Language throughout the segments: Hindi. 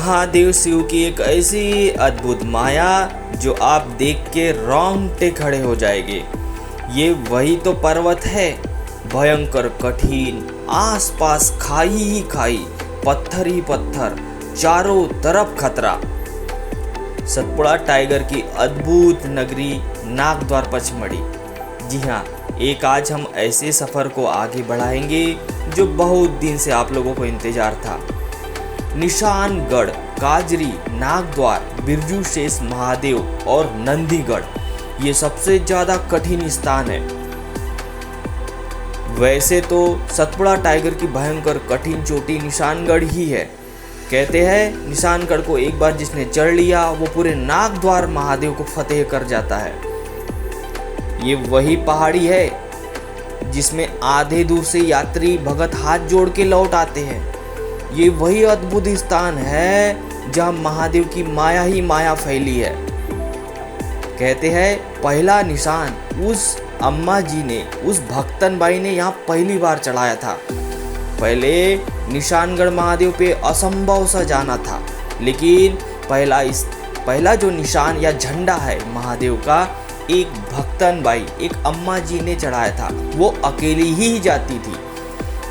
महादेव शिव की एक ऐसी अद्भुत माया जो आप देख के रोंगटे खड़े हो जाएंगे। ये वही तो पर्वत है, भयंकर कठिन, आसपास खाई ही खाई, पत्थर ही पत्थर, चारों तरफ खतरा। सतपुड़ा टाइगर की अद्भुत नगरी नागद्वार पचमढ़ी। जी हाँ, एक आज हम ऐसे सफ़र को आगे बढ़ाएंगे जो बहुत दिन से आप लोगों को इंतजार था। निशानगढ़, काजरी, नागद्वार, बिरजू शेष महादेव और नंदीगढ़ ये सबसे ज़्यादा कठिन स्थान है। वैसे तो सतपुड़ा टाइगर की भयंकर कठिन चोटी निशानगढ़ ही है। कहते हैं निशानगढ़ को एक बार जिसने चढ़ लिया वो पूरे नागद्वार महादेव को फतेह कर जाता है। ये वही पहाड़ी है जिसमें आधे दूर से यात्री भगत हाथ जोड़ के लौट आते हैं। ये वही अद्भुत स्थान है जहाँ महादेव की माया ही माया फैली है। कहते हैं पहला निशान उस अम्मा जी ने, उस भक्तन बाई ने यहाँ पहली बार चढ़ाया था। पहले निशानगढ़ महादेव पे असंभव सा जाना था, लेकिन पहला जो निशान या झंडा है महादेव का, एक भक्तन बाई, एक अम्मा जी ने चढ़ाया था। वो अकेली ही जाती थी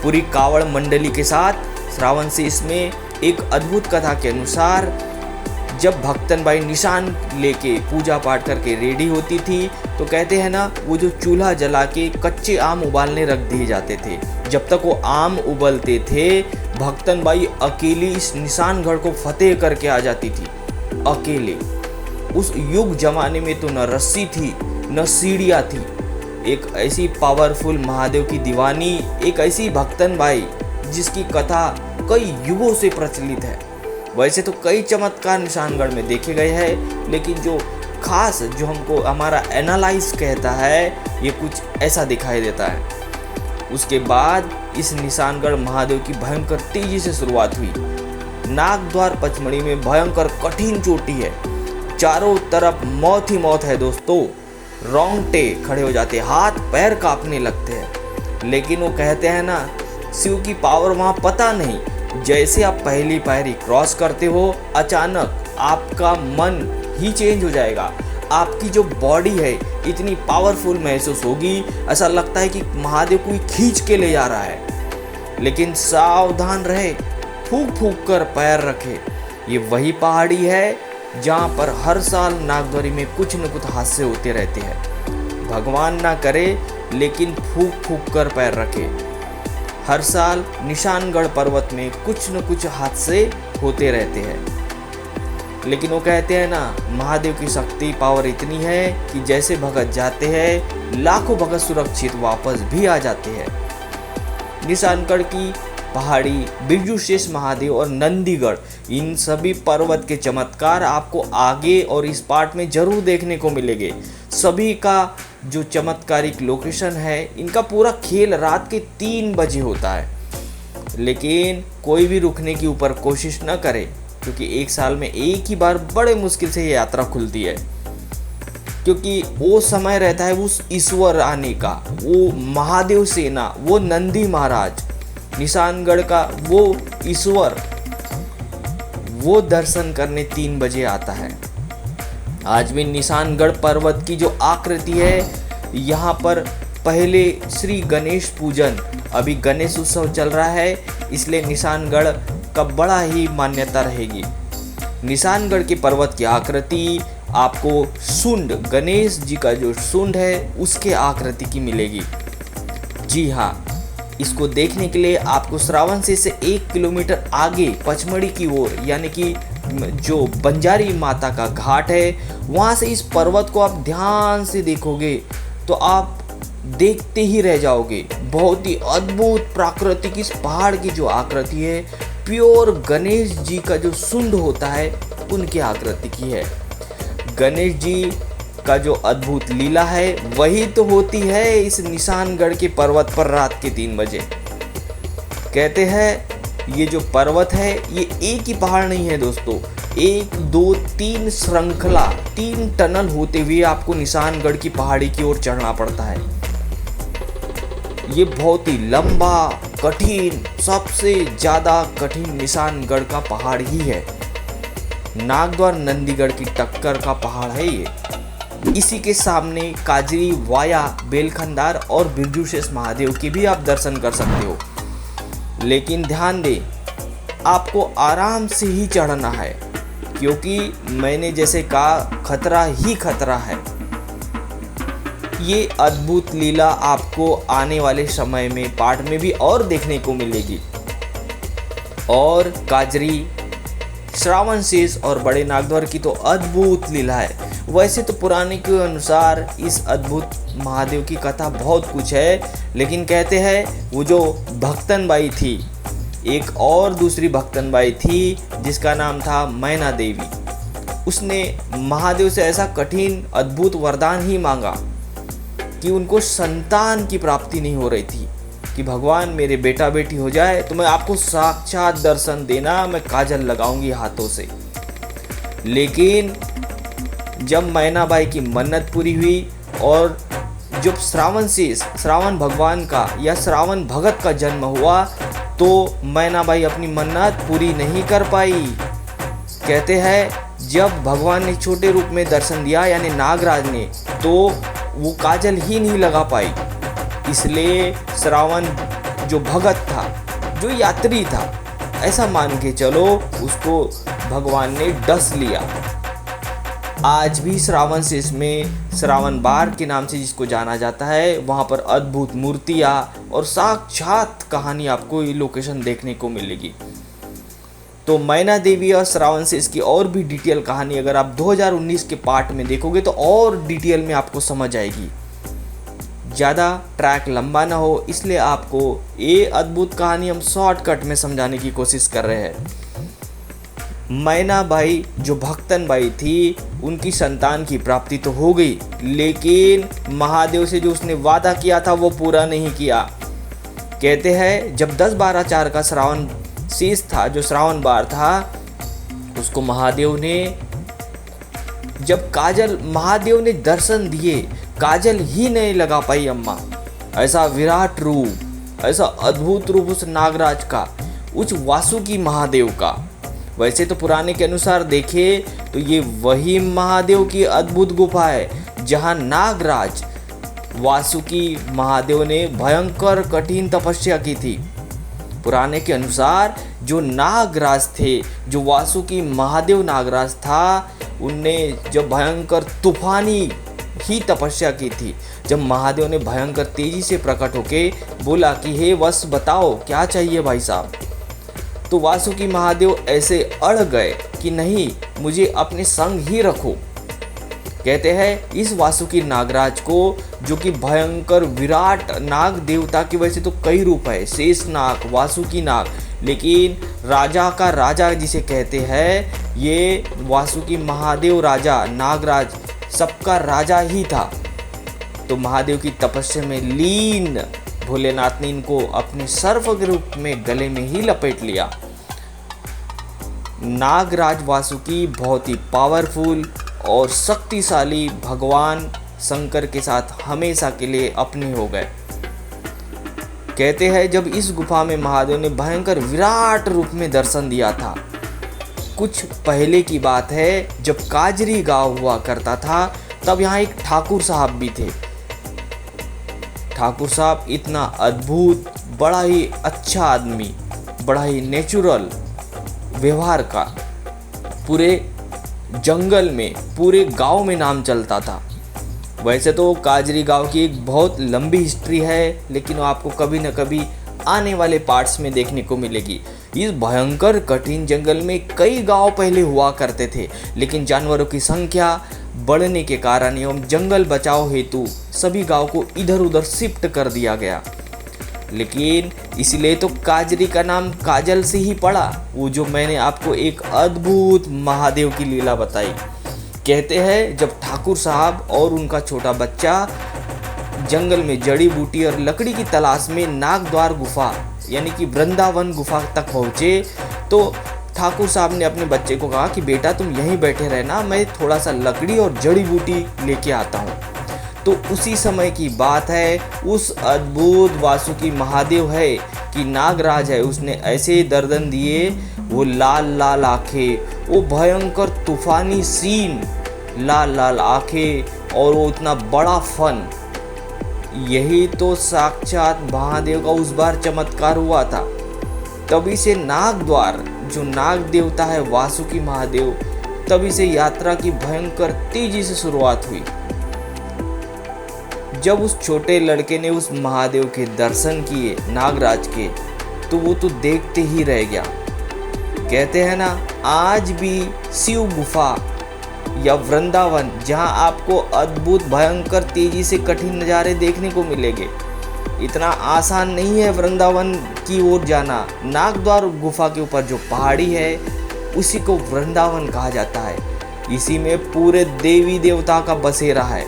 पूरी कावड़ मंडली के साथ। श्रावण से इसमें एक अद्भुत कथा के अनुसार जब भक्तन बाई निशान लेके पूजा पाठ करके रेडी होती थी तो कहते हैं ना, वो जो चूल्हा जला के कच्चे आम उबालने रख दिए जाते थे। जब तक वो आम उबलते थे भक्तन बाई अकेली इस निशानगढ़ को फतेह करके आ जाती थी, अकेले। उस युग जमाने में तो न रस्सी थी न सीढ़ियाँ थी। एक ऐसी पावरफुल महादेव की दीवानी, एक ऐसी भक्तन बाई जिसकी कथा कई युगों से प्रचलित है। वैसे तो कई चमत्कार निशानगढ़ में देखे गए हैं, लेकिन जो खास जो हमको हमारा एनालाइज कहता है ये कुछ ऐसा दिखाई देता है। उसके बाद इस निशानगढ़ महादेव की भयंकर तेजी से शुरुआत हुई। नागद्वार पचमढ़ी में भयंकर कठिन चोटी है, चारों तरफ मौत ही मौत है दोस्तों। रोंगटे खड़े हो जाते, हाथ पैर कांपने लगते हैं। लेकिन वो कहते हैं ना, शिव की पावर वहाँ पता नहीं। जैसे आप पहली पायरी क्रॉस करते हो अचानक आपका मन ही चेंज हो जाएगा। आपकी जो बॉडी है इतनी पावरफुल महसूस होगी, ऐसा लगता है कि महादेव कोई खींच के ले जा रहा है। लेकिन सावधान रहे, फूंक फूंक कर पैर रखे। ये वही पहाड़ी है जहाँ पर हर साल नागद्वारी में कुछ न कुछ हादसे होते रहते हैं। भगवान ना करे, लेकिन फूंक फूंक कर पैर रखे। हर साल निशानगढ़ पर्वत में कुछ न कुछ हादसे होते रहते हैं। लेकिन वो कहते हैं ना, महादेव की शक्ति पावर इतनी है कि जैसे भगत जाते हैं लाखों भगत सुरक्षित वापस भी आ जाते हैं। निशानगढ़ की पहाड़ी, बिरजू शेष महादेव और नंदीगढ़, इन सभी पर्वत के चमत्कार आपको आगे और इस पार्ट में जरूर देखने को मिलेंगे। सभी का जो चमत्कारिक लोकेशन है, इनका पूरा खेल रात के 3 बजे होता है। लेकिन कोई भी रुकने की ऊपर कोशिश न करे, क्योंकि एक साल में एक ही बार बड़े मुश्किल से ये यात्रा खुलती है। क्योंकि वो समय रहता है उस ईश्वर आने का, वो महादेव सेना, वो नंदी महाराज, निशानगढ़ का वो ईश्वर, वो दर्शन करने 3 बजे आता है। आज भी निशानगढ़ पर्वत की जो आकृति है, यहाँ पर पहले श्री गणेश पूजन, अभी गणेश उत्सव चल रहा है, इसलिए निशानगढ़ का बड़ा ही मान्यता रहेगी। निशानगढ़ के पर्वत की आकृति आपको सुंड, गणेश जी का जो सुंड है उसके आकृति की मिलेगी। जी हाँ, इसको देखने के लिए आपको श्रावण से 1 किलोमीटर आगे पचमढ़ी की ओर, यानी कि जो बंजारी माता का घाट है, वहाँ से इस पर्वत को आप ध्यान से देखोगे तो आप देखते ही रह जाओगे। बहुत ही अद्भुत प्राकृतिक इस पहाड़ की जो आकृति है, प्योर गणेश जी का जो सुंड होता है उनकी आकृति की है। गणेश जी का जो अद्भुत लीला है वही तो होती है इस निशानगढ़ के पर्वत पर रात के 3 बजे। कहते हैं ये जो पर्वत है ये एक ही पहाड़ नहीं है दोस्तों, 1, 2, 3 श्रृंखला, 3 टनल होते हुए आपको निशानगढ़ की पहाड़ी की ओर चढ़ना पड़ता है। ये बहुत ही लंबा, कठिन, सबसे ज़्यादा कठिन निशानगढ़ का पहाड़ ही है। नागद्वार नंदीगढ़ की टक्कर का पहाड़ है ये। इसी के सामने काजरी, वाया, बेलखंडार और बिरजू शेष महादेव के भी आप दर्शन कर सकते हो। लेकिन ध्यान दें, आपको आराम से ही चढ़ना है, क्योंकि मैंने जैसे कहा खतरा ही खतरा है। ये अद्भुत लीला आपको आने वाले समय में पाठ में भी और देखने को मिलेगी। और काजरी, श्रावण शेष और बड़े नागद्वार की तो अद्भुत लीला है। वैसे तो पुराने के अनुसार इस अद्भुत महादेव की कथा बहुत कुछ है, लेकिन कहते हैं वो जो भक्तन बाई थी, एक और दूसरी भक्तन बाई थी जिसका नाम था मैना देवी, उसने महादेव से ऐसा कठिन अद्भुत वरदान ही मांगा कि उनको संतान की प्राप्ति नहीं हो रही थी कि भगवान मेरे बेटा बेटी हो जाए तो मैं आपको साक्षात दर्शन देना, मैं काजल लगाऊंगी हाथों से। लेकिन जब मैना बाई की मन्नत पूरी हुई और जब श्रावण भगवान का या श्रावण भगत का जन्म हुआ तो मैना बाई अपनी मन्नत पूरी नहीं कर पाई। कहते हैं जब भगवान ने छोटे रूप में दर्शन दिया यानी नागराज ने, तो वो काजल ही नहीं लगा पाई। इसलिए श्रावण जो भगत था, जो यात्री था, ऐसा मान के चलो उसको भगवान ने डस लिया। आज भी श्रावण शेष में श्रावण बार के नाम से जिसको जाना जाता है, वहाँ पर अद्भुत मूर्तियाँ और साक्षात कहानी आपको ये लोकेशन देखने को मिलेगी। तो मैना देवी और श्रावण शेष की और भी डिटेल कहानी अगर आप 2019 के पार्ट में देखोगे तो और डिटेल में आपको समझ आएगी। ज़्यादा ट्रैक लंबा ना हो, इसलिए आपको ये अद्भुत कहानी हम शॉर्टकट में समझाने की कोशिश कर रहे हैं। मैना बाई जो भक्तन बाई थी, उनकी संतान की प्राप्ति तो हो गई, लेकिन महादेव से जो उसने वादा किया था वो पूरा नहीं किया। कहते हैं जब 10-12-4 का श्रावण शेष था, जो श्रावण बार था, उसको महादेव ने जब महादेव ने दर्शन दिए, काजल ही नहीं लगा पाई अम्मा। ऐसा विराट रूप, ऐसा अद्भुत रूप उस नागराज का, उस वासुकी महादेव का। वैसे तो पुराने के अनुसार देखें तो ये वही महादेव की अद्भुत गुफा है जहाँ नागराज वासुकी महादेव ने भयंकर कठिन तपस्या की थी। पुराने के अनुसार जो नागराज थे, जो वासुकी महादेव नागराज था, उनने जब भयंकर तूफानी ही तपस्या की थी। जब महादेव ने भयंकर तेजी से प्रकट होके बोला कि हे वश बताओ क्या चाहिए भाई साहब, तो वासुकी महादेव ऐसे अड़ गए कि नहीं, मुझे अपने संग ही रखो। कहते हैं इस वासुकी नागराज को, जो कि भयंकर विराट नाग देवता की वजह से तो कई रूप है, शेष नाग, वासुकी नाग, लेकिन राजा का राजा जिसे कहते हैं, ये वासुकी महादेव राजा, नागराज सबका राजा ही था। तो महादेव की तपस्या में लीन भोलेनाथ ने इनको अपने सर्व के रूप में गले में ही लपेट लिया। नागराज वासुकी बहुत ही पावरफुल और शक्तिशाली भगवान शंकर के साथ हमेशा के लिए अपने हो गए। कहते हैं जब इस गुफा में महादेव ने भयंकर विराट रूप में दर्शन दिया था, कुछ पहले की बात है, जब काजरी गांव हुआ करता था, तब यहाँ एक ठाकुर साहब भी थे। ठाकुर साहब इतना अद्भुत, बड़ा ही अच्छा आदमी, बड़ा ही नेचुरल व्यवहार का, पूरे जंगल में, पूरे गांव में नाम चलता था। वैसे तो काजरी गांव की एक बहुत लंबी हिस्ट्री है, लेकिन वो आपको कभी न कभी आने वाले पार्ट्स में देखने को मिलेगी। इस भयंकर कठिन जंगल में कई गांव पहले हुआ करते थे, लेकिन जानवरों की संख्या बढ़ने के कारण एवं जंगल बचाव हेतु सभी गांव को इधर उधर शिफ्ट कर दिया गया। लेकिन इसलिए तो काजरी का नाम काजल से ही पड़ा, वो जो मैंने आपको एक अद्भुत महादेव की लीला बताई। कहते हैं जब ठाकुर साहब और उनका छोटा बच्चा जंगल में जड़ी बूटी और लकड़ी की तलाश में नागद्वार गुफा यानी कि वृंदावन गुफा तक पहुँचे, तो ठाकुर साहब ने अपने बच्चे को कहा कि बेटा तुम यहीं बैठे रहना, मैं थोड़ा सा लकड़ी और जड़ी बूटी लेके आता हूँ। तो उसी समय की बात है, उस अद्भुत वासुकी महादेव है कि नागराज है, उसने ऐसे दर्दन दिए, वो लाल लाल आँखें, वो भयंकर तूफानी सीन, लाल लाल आंखें और वो इतना बड़ा फन, यही तो साक्षात महादेव का उस बार चमत्कार हुआ था। तभी से नाग द्वार, जो नाग देवता है वासुकी महादेव, तभी से यात्रा की भयंकर तेजी से शुरुआत हुई। जब उस छोटे लड़के ने उस महादेव के दर्शन किए नागराज के, तो वो तो देखते ही रह गया। कहते हैं ना, आज भी शिव गुफा या वृंदावन, जहां आपको अद्भुत भयंकर तेजी से कठिन नज़ारे देखने को मिलेंगे, इतना आसान नहीं है वृंदावन की ओर जाना। नागद्वार गुफा के ऊपर जो पहाड़ी है, उसी को वृंदावन कहा जाता है। इसी में पूरे देवी देवता का बसेरा है,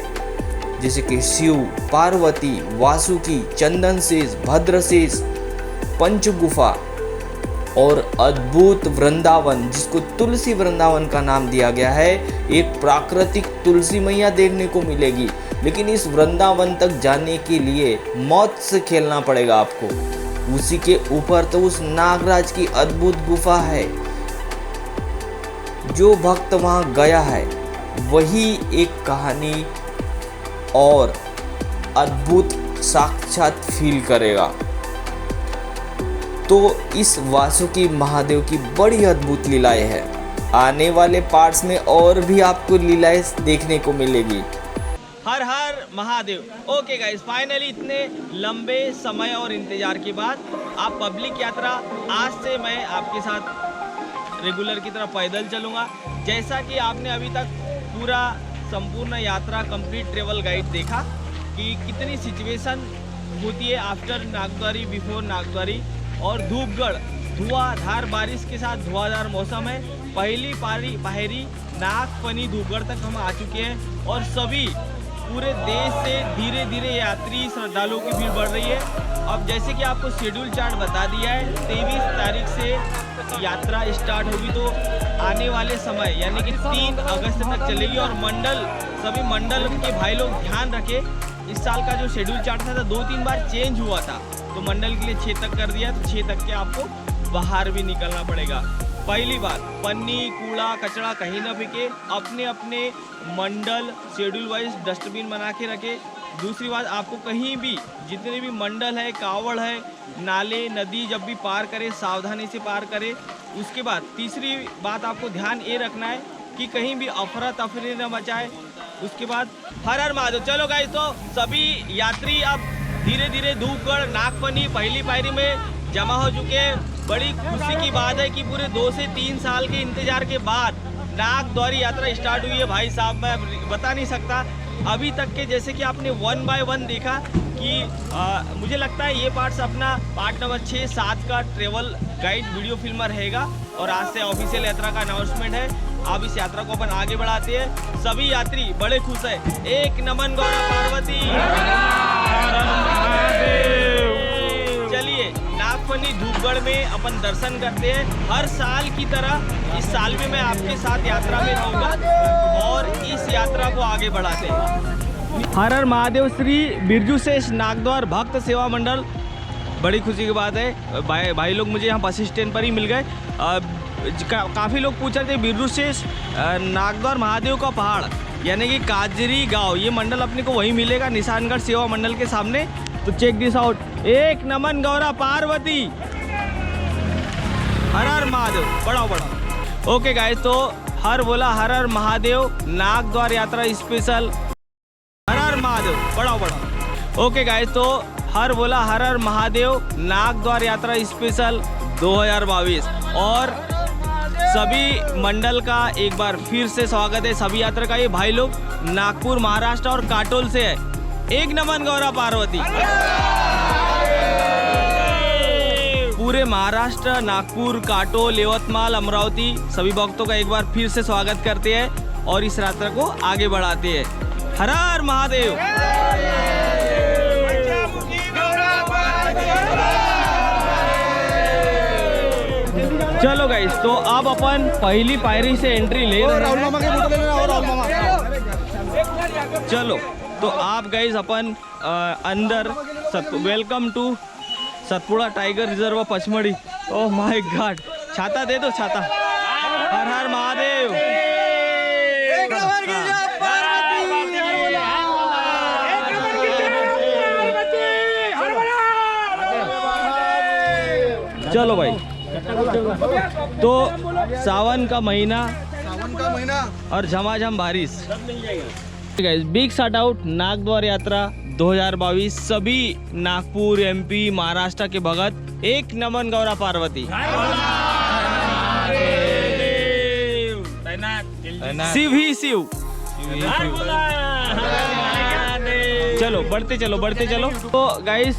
जैसे कि शिव, पार्वती, वासुकी, चंदनशेष, भद्रशेष, पंचगुफा और अद्भुत वृंदावन, जिसको तुलसी वृंदावन का नाम दिया गया है। एक प्राकृतिक तुलसी मैया देखने को मिलेगी, लेकिन इस वृंदावन तक जाने के लिए मौत से खेलना पड़ेगा आपको। उसी के ऊपर तो उस नागराज की अद्भुत गुफा है। जो भक्त वहां गया है, वही एक कहानी और अद्भुत साक्षात फील करेगा। तो इस वासुकी महादेव की बड़ी अद्भुत लीलाएं हैं। आने वाले पार्ट्स में और भी आपको लीलाएं देखने को मिलेगी। हर हर महादेव। ओके गाइस, फाइनली इतने लंबे समय और इंतजार के बाद आप पब्लिक यात्रा, आज से मैं आपके साथ रेगुलर की तरह पैदल चलूँगा। जैसा कि आपने अभी तक पूरा संपूर्ण यात्रा कंप्लीट ट्रेवल गाइड देखा कि कितनी सिचुएशन होती है आफ्टर नागद्वारी, बिफोर नागद्वारी, और धूपगढ़ धुआंधार बारिश के साथ धुआंधार मौसम है। पहली पहरी नागफनी धूपगढ़ तक हम आ चुके हैं और सभी पूरे देश से धीरे धीरे यात्री श्रद्धालुओं की भीड़ बढ़ रही है। अब जैसे कि आपको शेड्यूल चार्ट बता दिया है, 23 तारीख से यात्रा स्टार्ट होगी, तो आने वाले समय यानी कि 3 अगस्त तक चलेगी। और सभी मंडल के भाई लोग ध्यान रखें, इस साल का जो शेड्यूल चार्ट था 2-3 बार चेंज हुआ था, तो मंडल के लिए 6 तक कर दिया, तो 6 तक के आपको बाहर भी निकलना पड़ेगा। पहली बात, पन्नी कूड़ा कचरा कहीं ना फेंके, अपने अपने मंडल शेड्यूल वाइज डस्टबिन बना के रखे। दूसरी बात, आपको कहीं भी जितने भी मंडल है, कावड़ है, नाले नदी जब भी पार करें सावधानी से पार करें। उसके बाद तीसरी बात आपको ध्यान ये रखना है कि कहीं भी अफरा तफरी न मचाए। उसके बाद हर हर महादेव। चलो गाइस, तो सभी यात्री अब धीरे धीरे धूपगढ़ नागफनी पहली पायरी में जमा हो चुके हैं। बड़ी खुशी की बात है कि पूरे 2 से 3 साल के इंतजार के बाद नागद्वारी यात्रा स्टार्ट हुई है। भाई साहब, मैं बता नहीं सकता अभी तक के, जैसे कि आपने 1 बाय 1 देखा कि मुझे लगता है ये पार्ट्स अपना पार्ट नंबर 6-7 का ट्रेवल गाइड वीडियो फिल्म रहेगा। और आज से ऑफिशियल यात्रा का अनाउंसमेंट है। अब इस यात्रा को अपन आगे बढ़ाते हैं। सभी यात्री बड़े खुश है। एक नमन गौरा पार्वती। चलिए, नागफनी धूपगढ़ में अपन दर्शन करते हैं। हर साल की तरह इस साल भी मैं आपके साथ यात्रा में रहूँगा और इस यात्रा को आगे बढ़ाते हैं। हर हर महादेव। श्री बिरजू शेष नागद्वार भक्त सेवा मंडल। बड़ी खुशी की बात है, भाई लोग मुझे यहाँ बस स्टैंड पर ही मिल गए। काफ़ी लोग पूछ रहे थे बिरजू शेष नागद्वार महादेव का पहाड़ यानी कि काजरी गांव, ये मंडल अपने को वहीं मिलेगा निशानगढ़ सेवा मंडल के सामने। तो चेक दिस आउट। एक नमन गौरा पार्वती। हर हर महादेव। बढ़ाओ बढ़ाओ। ओके गाइस, तो हर बोला हर हर महादेव नागद्वार यात्रा स्पेशल। हर हर महादेव। बढ़ाओ बढ़ाओ। ओके गाइस, तो हर बोला हर हर महादेव नागद्वार यात्रा स्पेशल 2022। और सभी मंडल का एक बार फिर से स्वागत है। सभी यात्रा का ये भाई लोग नागपुर महाराष्ट्र और काटोल से है। एक नमन गौरा पार्वती। पूरे महाराष्ट्र, नागपुर, काटोल, यवतमाल, अमरावती सभी भक्तों का एक बार फिर से स्वागत करते हैं और इस यात्रा को आगे बढ़ाते हैं। हर हर महादेव। चलो गाइस, तो अब अपन पहली पायरी से एंट्री ले रहे हैं। चलो, तो आप गाइस अपन अंदर welcome to Satpura tiger reserve Pachmarhi. Oh my god, छाता दे दो, छाता। हर हर हर महादेव। चलो भाई, तो सावन का महीना और झमाझम बारिश। बिग शाउट आउट नागद्वार यात्रा 2022 सभी नागपुर, एमपी, महाराष्ट्र के भगत। एक नमन गौरा पार्वती। शिव ही शिव। चलो बढ़ते चलो। तो गाइस,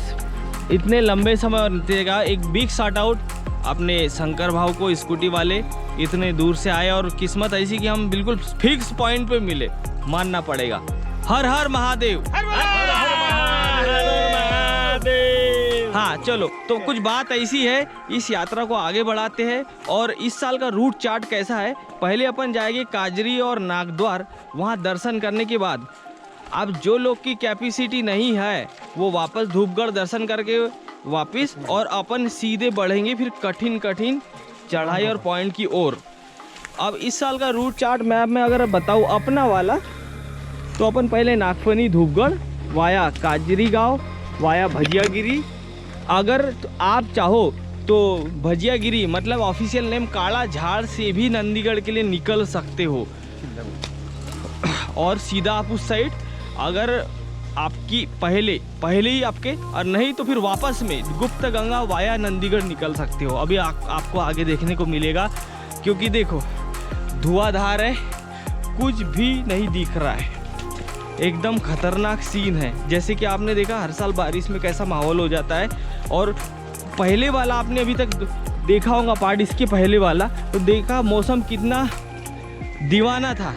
इतने लंबे समय और का एक बिग शाउट आउट अपने शंकर भाव को, स्कूटी वाले इतने दूर से आए और किस्मत ऐसी कि हम बिल्कुल फिक्स पॉइंट पे मिले, मानना पड़ेगा। हर हर महादेव। हाँ चलो, तो कुछ बात ऐसी है, इस यात्रा को आगे बढ़ाते हैं। और इस साल का रूट चार्ट कैसा है, पहले अपन जाएंगे काजरी और नागद्वार, वहाँ दर्शन करने के बाद अब जो लोग की कैपेसिटी नहीं है वो वापस धूपगढ़ दर्शन करके वापस, और अपन सीधे बढ़ेंगे फिर कठिन चढ़ाई और पॉइंट की ओर। अब इस साल का रूट चार्ट मैप में अगर बताऊँ अपना वाला, तो अपन पहले नागफनी धूपगढ़ वाया काजरी गांव वाया भजियागिरी। अगर तो आप चाहो तो भजियागिरी मतलब ऑफिशियल नेम काला झाड़ से भी नंदीगढ़ के लिए निकल सकते हो, और सीधा आप उस साइड अगर आपकी पहले ही आपके, और नहीं तो फिर वापस में गुप्त गंगा वाया नंदीगढ़ निकल सकते हो। अभी आपको आगे देखने को मिलेगा, क्योंकि देखो धुआंधार है, कुछ भी नहीं दिख रहा है, एकदम खतरनाक सीन है। जैसे कि आपने देखा हर साल बारिश में कैसा माहौल हो जाता है, और पहले वाला आपने अभी तक देखा होगा पार्ट, इसके पहले वाला तो देखा मौसम कितना दीवाना था,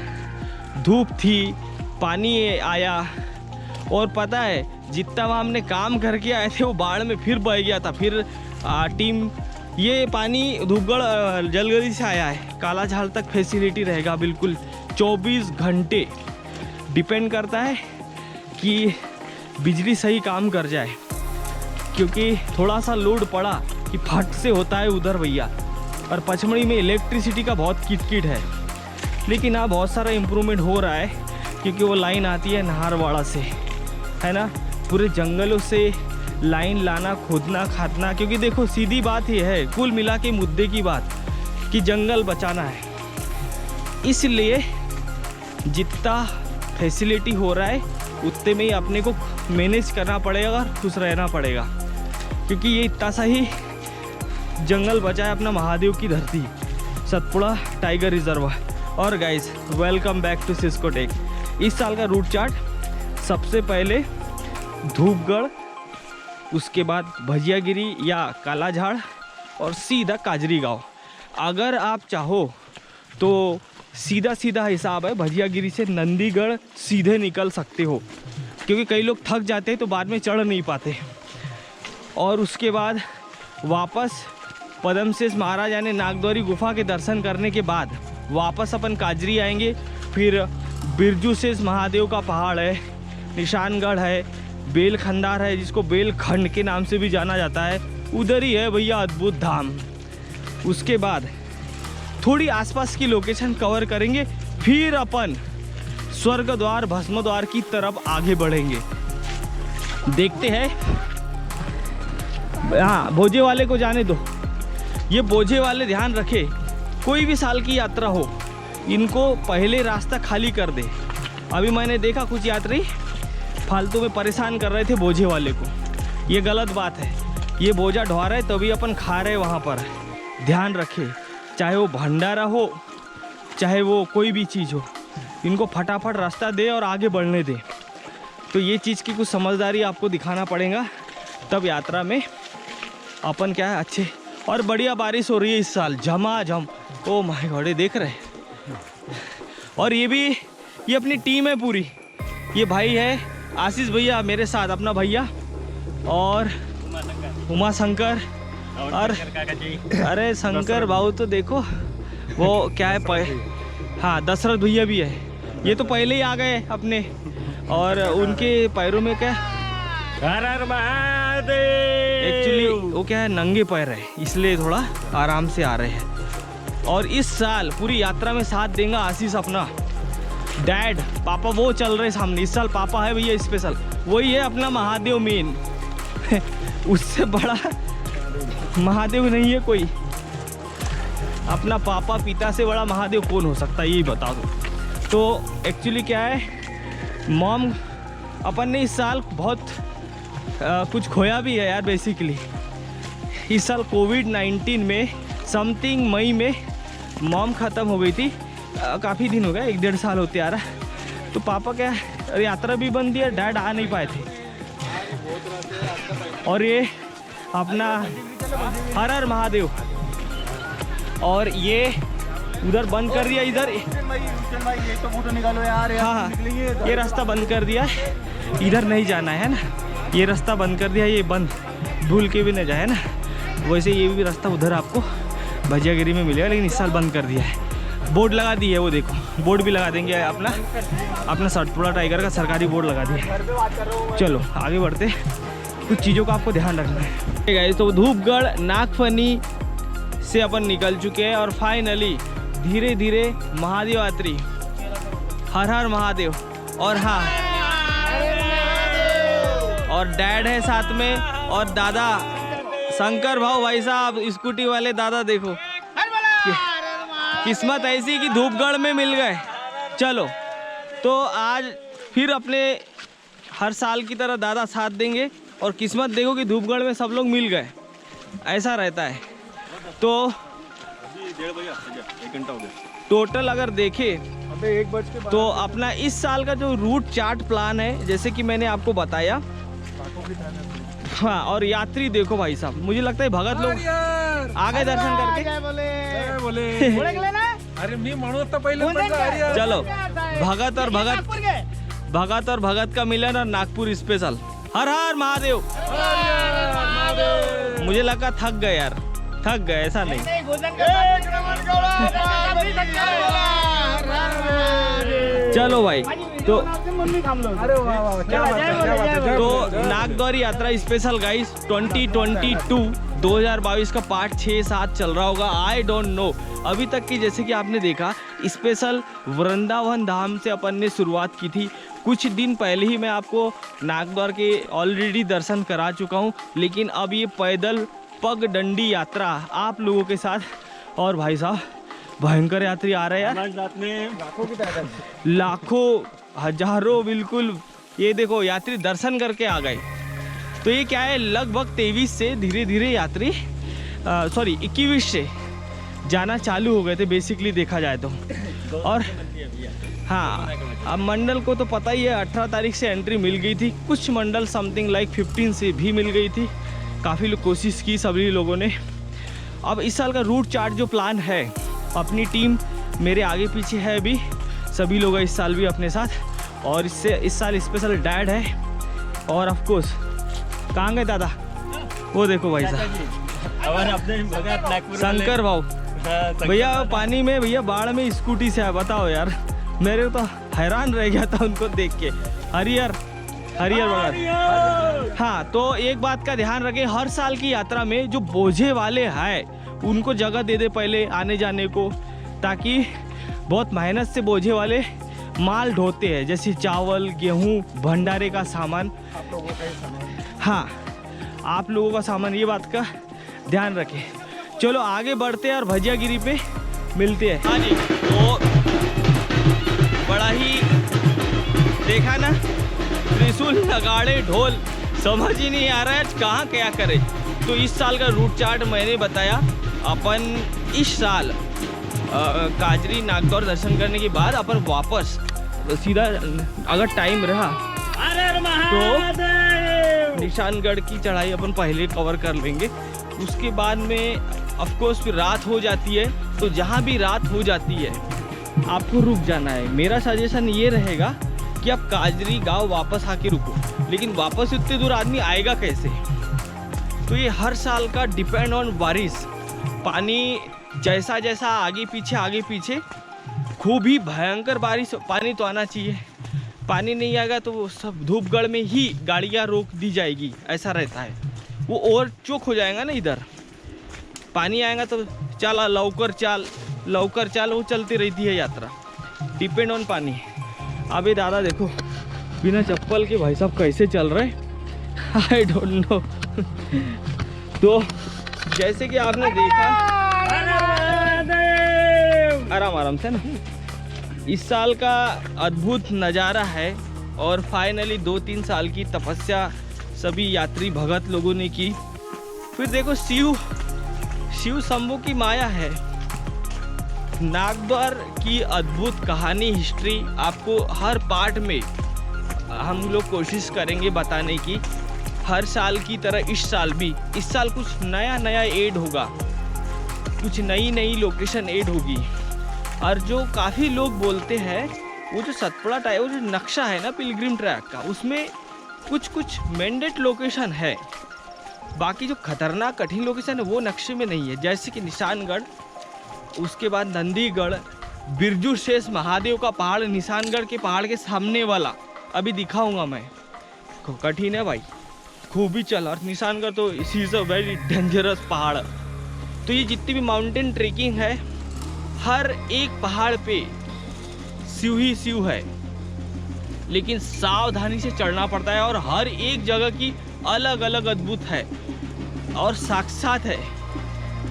धूप थी, पानी आया, और पता है जितना वहाँ हमने काम करके आए थे वो बाढ़ में फिर बह गया था। फिर टीम, ये पानी धूपगढ़ जलगरी से आया है, काला झाड़ तक फैसिलिटी रहेगा बिल्कुल 24 घंटे। डिपेंड करता है कि बिजली सही काम कर जाए, क्योंकि थोड़ा सा लोड पड़ा कि फट से होता है उधर भैया। और पचमढ़ी में इलेक्ट्रिसिटी का बहुत किटकिट है, लेकिन अब बहुत सारा इम्प्रूवमेंट हो रहा है, क्योंकि वो लाइन आती है नाहरवाड़ा से, है ना, पूरे जंगलों से लाइन लाना, खोदना, खादना। क्योंकि देखो सीधी बात ये है, कुल मिला के मुद्दे की बात कि जंगल बचाना है, इसलिए जितना फैसिलिटी हो रहा है उतने में ही अपने को मैनेज करना पड़ेगा, खुश रहना पड़ेगा, क्योंकि ये इतना सा ही जंगल बचा है अपना महादेव की धरती, सतपुड़ा टाइगर रिजर्व। और guys, welcome back to Cisco tech. इस साल का रूट चार्ट, सबसे पहले धूपगढ़, उसके बाद भजियागिरी या काला झाड़, और सीधा काजरी गांव। अगर आप चाहो तो सीधा हिसाब है, भजियागिरी से नंदीगढ़ सीधे निकल सकते हो, क्योंकि कई लोग थक जाते हैं तो बाद में चढ़ नहीं पाते। और उसके बाद वापस पद्मशेष महाराज यानी नागद्वारी गुफा के दर्शन करने के बाद वापस अपन काजरी आएंगे। फिर बिरजू शेष महादेव का पहाड़ है, निशानगढ़ है, बेलखंडार है, जिसको बेलखंड के नाम से भी जाना जाता है, उधर ही है भैया अद्भुत धाम। उसके बाद थोड़ी आसपास की लोकेशन कवर करेंगे, फिर अपन स्वर्ग द्वार भस्म द्वार की तरफ आगे बढ़ेंगे। देखते हैं। हाँ, भोजे वाले को जाने दो, ये बोझे वाले ध्यान रखे, कोई भी साल की यात्रा हो, इनको पहले रास्ता खाली कर दे। अभी मैंने देखा कुछ यात्री फालतू में परेशान कर रहे थे बोझे वाले को, ये गलत बात है। ये बोझा ढोआ रहे तभी अपन खा रहे वहाँ पर, ध्यान रखे, चाहे वो भंडारा हो चाहे वो कोई भी चीज़ हो, इनको फटाफट रास्ता दे और आगे बढ़ने दे। तो ये चीज़ की कुछ समझदारी आपको दिखाना पड़ेगा, तब यात्रा में अपन क्या है अच्छे। और बढ़िया बारिश हो रही है इस साल, झमाझम। ओ माय गॉड, देख रहे हैं। और ये अपनी टीम है पूरी। ये भाई है आशीष भैया मेरे साथ, अपना भैया, और उमा शंकर, और अरे शंकर भाऊ तो देखो वो क्या है, हाँ दशरथ भैया भी है, ये तो पहले ही आ गए अपने। और उनके पैरों में क्या, एक्चुअली वो क्या है, नंगे पैर है, इसलिए थोड़ा आराम से आ रहे हैं। और इस साल पूरी यात्रा में साथ देगा आशीष अपना डैड, पापा वो चल रहे सामने। इस साल पापा है भैया स्पेशल, वही है अपना महादेव मेन। उससे बड़ा महादेव नहीं है कोई। अपना पापा पिता से बड़ा महादेव कौन हो सकता है, यही बता दो। तो एक्चुअली क्या है, मॉम अपन ने इस साल बहुत कुछ खोया भी है यार। बेसिकली इस साल कोविड-19 में समथिंग मई में मॉम ख़त्म हो गई थी। काफ़ी दिन हो गए, 1-1.5 साल होते आ रहा। तो पापा क्या यात्रा भी बंद दिया, डैड आ नहीं पाए थे। और ये अपना हर हर महादेव, और ये उधर बंद कर दिया इधर। हाँ, ये रास्ता बंद कर दिया, इधर नहीं जाना है ना, ये रास्ता बंद कर दिया, ये बंद, भूल के भी न जाए ना। वैसे ये भी रास्ता उधर आपको भजियागिरी में मिलेगा, लेकिन इस साल बंद कर दिया है। बोर्ड लगा दी है, वो देखो बोर्ड भी लगा देंगे, अपना सतपुड़ा टाइगर का सरकारी बोर्ड लगा दिया। चलो आगे बढ़ते, कुछ चीज़ों का आपको ध्यान रखना है गाइस। तो धूपगढ़ नागफनी से अपन निकल चुके हैं और फाइनली धीरे धीरे महादेव यात्री, हर हर महादेव। और हाँ, और डैड है साथ में, और दादा शंकर भाई साहब स्कूटी वाले दादा, देखो किस्मत ऐसी कि धूपगढ़ में मिल गए। चलो तो आज फिर अपने हर साल की तरह दादा साथ देंगे, और किस्मत देखो कि धूपगढ़ में सब लोग मिल गए, ऐसा रहता है। तो 1 घंटा हो गया टोटल अगर देखें तो अपना इस साल का जो रूट चार्ट प्लान है, जैसे कि मैंने आपको बताया, हाँ, और यात्री देखो भाई साहब, मुझे लगता है भगत लोग आ गए दर्शन करके। चलो भगत और भगत का मिलन और नागपुर स्पेशल। हर हर महादेव। मुझे लगा थक गए यार, थक गए, ऐसा नहीं। चलो भाई, तो नागद्वारी यात्रा स्पेशल गाइस 2022 का पार्ट 6-7 चल रहा होगा, आई डोंट नो। अभी तक की जैसे कि आपने देखा, स्पेशल वृंदावन धाम से अपन ने शुरुआत की थी। कुछ दिन पहले ही मैं आपको नागद्वार के ऑलरेडी दर्शन करा चुका हूँ, लेकिन अब ये पैदल पगडंडी यात्रा आप लोगों के साथ। और भाई साहब भयंकर यात्री आ रहे हैं यार, लाखों हजारों, बिल्कुल। ये देखो यात्री दर्शन करके आ गए। तो ये क्या है, लगभग 23 से धीरे धीरे यात्री 21 से जाना चालू हो गए थे बेसिकली देखा जाए तो। और हाँ, अब मंडल को तो पता ही है 18 तारीख से एंट्री मिल गई थी। कुछ मंडल समथिंग लाइक 15 से भी मिल गई थी। काफ़ी लोग कोशिश की सभी लोगों ने। अब इस साल का रूट चार्ट जो प्लान है, अपनी टीम मेरे आगे पीछे है अभी, सभी लोग इस साल भी अपने साथ। और इस साल स्पेशल डैड है, और ऑफ कोर्स कहाँ गए दादा, वो देखो भाई साहब शंकर भाव भैया पानी में, भैया बाढ़ में स्कूटी से आया। बताओ यार, मेरे तो हैरान रह गया था उनको देख के। हरियर भगत। हाँ, तो एक बात का ध्यान रखें, हर साल की यात्रा में जो बोझे वाले हैं उनको जगह दे दे पहले आने जाने को, ताकि बहुत मेहनत से बोझे वाले माल ढोते हैं, जैसे चावल, गेहूँ, भंडारे का सामान। हाँ, आप लोगों का सामान, ये बात का ध्यान रखें। चलो आगे बढ़ते हैं और भजियागिरी पे मिलते हैं। हाँ जी, तो बड़ा ही देखा ना, त्रिशूल, नगाड़े, ढोल, समझ ही नहीं आ रहा है कहाँ क्या करे। तो इस साल का रूट चार्ट मैंने बताया, अपन इस साल काजरी नागद्वार दर्शन करने के बाद अपन वापस सीधा, अगर टाइम रहा तो निशानगढ़ की चढ़ाई अपन पहले कवर कर लेंगे। उसके बाद में ऑफ कोर्स फिर रात हो जाती है, तो जहाँ भी रात हो जाती है आपको रुक जाना है। मेरा सजेशन ये रहेगा कि आप काजरी गांव वापस आके रुको, लेकिन वापस इतने दूर आदमी आएगा कैसे? तो ये हर साल का डिपेंड ऑन बारिश, पानी जैसा जैसा आगे पीछे खूब ही भयंकर बारिश, पानी तो आना चाहिए। पानी नहीं आएगा तो सब धूपगढ़ में ही गाड़ियाँ रोक दी जाएगी, ऐसा रहता है। वो ओवर चोक हो जाएगा ना, इधर पानी आएगा तो चल लवकर चल, लवकर चालू चलती रहती है यात्रा, डिपेंड ऑन पानी। अबे दादा देखो बिना चप्पल के भाई साहब कैसे चल रहे, आई डोंट नो। तो जैसे कि आपने देखा, आराम आराम से ना, इस साल का अद्भुत नज़ारा है। और फाइनली 2-3 साल की तपस्या सभी यात्री भगत लोगों ने की। फिर देखो शिव शंभू की माया है। नागद्वार की अद्भुत कहानी, हिस्ट्री आपको हर पार्ट में हम लोग कोशिश करेंगे बताने की। हर साल की तरह इस साल कुछ नया ऐड होगा, कुछ नई लोकेशन ऐड होगी। और जो काफ़ी लोग बोलते हैं वो जो सतपुड़ा टाइप वो जो नक्शा है ना पिलग्रिम ट्रैक का, उसमें कुछ मैंडेट लोकेशन है, बाकी जो खतरनाक कठिन लोकेशन है वो नक्शे में नहीं है। जैसे कि निशानगढ़, उसके बाद नंदीगढ़, बिरजू शेष महादेव का पहाड़ निशानगढ़ के पहाड़ के सामने वाला अभी दिखाऊंगा मैं। कठिन है भाई, खूब ही चल। और निशानगढ़ तो इसी इज़ अ वेरी डेंजरस पहाड़। तो ये जितनी भी माउंटेन ट्रेकिंग है, हर एक पहाड़ पे शिव ही शिव है, लेकिन सावधानी से चढ़ना पड़ता है। और हर एक जगह की अलग अलग अद्भुत है और साक्षात है।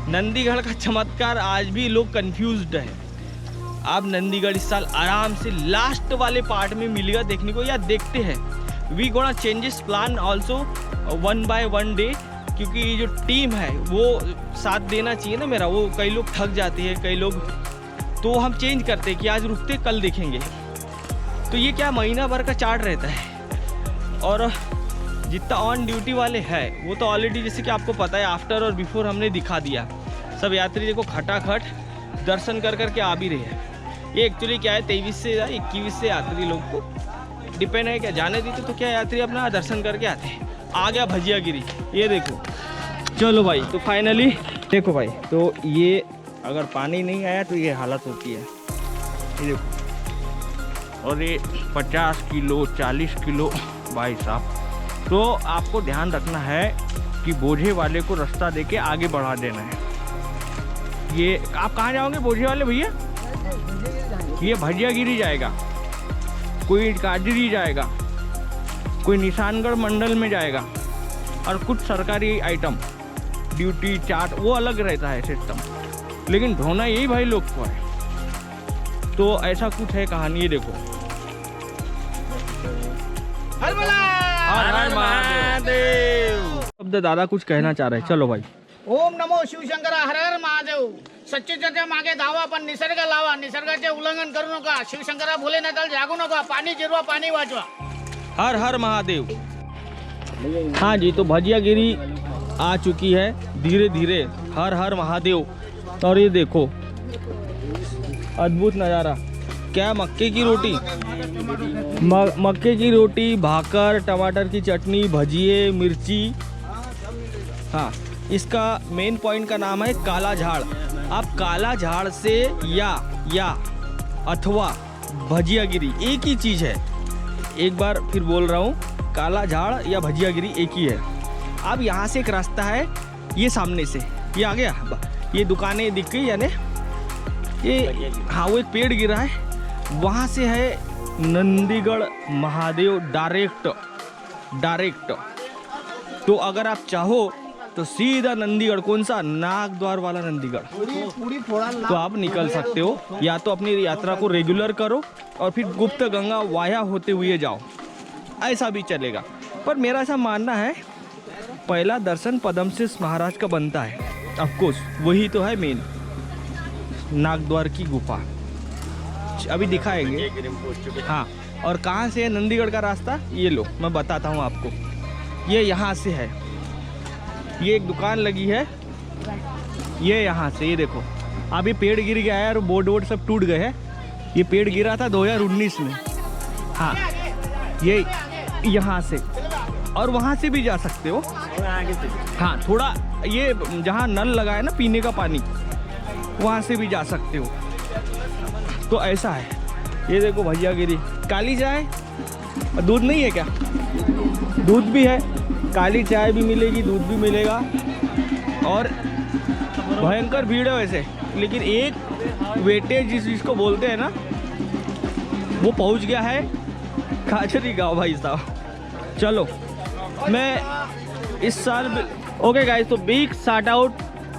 नंदीगढ़ का चमत्कार आज भी लोग कंफ्यूज्ड है। आप नंदीगढ़ इस साल आराम से लास्ट वाले पार्ट में मिलेगा देखने को, या देखते हैं। We gonna changes plan also 1 by 1 day, क्योंकि ये जो टीम है वो साथ देना चाहिए ना मेरा। वो कई लोग थक जाते हैं, कई लोग, तो हम चेंज करते हैं कि आज रुकते कल देखेंगे। तो ये क्या महीना भर का चार्ट रहता है। और जितना ऑन ड्यूटी वाले हैं वो तो ऑलरेडी जैसे कि आपको पता है आफ्टर और बिफोर हमने दिखा दिया। सब यात्री देखो खटाखट दर्शन कर के आ भी रहे हैं। ये एक्चुअली क्या है, 23 से 21 से यात्री लोग को डिपेंड है क्या जाने देते, तो क्या यात्री अपना दर्शन करके आते हैं। आ गया भजिया गिरी, ये देखो। चलो भाई, तो फाइनली देखो भाई, तो ये अगर पानी नहीं आया तो ये हालत होती है, ये देखो। और ये 50 किलो 40 किलो भाई साहब। तो आपको ध्यान रखना है कि बोझे वाले को रास्ता देके आगे बढ़ा देना है। ये आप कहाँ जाओगे बोझे वाले भैया? ये भजिया गिरी जाएगा, कोई काजरी जाएगा, कोई निशानगढ़ मंडल में जाएगा, और कुछ सरकारी आइटम ड्यूटी चार्ट वो अलग रहता है सिस्टम, लेकिन ढोना यही भाई लोग को है। तो ऐसा कुछ है कहानी, ये देखो। हर हर महादेव। शब्द दादा कुछ कहना चाह रहे हैं, चलो भाई। ओम नमो शिवशंकर, हर हर महादेव। सच्चेच्या मागे धावा, पण निसर्ग लावा, निसर्गाचे उल्लंघन करू नका। शिवशंकरा भोलेनाथाला जागू नका, पाणी जिरवा, पाणी वाचवा। हर हर महादेव। हाँ जी, तो भजिया गिरी आ चुकी है धीरे धीरे। हर हर महादेव। और ये देखो अद्भुत नज़ारा, क्या मक्के की रोटी, मक्के की रोटी, भाकर, टमाटर की चटनी, भजिए, मिर्ची। हाँ, इसका मेन पॉइंट का नाम है काला झाड़। आप काला झाड़ से या अथवा भजिया गिरी एक ही चीज़ है। एक बार फिर बोल रहा हूँ, काला झाड़ या भजिया गिरी एक ही है। अब यहाँ से एक रास्ता है, ये सामने से ये आ गया, ये दुकानें दिख गई, यानी ये हाँ वो एक पेड़ गिरा है, वहाँ से है नंदीगढ़ महादेव डायरेक्ट। तो अगर आप चाहो तो सीधा नंदीगढ़, कौन सा, नागद्वार वाला नंदीगढ़, तो आप निकल सकते हो। या तो अपनी यात्रा को रेगुलर करो और फिर गुप्त गंगा वाया होते हुए जाओ, ऐसा भी चलेगा। पर मेरा ऐसा मानना है पहला दर्शन पद्मसिंह महाराज का बनता है, ऑफकोर्स वही तो है मेन, नागद्वार की गुफा अभी दिखाएंगे। हाँ, और कहाँ से है नंदीगढ़ का रास्ता, ये लो मैं बताता हूँ आपको। ये यहाँ से है, ये एक दुकान लगी है, ये यहाँ से, ये देखो। अभी पेड़ गिर गया है और बोर्ड सब टूट गए हैं। ये पेड़ गिरा था 2019 में। हाँ, ये यहाँ से, और वहाँ से भी जा सकते हो। हाँ, थोड़ा ये जहाँ नल लगा है ना पीने का पानी, वहाँ से भी जा सकते हो। तो ऐसा है, ये देखो भजिया गिरी। काली चाय, दूध नहीं है क्या? दूध भी है, काली चाय भी मिलेगी, दूध भी मिलेगा। और भयंकर भीड़ है वैसे, लेकिन एक वेटेज जिसको बोलते हैं ना, वो पहुंच गया है काजरी गाँव भाई साहब। चलो मैं इस साल ओके गाइस, तो बिग शार्ट आउट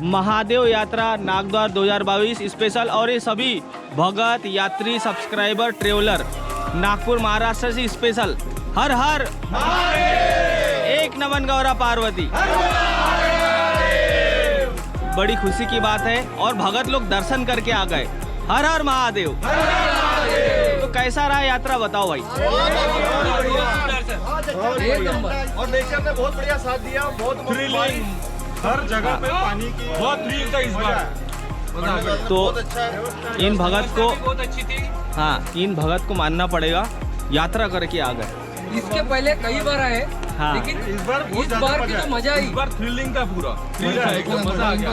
महादेव यात्रा नागद्वार 2022 स्पेशल। और ये सभी भगत यात्री सब्सक्राइबर ट्रेवलर नागपुर महाराष्ट्र से स्पेशल हर हर एक नमन गौरा पार्वती। बड़ी खुशी की बात है और भगत लोग दर्शन करके आ गए। हर हर महादेव। तो कैसा रहा यात्रा बताओ भाई। और नेचर ने बहुत बढ़िया साथ दिया, बहुत थ्रिलिंग, हर जगह पे पानी की बहुत थ्रिल था इस बार। तो इन भगत को बहुत अच्छी थी। हाँ, इन भगत को मानना पड़ेगा, यात्रा करके आ गए। इसके पहले कई बार आए, हाँ। लेकिन इस बार इस बार की तो मजा ही। इस बार थ्रिलिंग था पूरा, मजा आ गया।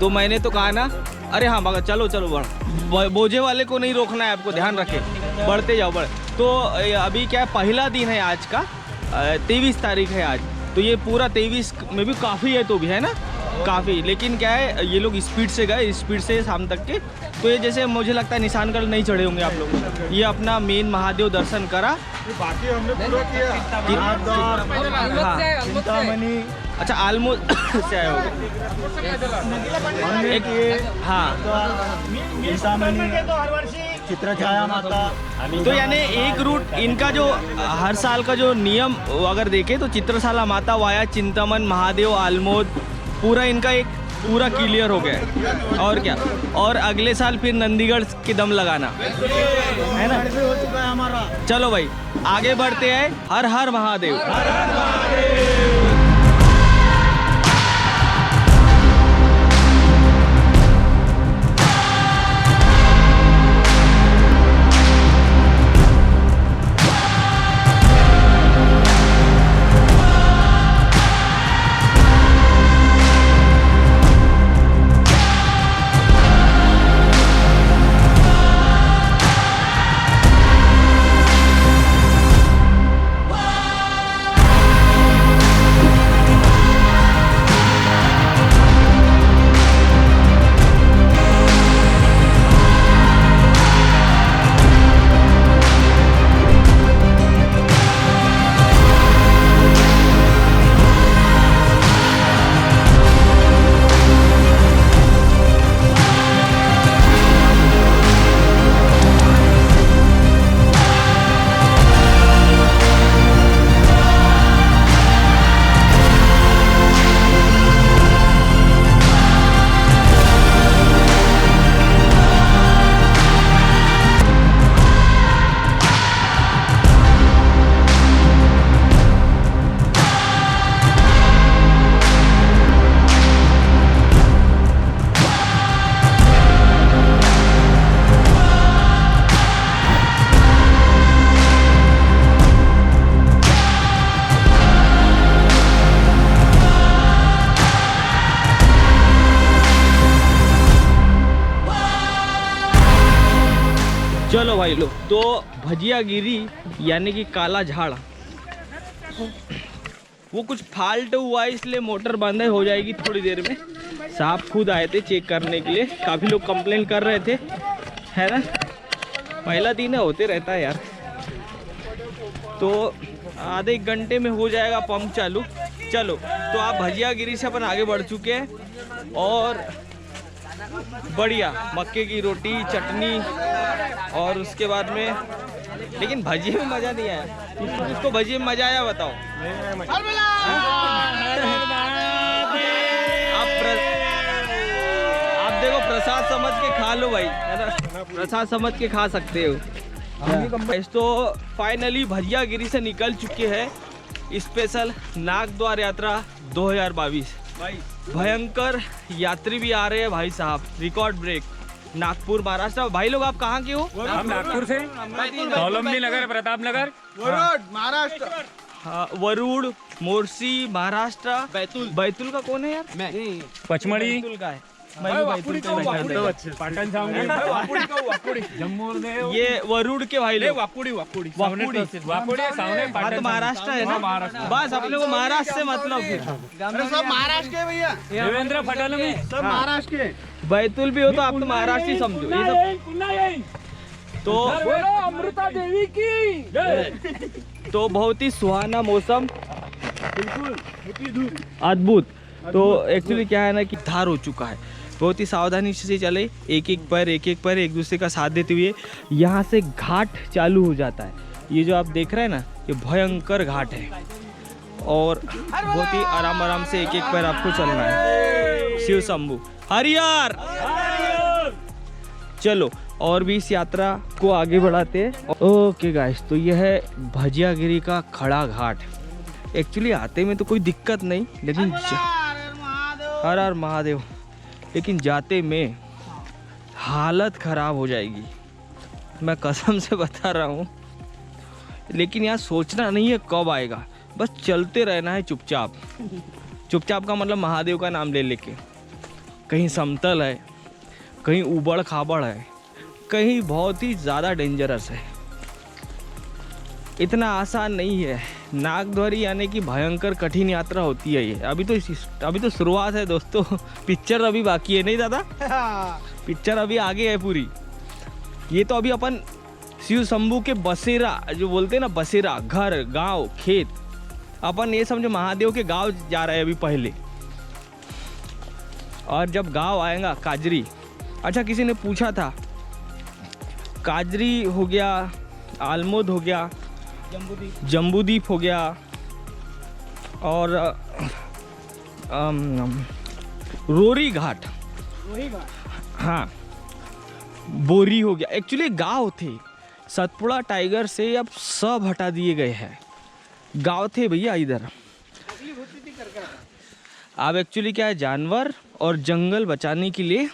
तो मैंने तो कहा ना, अरे हाँ भगत चलो चलो बढ़, बोझे वाले को नहीं रोकना है, आपको ध्यान रखे, बढ़ते जाओ बढ़। तो अभी क्या है, पहला दिन है आज का, 23 तारीख है आज। तो ये पूरा 23 में भी काफ़ी है, तो भी है ना काफ़ी, लेकिन क्या है ये लोग स्पीड से गए, स्पीड से शाम तक के। तो ये जैसे मुझे लगता है निशानगढ़ नहीं चढ़े होंगे आप लोग। ये अपना मेन महादेव दर्शन करा, बाकी हमने पूरा किया। हाँ। अच्छा आलमोस्ट से आए होगे। हाँ, चित्रछाया माता। तो यानी एक रूट इनका जो हर साल का जो नियम अगर देखें तो चित्रशाला माता वाया चिंतामन महादेव आलमोद पूरा इनका एक पूरा क्लियर हो गया है। और क्या, और अगले साल फिर नंदीगढ़ के दम लगाना है ना। हो चुका है हमारा। चलो भाई आगे बढ़ते हैं। हर हर महादेव। चलो भाई लोग, तो भजियागिरी यानी कि काला झाड़ वो कुछ फाल्ट हुआ है, इसलिए मोटर बंद हो जाएगी थोड़ी देर में। साहब खुद आए थे चेक करने के लिए, काफ़ी लोग कंप्लेंट कर रहे थे, है ना। पहला दिन है, होते रहता है यार। तो आधे एक घंटे में हो जाएगा पंप चालू। चलो तो आप भजियागिरी से अपन आगे बढ़ चुके हैं और बढ़िया मक्के की रोटी चटनी और उसके बाद में, लेकिन भजिए में मज़ा नहीं आया। किसको भजिए में मज़ा आया बताओ। आप देखो प्रसाद समझ के खा लो भाई, है ना, प्रसाद समझ के खा सकते हो। तो फाइनली भजियागिरी से निकल चुके हैं स्पेशल नागद्वार यात्रा 2022। भयंकर यात्री भी आ रहे हैं भाई साहब, रिकॉर्ड ब्रेक नागपुर महाराष्ट्र। भाई लोग आप कहाँ के हो? हम नागपुर से, कौलंबी नगर, प्रताप नगर, महाराष्ट्र। हाँ, वरुड़, मोर्शी महाराष्ट्र। बैतूल का कौन है यार? पचमढ़ी, बैतूल का है। मैं भी बैतूल के बैठा हूं। पाटण जाऊंगे जम्मू ये वरुड के भाई लोग वाकुड़ी वाकुड़ी सामने हाँ, तो महाराष्ट्र है ना, बस अपने को महाराष्ट्र से मतलब सब महाराष्ट्र के भैया, देवेंद्र फडणवीस सब महाराष्ट्र के। बैतूल भी हो तो आप तो महाराष्ट्र ही समझो ये सब। तो अमृता देवी की तो बहुत ही सुहाना मौसम, अद्भुत। तो एक्चुअली क्या है ना कि धार हो चुका है, बहुत ही सावधानी से चले, एक एक पैर एक दूसरे का साथ देते हुए। यहाँ से घाट चालू हो जाता है, ये जो आप देख रहे हैं ना, ये भयंकर घाट है और बहुत ही आराम आराम से एक एक पैर आपको चलना है। शिव शंभू हरियर, चलो और भी इस यात्रा को आगे बढ़ाते हैं। ओके गाइस, तो यह है भजियागिरी का खड़ा घाट। एक्चुअली आते में तो कोई दिक्कत नहीं, लेकिन हर हर महादेव, लेकिन जाते में हालत ख़राब हो जाएगी, मैं कसम से बता रहा हूँ। लेकिन यहाँ सोचना नहीं है कब आएगा, बस चलते रहना है चुपचाप। चुपचाप का मतलब महादेव का नाम ले लेके। कहीं समतल है, कहीं उबड़ खाबड़ है, कहीं बहुत ही ज़्यादा डेंजरस है। इतना आसान नहीं है। नागद्वारी आने की भयंकर कठिन यात्रा होती है ये। अभी तो शुरुआत है दोस्तों, पिक्चर अभी बाकी है, नहीं दादा? पिक्चर अभी आगे है पूरी। ये तो अभी अपन शिव शंभू के बसेरा जो बोलते हैं ना, बसेरा घर गांव खेत, अपन ये समझो महादेव के गांव जा रहे हैं अभी पहले। और जब गांव आएगा काजरी, अच्छा किसी ने पूछा था, काजरी हो गया, आलमोद हो गया, जम्बूदीप हो गया और रोरी घाट, हाँ बोरी हो गया। एक्चुअली गांव थे, सतपुड़ा टाइगर से अब सब हटा दिए गए हैं। गांव थे भैया इधर। अब एक्चुअली क्या है, जानवर और जंगल बचाने के लिए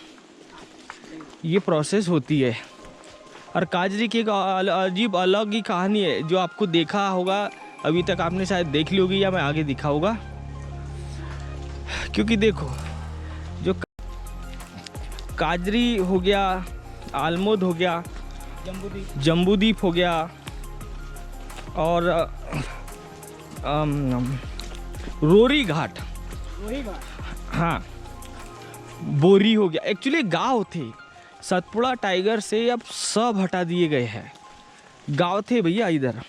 ये प्रोसेस होती है। और काजरी की एक अजीब अलग ही कहानी है, जो आपको देखा होगा, अभी तक आपने शायद देख ली होगी या मैं आगे दिखाऊंगा। क्योंकि देखो, जो काजरी हो गया, आलमोद हो गया, जम्बूदीप हो गया और रोरी घाट, हाँ बोरी हो गया। एक्चुअली गांव थे, सतपुड़ा टाइगर से अब सब हटा दिए गए हैं। गांव थे भैया इधर।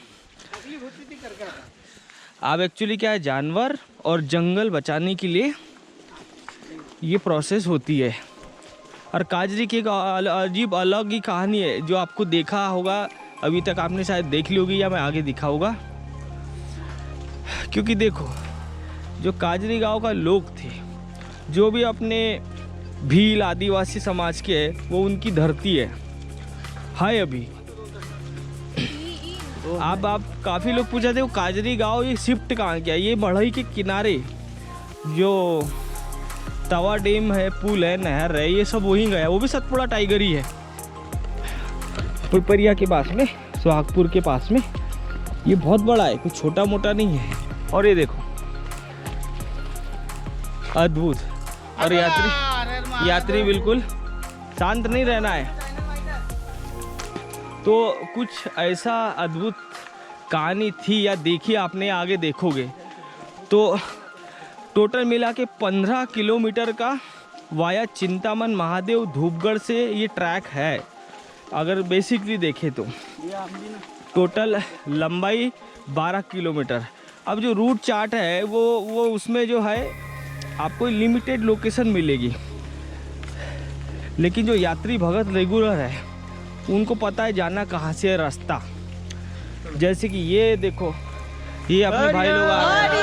अब एक्चुअली क्या है, जानवर और जंगल बचाने के लिए ये प्रोसेस होती है। और काजरी की एक अजीब अलग ही कहानी है, जो आपको देखा होगा, अभी तक आपने शायद देख ली होगी या मैं आगे दिखाऊंगा। क्योंकि देखो, जो काजरी गांव का लोग थे, जो भी अपने भील आदिवासी समाज के है, वो उनकी धरती है अभी। अब आप काफ़ी लोग पूछा थे वो काजरी गांव ये शिफ्ट कहाँ किया। ये बढ़ई के किनारे जो तवा डैम है, पुल है, नहर है, ये सब वहीं गया। वो भी सतपुड़ा टाइगर ही है, पिपरिया के पास में, सुहागपुर के पास में। ये बहुत बड़ा है, कुछ छोटा मोटा नहीं है। और ये देखो, अद्भुत। और यात्री बिल्कुल शांत नहीं रहना है। तो कुछ ऐसा अद्भुत कहानी थी, या देखिए आपने आगे देखोगे तो टोटल मिला के 15 किलोमीटर का वाया चिंतामन महादेव धूपगढ़ से ये ट्रैक है। अगर बेसिकली देखें तो टोटल लंबाई 12 किलोमीटर। अब जो रूट चार्ट है वो उसमें जो है आपको लिमिटेड लोकेशन मिलेगी, लेकिन जो यात्री भगत रेगुलर है उनको पता है जाना कहाँ से है रास्ता। जैसे कि ये देखो, ये अपने भाई लोग आ रहे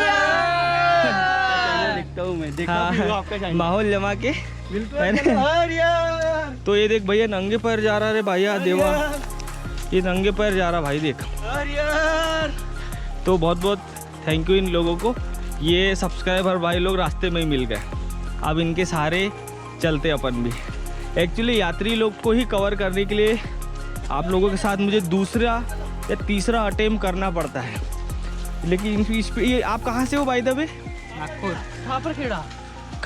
हैं, माहौल जमा के। तो ये देख भैया नंगे पैर जा रहा है भैया देवा, ये नंगे पैर जा रहा भाई देख। तो बहुत बहुत थैंक यू इन लोगों को, ये सब्सक्राइबर भाई लोग रास्ते में ही मिल गए। अब इनके सहारे चलते अपन भी। एक्चुअली यात्री लोग को ही कवर करने के लिए आप लोगों के साथ मुझे दूसरा या तीसरा अटेम्प्ट करना पड़ता है। लेकिन इस पे ये आप कहाँ से हो भाई दबे?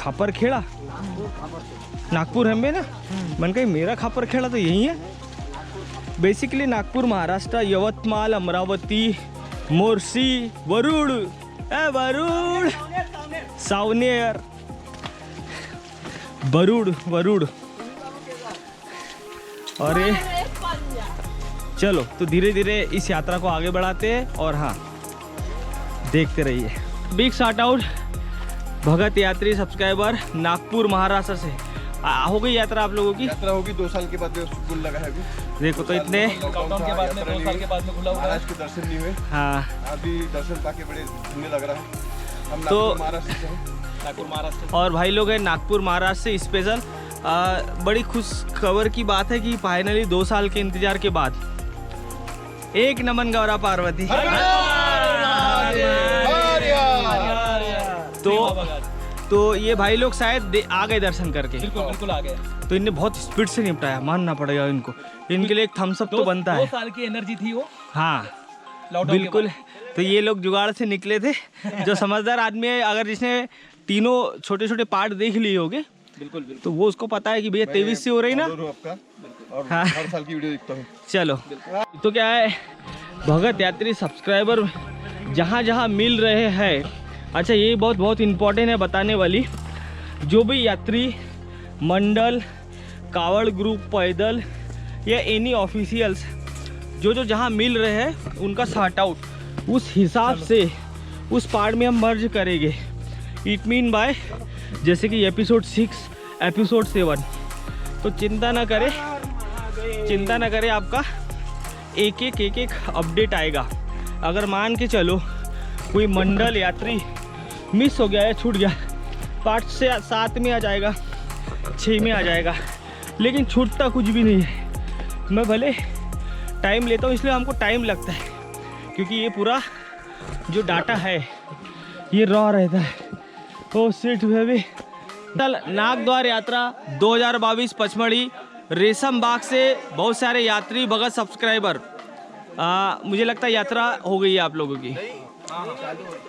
खापर खेड़ा नागपुर है में ना, मन कहीं मेरा खापर खेड़ा तो यही है। बेसिकली नागपुर महाराष्ट्र, यवतमाल, अमरावती, मोर्शी, वरुड, वरुड, सावनेर, वरुड। और ये चलो तो धीरे धीरे इस यात्रा को आगे बढ़ाते हैं और हाँ देखते रहिए। बिग शाउट आउट भगत यात्री सब्सक्राइबर नागपुर महाराष्ट्र से। हो गई यात्रा आप लोगों की? यात्रा होगी 2 साल के बाद स्कूल लगा है अभी। देखो तो इतने लॉकडाउन के बाद में 2 साल के बाद में खुला हुआ है। महाराज के दर्शन नहीं हुए। हाँ अभी दर्शन पाके बड़े धन्य लग रहा है। हम तो नागपुर महाराष्ट्र से हैं। नागपुर महाराष्ट्र और भाई लोग हैं नागपुर महाराष्ट्र से स्पेशल। बड़ी खुश खबर की बात है कि फाइनली 2 साल के इंतजार के बाद एक नमन गौरा पार्वती। तो ये भाई लोग शायद आ गए दर्शन करके। बिल्कुल आ गए। तो इनने बहुत स्पीड से निपटाया, मानना पड़ेगा इनको। इनके लिए एक थम्स अप तो बनता है। 2 साल की एनर्जी थी वो। हाँ लॉकडाउन के बिल्कुल। तो ये लोग जुगाड़ से निकले थे। जो समझदार आदमी है, अगर जिसने तीनों छोटे छोटे पार्ट देख लिए होंगे बिल्कुल तो वो उसको पता है कि भैया 23 से हो रही ना। आपका और हाँ। हर साल की वीडियो देखता हूँ। चलो तो क्या है, भगत यात्री सब्सक्राइबर जहाँ जहाँ मिल रहे हैं। अच्छा ये बहुत इम्पोर्टेंट है बताने वाली। जो भी यात्री मंडल, कावड़ ग्रुप, पैदल या एनी ऑफिशियल्स जो जहाँ मिल रहे हैं उनका शार्ट आउट उस हिसाब से उस पार्ट में हम मर्ज करेंगे। इट मीन बाय जैसे कि एपिसोड 6, एपिसोड 7। तो चिंता ना करें, आपका एक अपडेट आएगा। अगर मान के चलो कोई मंडल यात्री मिस हो गया है, छूट गया, पार्ट से 7 में आ जाएगा, 6 में आ जाएगा, लेकिन छूटता कुछ भी नहीं है। मैं भले टाइम लेता हूँ, इसलिए हमको टाइम लगता है क्योंकि ये पूरा जो डाटा है ये रॉ रहता है। ओ सिट बेबी। नागद्वार यात्रा 2022 पचमढ़ी रेशम बाग से बहुत सारे यात्री भगत सब्सक्राइबर, मुझे लगता है यात्रा हो गई है आप लोगों की।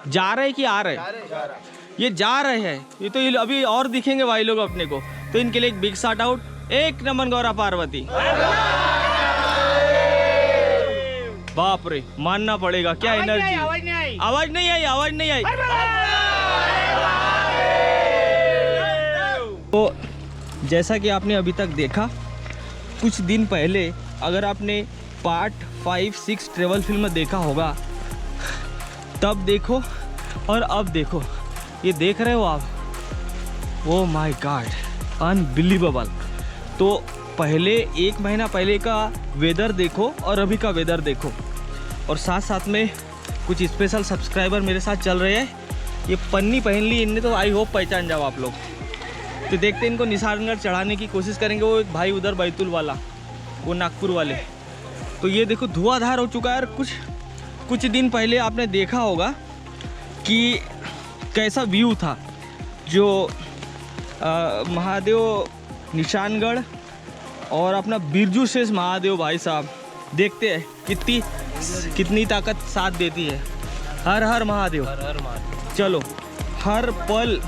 जा रहे कि आ रहे? ये जा रहे हैं। ये तो अभी और दिखेंगे भाई लोग अपने को। तो इनके लिए एक बिग शाउट आउट, एक नमन गौरा पार्वती। बाप रे, मानना पड़ेगा क्या एनर्जी। आवाज नहीं आई। तो जैसा कि आपने अभी तक देखा, कुछ दिन पहले अगर आपने पार्ट 5, 6 ट्रेवल फिल्म देखा होगा तब देखो और अब देखो। ये देख रहे हो आप? Oh my God, unbelievable. तो पहले 1 महीना पहले का वेदर देखो और अभी का वेदर देखो, और साथ साथ में कुछ स्पेशल सब्सक्राइबर मेरे साथ चल रहे हैं। ये पन्नी पहन ली इनने, तो आई होप पहचान जाओ आप लोग। तो देखते इनको निशानगढ़ चढ़ाने की कोशिश करेंगे। वो एक भाई उधर बैतूल वाला, वो नागपुर वाले। तो ये देखो धुआंधार हो चुका है। और कुछ दिन पहले आपने देखा होगा कि कैसा व्यू था। जो महादेव निशानगढ़ और अपना बिरजू शेष महादेव भाई साहब, देखते हैं कितनी ताकत साथ देती है। हर हर महादेव। चलो, हर पल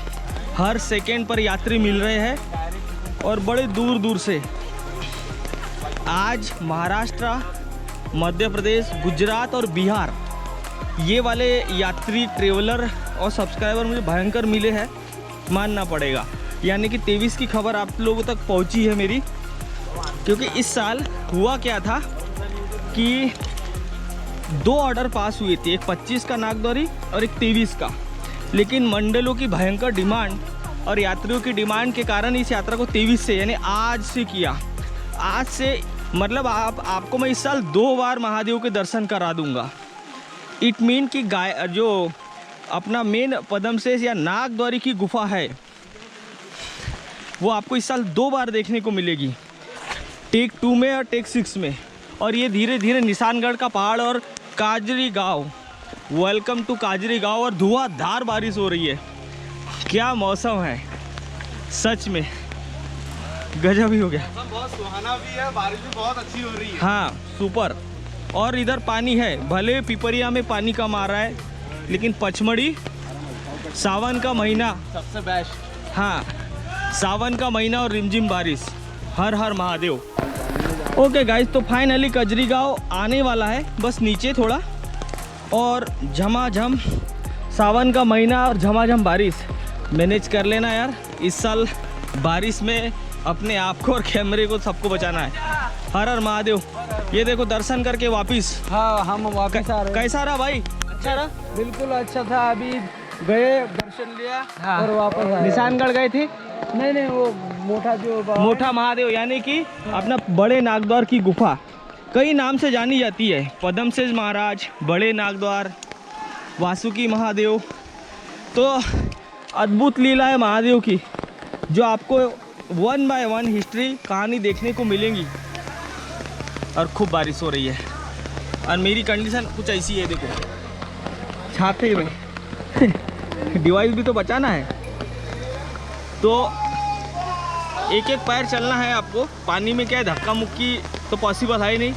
हर सेकेंड पर यात्री मिल रहे हैं और बड़े दूर दूर से। आज महाराष्ट्र, मध्य प्रदेश, गुजरात और बिहार, ये वाले यात्री, ट्रेवलर और सब्सक्राइबर मुझे भयंकर मिले हैं, मानना पड़ेगा। यानी कि 23 की खबर आप लोगों तक पहुंची है मेरी। क्योंकि इस साल हुआ क्या था कि 2 ऑर्डर पास हुए थे, एक 25 का नागद्वारी और एक 23 का। लेकिन मंडलों की भयंकर डिमांड और यात्रियों की डिमांड के कारण इस यात्रा को 23 से यानी आज से किया। आज से मतलब आपको मैं इस साल 2 बार महादेव के दर्शन करा दूंगा। इट मीन कि जो अपना मेन पद्मशेष या नागद्वारी की गुफा है वो आपको इस साल 2 बार देखने को मिलेगी, टेक 2 में और टेक 6 में। और ये धीरे धीरे निशानगढ़ का पहाड़ और काजरी गांव, वेलकम टू काजरी गांव। और धुआंधार बारिश हो रही है, क्या मौसम है सच में, गजब ही हो गया। बहुत सुहाना भी है, बारिश भी बहुत अच्छी हो रही है। हाँ सुपर। और इधर पानी है, भले पिपरिया में पानी कम आ रहा है, लेकिन पचमढ़ी सावन का महीना सबसे बेस्ट। हाँ, सावन का महीना और रिमझिम बारिश। हर हर महादेव। ओके गाइस, तो फाइनली कजरी गांव आने वाला है, बस नीचे थोड़ा। और झमाझम सावन का महीना और झमाझम बारिश मैनेज कर लेना यार। इस साल बारिश में अपने आप को और कैमरे को सबको बचाना है। हर हर महादेव। ये देखो दर्शन करके वापिस। हाँ, हम वापस आ रहे हैं। कैसा रहा भाई? अच्छा रहा? बिल्कुल अच्छा था। अभी गए, दर्शन लिया और वापस आए। निशानगढ़ गए थे? नहीं, वो मोठा महादेव यानी कि अपना बड़े नागद्वार की गुफा कई नाम से जानी जाती है। पद्मसेज महाराज, बड़े नागद्वार, वासुकी महादेव। तो अद्भुत लीला है महादेव की, जो आपको 1 बाय 1 हिस्ट्री कहानी देखने को मिलेंगी। और खूब बारिश हो रही है और मेरी कंडीशन कुछ ऐसी है, देखो छाते में डिवाइस भी तो बचाना है। तो एक एक पैर चलना है आपको। पानी में क्या है, धक्का मुक्की तो पॉसिबल है ही नहीं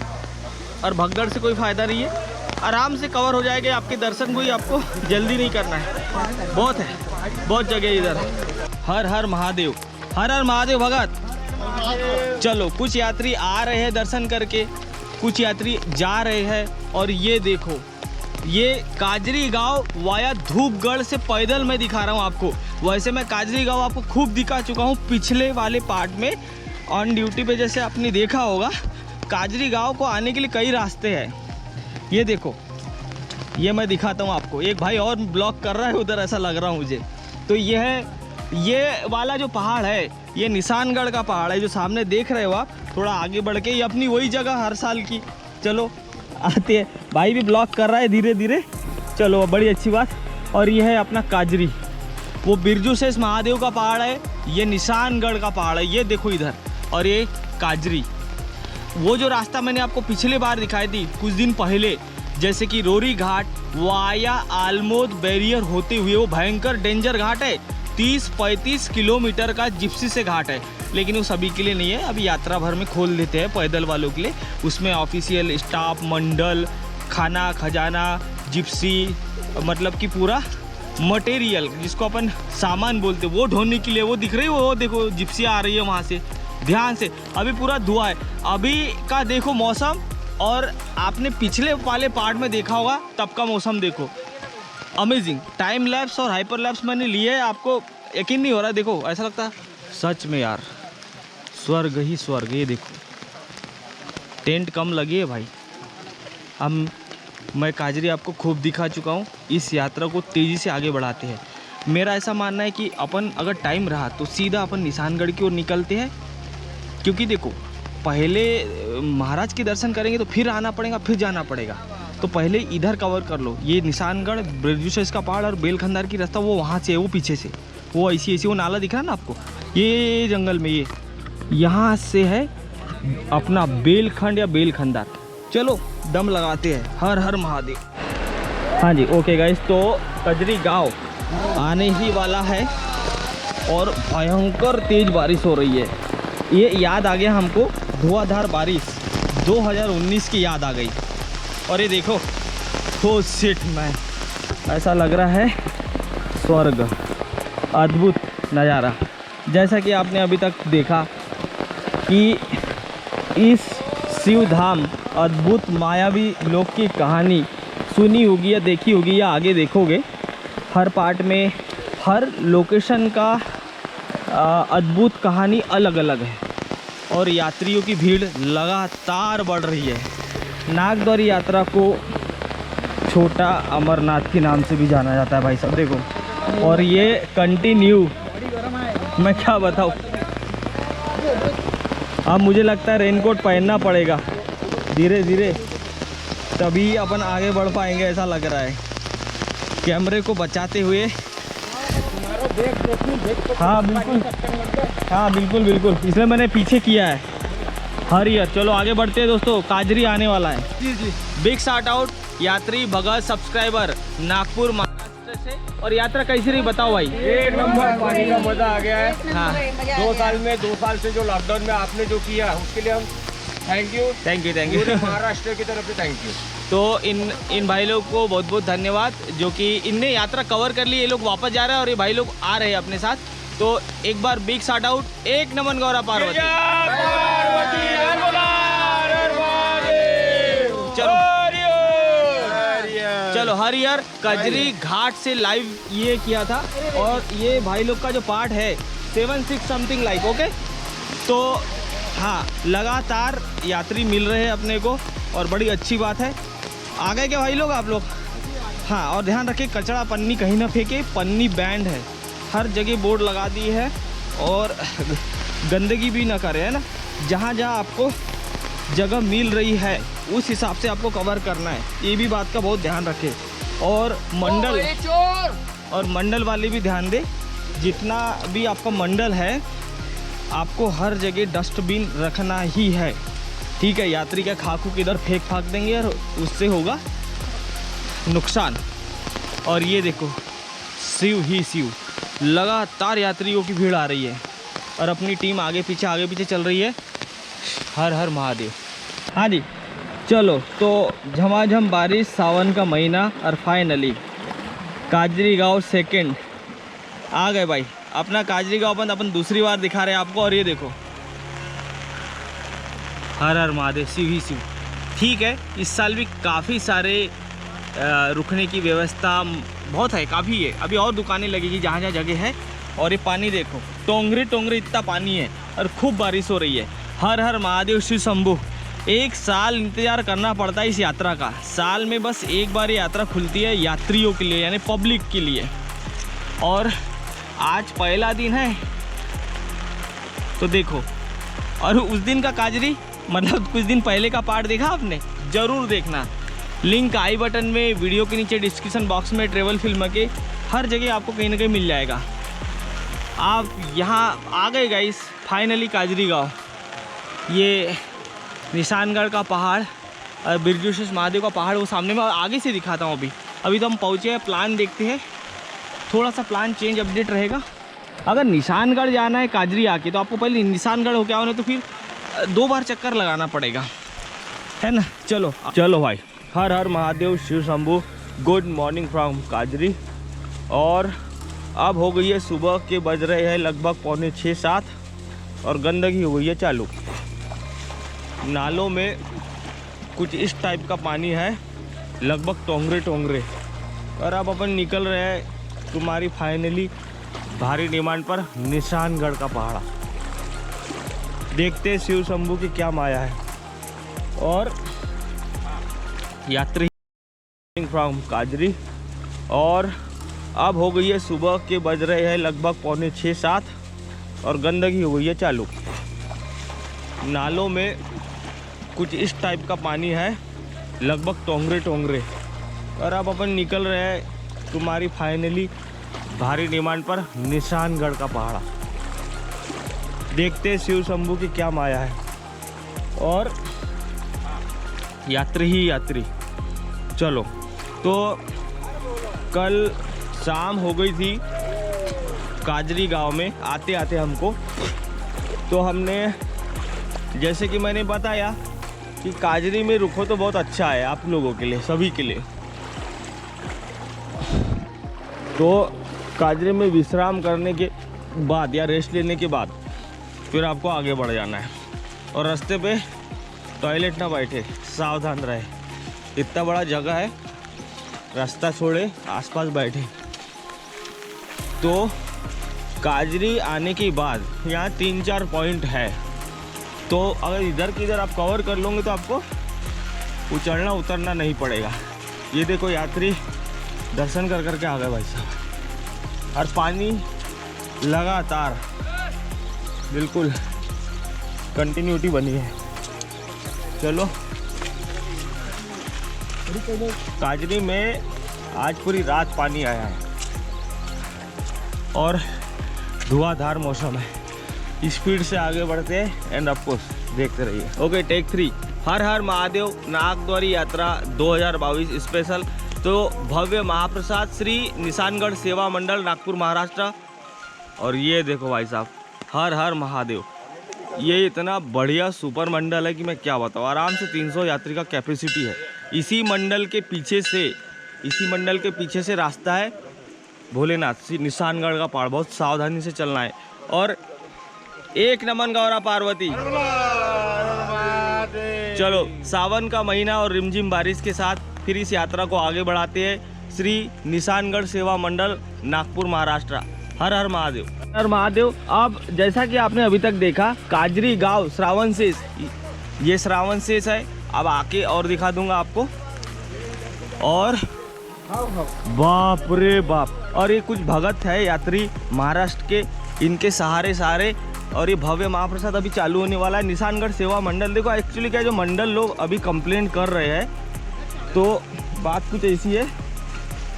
और भगदड़ से कोई फ़ायदा नहीं है। आराम से कवर हो जाएगा आपके दर्शन, कोई आपको जल्दी नहीं करना है। बहुत है, बहुत जगह इधर। हर हर महादेव, हर हर महादेव भगत। चलो, कुछ यात्री आ रहे हैं दर्शन करके, कुछ यात्री जा रहे हैं। और ये देखो, ये काजरी गांव वाया धूपगढ़ से पैदल मैं दिखा रहा हूँ आपको। वैसे मैं काजरी गांव आपको खूब दिखा चुका हूँ पिछले वाले पार्ट में ऑन ड्यूटी पे, जैसे आपने देखा होगा। काजरी गांव को आने के लिए कई रास्ते हैं। ये देखो, ये मैं दिखाता हूँ आपको। एक भाई और ब्लॉक कर रहा है उधर, ऐसा लग रहा हूँ मुझे। तो ये वाला जो पहाड़ है, ये निशानगढ़ का पहाड़ है, जो सामने देख रहे हो आप। थोड़ा आगे बढ़ के ये अपनी वही जगह हर साल की। चलो आते हैं, भाई भी ब्लॉक कर रहा है धीरे धीरे। चलो, बड़ी अच्छी बात। और ये है अपना काजरी, वो बिरजू शेष महादेव का पहाड़ है। ये निशानगढ़ का पहाड़ है, ये देखो इधर। और ये काजरी, वो जो रास्ता मैंने आपको पिछले बार दिखाई थी कुछ दिन पहले, जैसे कि रोरी घाट वाया आलमोद बैरियर होते हुए, वो भयंकर डेंजर घाट है। 30-35 किलोमीटर का जिप्सी से घाट है, लेकिन वो सभी के लिए नहीं है। अभी यात्रा भर में खोल देते हैं पैदल वालों के लिए। उसमें ऑफिशियल स्टाफ, मंडल, खाना खजाना, जिप्सी, मतलब कि पूरा मटेरियल जिसको अपन सामान बोलते, वो ढोने के लिए वो दिख रही है। वो देखो जिप्सी आ रही है वहाँ से, ध्यान से। अभी पूरा धुआं है। अभी का देखो मौसम, और आपने पिछले वाले पार्ट में देखा होगा तब का मौसम देखो। अमेजिंग। टाइम लैप्स और हाइपर लैप्स मैंने लिए है, आपको यकीन नहीं हो रहा। देखो, ऐसा लगता है सच में यार स्वर्ग ही स्वर्ग। ये देखो, टेंट कम लगी है भाई। अब मैं काजरी आपको खूब दिखा चुका हूँ। इस यात्रा को तेज़ी से आगे बढ़ाते हैं। मेरा ऐसा मानना है कि अपन अगर टाइम रहा तो सीधा अपन निशानगढ़ की ओर निकलते हैं, क्योंकि देखो पहले महाराज के दर्शन करेंगे तो फिर आना पड़ेगा, फिर जाना पड़ेगा। तो पहले इधर कवर कर लो। ये निशानगढ़, बिरजू शेष का पहाड़ और बेलखंदार की रास्ता वो वहाँ से है, वो पीछे से, वो ऐसी वो नाला दिख रहा है ना आपको, ये जंगल में, ये यहाँ से है अपना बेलखंड या बेलखंदार। चलो दम लगाते हैं। हर हर महादेव। हाँ जी, ओके गाइस, तो कजरी गांव आने ही वाला है और भयंकर तेज बारिश हो रही है। ये याद आ गया हमको, धुआंधार बारिश 2019 की याद आ गई। और ये देखो, तो सिट में ऐसा लग रहा है स्वर्ग। अद्भुत नज़ारा। जैसा कि आपने अभी तक देखा कि इस शिव धाम अद्भुत मायावी लोक की कहानी सुनी होगी या देखी होगी या आगे देखोगे। हर पार्ट में हर लोकेशन का अद्भुत कहानी अलग अलग है और यात्रियों की भीड़ लगातार बढ़ रही है। नागद्वारी यात्रा को छोटा अमरनाथ के नाम से भी जाना जाता है भाई साहब, देखो। और ये कंटिन्यू, मैं क्या बताऊँ, अब मुझे लगता है रेनकोट पहनना पड़ेगा धीरे धीरे, तभी अपन आगे बढ़ पाएंगे ऐसा लग रहा है, कैमरे को बचाते हुए। हाँ बिल्कुल, हाँ बिल्कुल बिल्कुल, इसलिए मैंने पीछे किया है। हर ईयर। चलो आगे बढ़ते हैं दोस्तों, काजरी आने वाला है। जी जी, बिग शार्ट आउट यात्री भगत सब्सक्राइबर नागपुर महाराष्ट्र से। और यात्रा कैसी रही बताओ भाई? एक नंबर, पानी का मजा आ गया है। हाँ, 2 साल से जो लॉकडाउन में आपने जो किया उसके लिए हम थैंक यू पूरे महाराष्ट्र की तरफ से थैंक यू। तो इन भाई लोग को बहुत बहुत धन्यवाद, जो कि इनने यात्रा कवर कर ली। ये लोग वापस जा रहे हैं और ये भाई लोग आ रहे हैं अपने साथ। तो एक बार बिग शाउट आउट, एक नमन गौरा पार्वती। चलो चलो हरिहर कजरी घाट से लाइव ये किया था, और ये भाई लोग का जो पार्ट है 7-6 समथिंग लाइक, ओके। तो हाँ, लगातार यात्री मिल रहे हैं अपने को, और बड़ी अच्छी बात है। आ गए क्या भाई लोग आप लोग? हाँ, और ध्यान रखें कचरा पन्नी कहीं ना फेंके, पन्नी बैंड है, हर जगह बोर्ड लगा दी है, और गंदगी भी ना करे, है ना। जहाँ जहाँ आपको जगह मिल रही है उस हिसाब से आपको कवर करना है, ये भी बात का बहुत ध्यान रखें। और मंडल वाले भी ध्यान दें, जितना भी आपका मंडल है आपको हर जगह डस्टबिन रखना ही है, ठीक है। यात्री का खाकू किधर फेंक फाक देंगे और उससे होगा नुकसान। और ये देखो शिव ही शिव, लगातार यात्रियों की भीड़ आ रही है, और अपनी टीम आगे पीछे चल रही है। हर हर महादेव। हाँ जी, चलो तो झमाझम बारिश, सावन का महीना, और फाइनली काजरी गांव सेकंड आ गए भाई। अपना काजरी गांव अपन दूसरी बार दिखा रहे हैं आपको, और ये देखो हर हर महादेव, शिव ही शिव। ठीक है, इस साल भी काफ़ी सारे रुकने की व्यवस्था बहुत है, काफ़ी है। अभी और दुकानें लगेगी जहाँ जहाँ जगह है। और ये पानी देखो, टोंगरे इतना पानी है, और खूब बारिश हो रही है। हर हर महादेव, शिव शंभू। एक साल इंतज़ार करना पड़ता है इस यात्रा का, साल में बस एक बार ये यात्रा खुलती है यात्रियों के लिए, यानी पब्लिक के लिए। और आज पहला दिन है, तो देखो। और उस दिन का काजरी, मतलब कुछ दिन पहले का पार्ट देखा आपने? ज़रूर देखना, लिंक आई बटन में, वीडियो के नीचे डिस्क्रिप्शन बॉक्स में, ट्रेवल फिल्म के हर जगह आपको कहीं ना कहीं मिल जाएगा। आप यहाँ आ गए गाइस, फाइनली काजरी गाँव। ये निशानगढ़ का पहाड़ और बिरजू महादेव का पहाड़ वो सामने में, आगे से दिखाता हूँ। अभी तो हम पहुँचे हैं, प्लान देखते हैं, थोड़ा सा प्लान चेंज अपडेट रहेगा। अगर निशानगढ़ जाना है काजरी आके, तो आपको पहले निशानगढ़ होके आओ, तो फिर 2 बार चक्कर लगाना पड़ेगा, है ना। चलो चलो भाई, हर हर Mahadev, Shiv Shambhu. Good morning from Kajri. और अब हो गई है सुबह के, बज रहे हैं लगभग 6:45-7, और गंदगी हो गई है चालू। नालों में कुछ इस टाइप का पानी है, लगभग टोंगरे। और अब अपन निकल रहे हैं तुम्हारी फाइनली भारी डिमांड पर निशानगढ़ का पहाड़ा। देखते शिव शंभू की क्या माया है। और यात्री फ्रॉम काजरी। और अब हो गई है सुबह के, बज रहे हैं लगभग 6:45-7, और गंदगी हो गई है चालू। नालों में कुछ इस टाइप का पानी है, लगभग टोंगरे। और अब अपन निकल रहे हैं तुम्हारी फाइनली भारी डिमांड पर निशानगढ़ का पहाड़ा। देखते शिव शंभू की क्या माया है। और यात्री ही यात्री। चलो, तो कल शाम हो गई थी काजरी गांव में आते आते हमको। तो हमने, जैसे कि मैंने बताया कि काजरी में रुको तो बहुत अच्छा है आप लोगों के लिए, सभी के लिए। तो काजरी में विश्राम करने के बाद या रेस्ट लेने के बाद फिर आपको आगे बढ़ जाना है। और रास्ते पे टॉयलेट ना बैठे, सावधान रहे। इतना बड़ा जगह है, रास्ता छोड़े आसपास बैठे। तो काजरी आने के बाद यहाँ 3-4 पॉइंट है, तो अगर इधर की इधर आप कवर कर लोगे तो आपको उचलना उतरना नहीं पड़ेगा। ये देखो यात्री दर्शन कर करके आ गए भाई साहब। और पानी लगातार बिल्कुल कंटिन्यूटी बनी है। चलो, काजरी में आज पूरी रात पानी आया है, और धुआंधार मौसम है। स्पीड से आगे बढ़ते हैं, एंड ऑफकोर्स देखते रहिए। Okay, take 3। हर हर महादेव नागद्वारी यात्रा 2022 स्पेशल। तो भव्य महाप्रसाद श्री निशानगढ़ सेवा मंडल, नागपुर, महाराष्ट्र। और ये देखो भाई साहब, हर हर महादेव। ये इतना बढ़िया सुपर मंडल है कि मैं क्या बताऊँ। आराम से 300 यात्री का कैपेसिटी है। इसी मंडल के पीछे से रास्ता है भोलेनाथ निशानगढ़ का पहाड़, बहुत सावधानी से चलना है। और एक नमन गौरा पार्वती। चलो, सावन का महीना और रिमझिम बारिश के साथ फिर इस यात्रा को आगे बढ़ाते हैं। श्री निशानगढ़ सेवा मंडल, नागपुर, महाराष्ट्र। हर हर महादेव। हर महादेव। अब जैसा कि आपने अभी तक देखा, काजरी गांव श्रावण शेष, ये श्रावण शेष है। अब आके और दिखा दूंगा आपको। और बाप रे बाप, और ये कुछ भगत है यात्री महाराष्ट्र के, इनके सहारे सारे। और ये भव्य महाप्रसाद अभी चालू होने वाला है। निशानगढ़ सेवा मंडल, देखो एक्चुअली क्या, जो मंडल लोग अभी कंप्लेंट कर रहे हैं, तो बात कुछ ऐसी है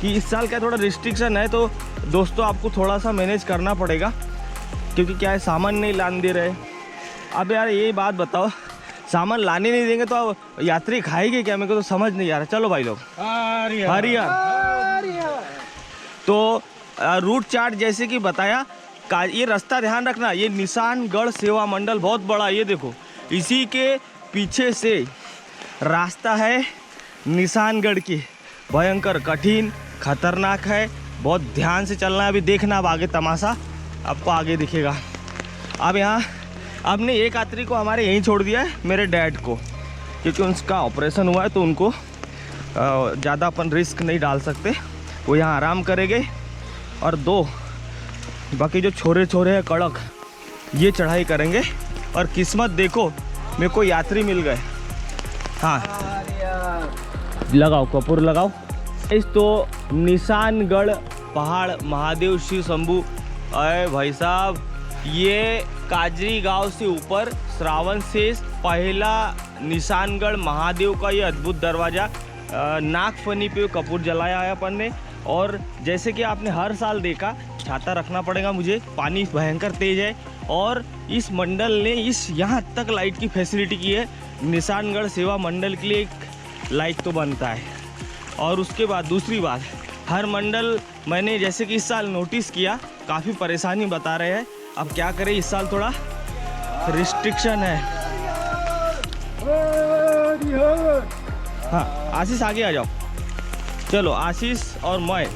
कि इस साल क्या थोड़ा रिस्ट्रिक्शन है, तो दोस्तों आपको थोड़ा सा मैनेज करना पड़ेगा, क्योंकि क्या है, सामान नहीं लाने दे रहे। अब यार ये बात बताओ, सामान लाने नहीं देंगे तो यात्री खाएंगे क्या? मेरे को तो समझ नहीं आ रहा। चलो भाई लोग, हरियर। तो रूट चार्ट जैसे कि बताया, ये रास्ता ध्यान रखना, ये निशानगढ़ सेवा मंडल बहुत बड़ा, ये देखो, इसी के पीछे से रास्ता है निशानगढ़ की। भयंकर, कठिन, खतरनाक है, बहुत ध्यान से चलना है। अभी देखना, अब आगे तमाशा आपको आगे दिखेगा। अब यहाँ आपने एक यात्री को हमारे यहीं छोड़ दिया है, मेरे डैड को, क्योंकि उनका ऑपरेशन हुआ है, तो उनको ज़्यादा अपन रिस्क नहीं डाल सकते, वो यहाँ आराम करेंगे। और 2 बाकी जो छोरे हैं कड़क, ये चढ़ाई करेंगे। और किस्मत देखो, मेरे को यात्री मिल गए। हाँ, लगाओ कपूर लगाओ। इस तो निशानगढ़ पहाड़, महादेव शिव शंभू। अरे भाई साहब, ये काजरी गांव से ऊपर श्रावण शेष, पहला निशानगढ़ महादेव का ये अद्भुत दरवाज़ा। नागफनी पे कपूर जलाया है अपन ने। और जैसे कि आपने हर साल देखा, छाता रखना पड़ेगा मुझे, पानी भयंकर तेज है। और इस मंडल ने इस यहाँ तक लाइट की फैसिलिटी की है। निशानगढ़ सेवा मंडल के लिए एक लाइट तो बनता है। और उसके बाद दूसरी बात, हर मंडल मैंने जैसे कि इस साल नोटिस किया, काफ़ी परेशानी बता रहे हैं। अब क्या करें, इस साल थोड़ा रिस्ट्रिक्शन है। हाँ आशीष, आगे आ जाओ। चलो, आशीष और मैं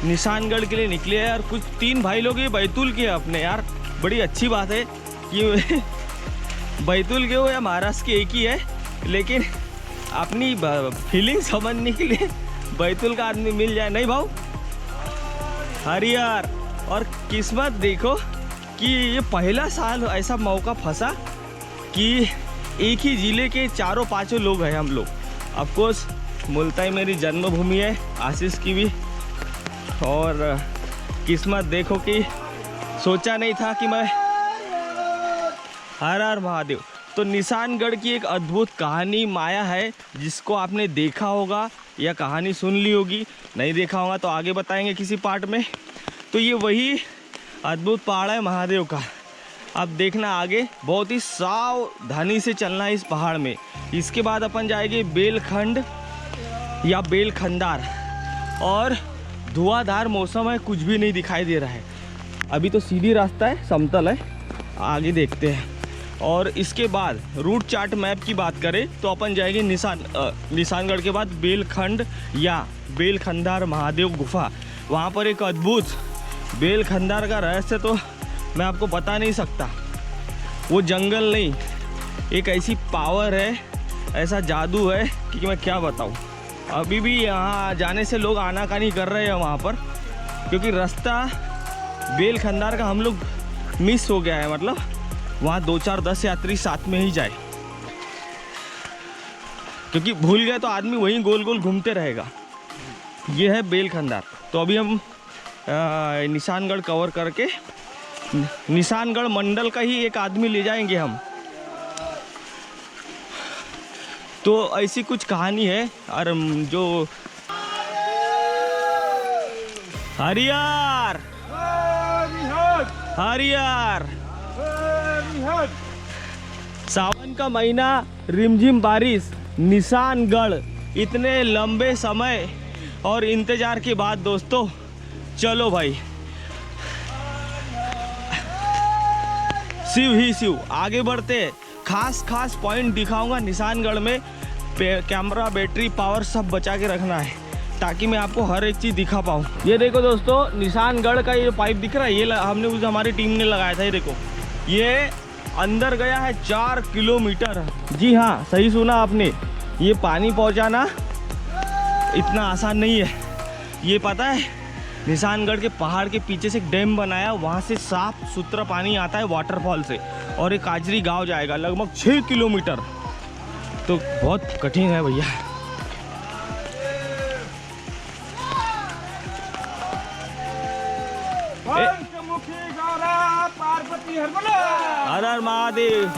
निशानगढ़ के लिए निकले हैं। और कुछ 3 भाई लोग ये बैतूल के अपने, यार बड़ी अच्छी बात है कि बैतूल के हो या महाराष्ट्र के एक ही है, लेकिन अपनी फीलिंग समझने के लिए बैतूल का आदमी मिल जाए, नहीं भाऊ? हरियर। और किस्मत देखो कि ये पहला साल ऐसा मौका फंसा कि एक ही ज़िले के 4-5 लोग हैं हम लोग। ऑफकोर्स मुल्ताई मेरी जन्मभूमि है, आशीष की भी। और किस्मत देखो कि सोचा नहीं था कि मैं, हर हर महादेव। तो निशानगढ़ की एक अद्भुत कहानी माया है, जिसको आपने देखा होगा या कहानी सुन ली होगी, नहीं देखा होगा तो आगे बताएंगे किसी पार्ट में। तो ये वही अद्भुत पहाड़ है महादेव का। अब देखना आगे, बहुत ही सावधानी से चलना है इस पहाड़ में। इसके बाद अपन जाएंगे बेलखंड या बेलखंडार। और धुआंधार मौसम है, कुछ भी नहीं दिखाई दे रहा है। अभी तो सीधी रास्ता है, समतल है, आगे देखते हैं। और इसके बाद रूट चार्ट मैप की बात करें तो अपन जाएंगे निशानगढ़ के बाद बेलखंड या बेलखंडार महादेव गुफा। वहाँ पर एक अद्भुत बेलखंडार का रहस्य तो मैं आपको बता नहीं सकता। वो जंगल नहीं, एक ऐसी पावर है, ऐसा जादू है कि मैं क्या बताऊँ। अभी भी यहाँ जाने से लोग आनाकानी कर रहे हैं वहाँ पर, क्योंकि रास्ता बेलखंडार का हम लोग मिस हो गया है। मतलब वहाँ 2-4-10 यात्री साथ में ही जाए, क्योंकि भूल गए तो आदमी वहीं गोल गोल घूमते रहेगा। ये है बेलखंडार। तो अभी हम निशानगढ़ कवर करके निशानगढ़ मंडल का ही एक आदमी ले जाएंगे हम। तो ऐसी कुछ कहानी है। और जो हरियर हरियर, सावन का महीना, रिमझिम बारिश, निशानगढ़, इतने लंबे समय और इंतजार के बाद दोस्तों, चलो भाई, शिव ही शिव, आगे बढ़ते हैं। खास पॉइंट दिखाऊंगा निशानगढ़ में। कैमरा, बैटरी, पावर सब बचा के रखना है, ताकि मैं आपको हर एक चीज़ दिखा पाऊँ। ये देखो दोस्तों, निशानगढ़ का ये पाइप दिख रहा है, ये हमने उस हमारी टीम ने लगाया था। ये देखो, ये अंदर गया है 4 किलोमीटर। जी हाँ, सही सुना आपने। ये पानी पहुँचाना इतना आसान नहीं है। ये पता है, निशानगढ़ के पहाड़ के पीछे से एक डैम बनाया, वहाँ से साफ सुथरा पानी आता है वाटरफॉल से, और एक काजरी गांव जाएगा लगभग 6 किलोमीटर। तो बहुत कठिन है भैया। हर हर महादेव,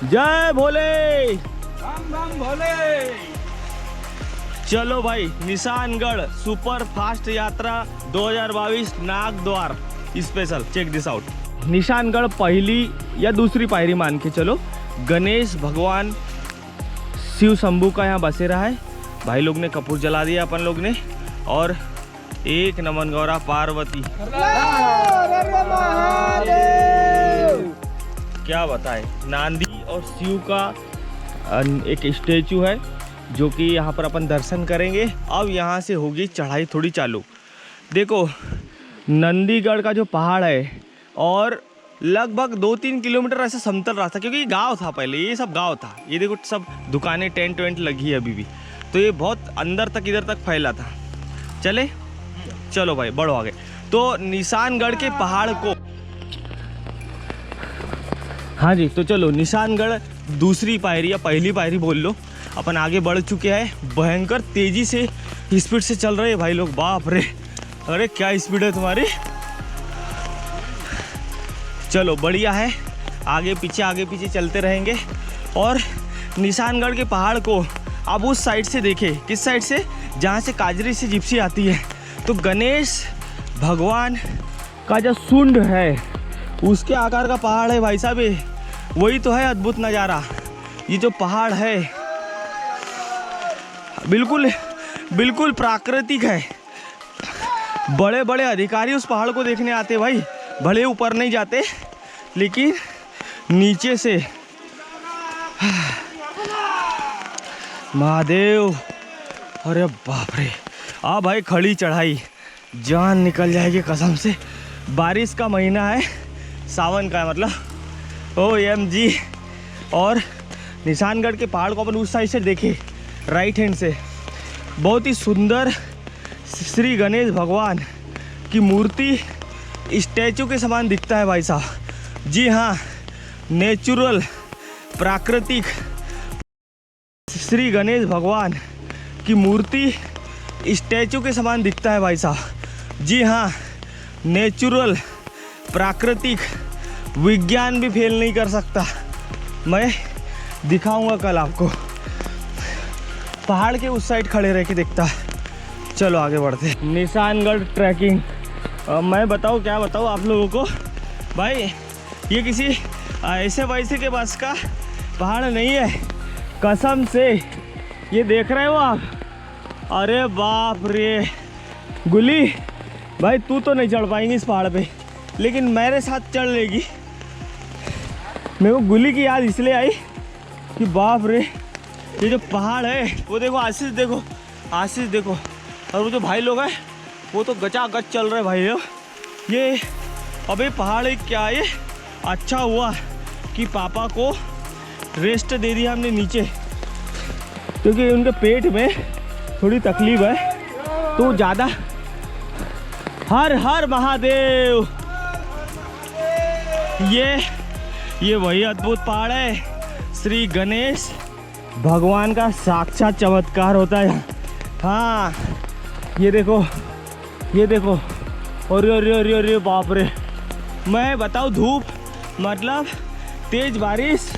जय भोले, भोले। चलो भाई, निशानगढ़ सुपर फास्ट यात्रा 2022 Nagdwar special, check this out. Nishangarh पहली या दूसरी पायरी मान के चलो। गणेश भगवान शिव शंभू का यहाँ बसेरा है। भाई लोग ने कपूर जला दिया अपन लोग ने, और एक नमन गौरा पार्वती। क्या बताए, नांदी और शिव का एक स्टेचू है जो कि यहाँ पर अपन दर्शन करेंगे। अब यहाँ से होगी चढ़ाई थोड़ी चालू। देखो, नंदीगढ़ का जो पहाड़ है, और लगभग 2-3 किलोमीटर ऐसा समतल रास्ता, क्योंकि ये गांव था पहले, ये सब गांव था। ये देखो सब दुकानें, टेंट वेंट लगी है अभी भी, तो ये बहुत अंदर तक इधर तक फैला था। चले, चलो भाई बढ़ो आगे। तो निशानगढ़ के पहाड़ को, हाँ जी, तो चलो निशानगढ़ दूसरी पायरी या पहली पायरी बोल लो, अपन आगे बढ़ चुके हैं। भयंकर तेजी से स्पीड से चल रहे हैं भाई लोग, बाप रे, अरे क्या स्पीड है तुम्हारी। चलो बढ़िया है, आगे पीछे चलते रहेंगे। और निशानगढ़ के पहाड़ को अब उस साइड से देखें, किस साइड से, जहाँ से काजरी से जिप्सी आती है। तो गणेश भगवान का जो सुंड है, उसके आकार का पहाड़ है भाई साहब। ये वही तो है अद्भुत नज़ारा। ये जो पहाड़ है बिल्कुल प्राकृतिक है। बड़े बड़े अधिकारी उस पहाड़ को देखने आते भाई, भले ऊपर नहीं जाते, लेकिन नीचे से। महादेव, अरे बाप रे, भाई खड़ी चढ़ाई, जान निकल जाएगी कसम से। बारिश का महीना है, सावन का है मतलब, OMG। और निशानगढ़ के पहाड़ को अपन उस साइड से देखें, राइट हैंड से, बहुत ही सुंदर श्री गणेश भगवान की मूर्ति स्टैचू के समान दिखता है भाई साहब। जी हाँ, नेचुरल, प्राकृतिक श्री गणेश भगवान की मूर्ति स्टैचू के समान दिखता है भाई साहब। जी हाँ, नेचुरल, प्राकृतिक, विज्ञान भी फेल नहीं कर सकता। मैं दिखाऊंगा कल आपको, पहाड़ के उस साइड खड़े रह के देखता है। चलो आगे बढ़ते। निशानगढ़ ट्रैकिंग, मैं बताऊँ क्या बताऊँ आप लोगों को भाई, ये किसी ऐसे वैसे के बस का पहाड़ नहीं है कसम से। ये देख रहे हो आप, अरे बाप रे। गुली भाई, तू तो नहीं चढ़ पाएंगी इस पहाड़ पे, लेकिन मेरे साथ चढ़ लेगी। मेरे को गुली की याद इसलिए आई कि बाप रे, ये जो पहाड़ है वो देखो, आशीष देखो, और वो जो भाई लोग हैं वो तो गचागच चल रहे भाई लोग। ये अबे पहाड़ है क्या ये। अच्छा हुआ कि पापा को रेस्ट दे दिया हमने नीचे, क्योंकि उनके पेट में थोड़ी तकलीफ है, तो ज़्यादा। हर हर महादेव। ये वही अद्भुत पहाड़ है, श्री गणेश भगवान का साक्षात चमत्कार होता है। हाँ, ये देखो, अरे बाप रे। मैं बताऊँ, धूप मतलब तेज बारिश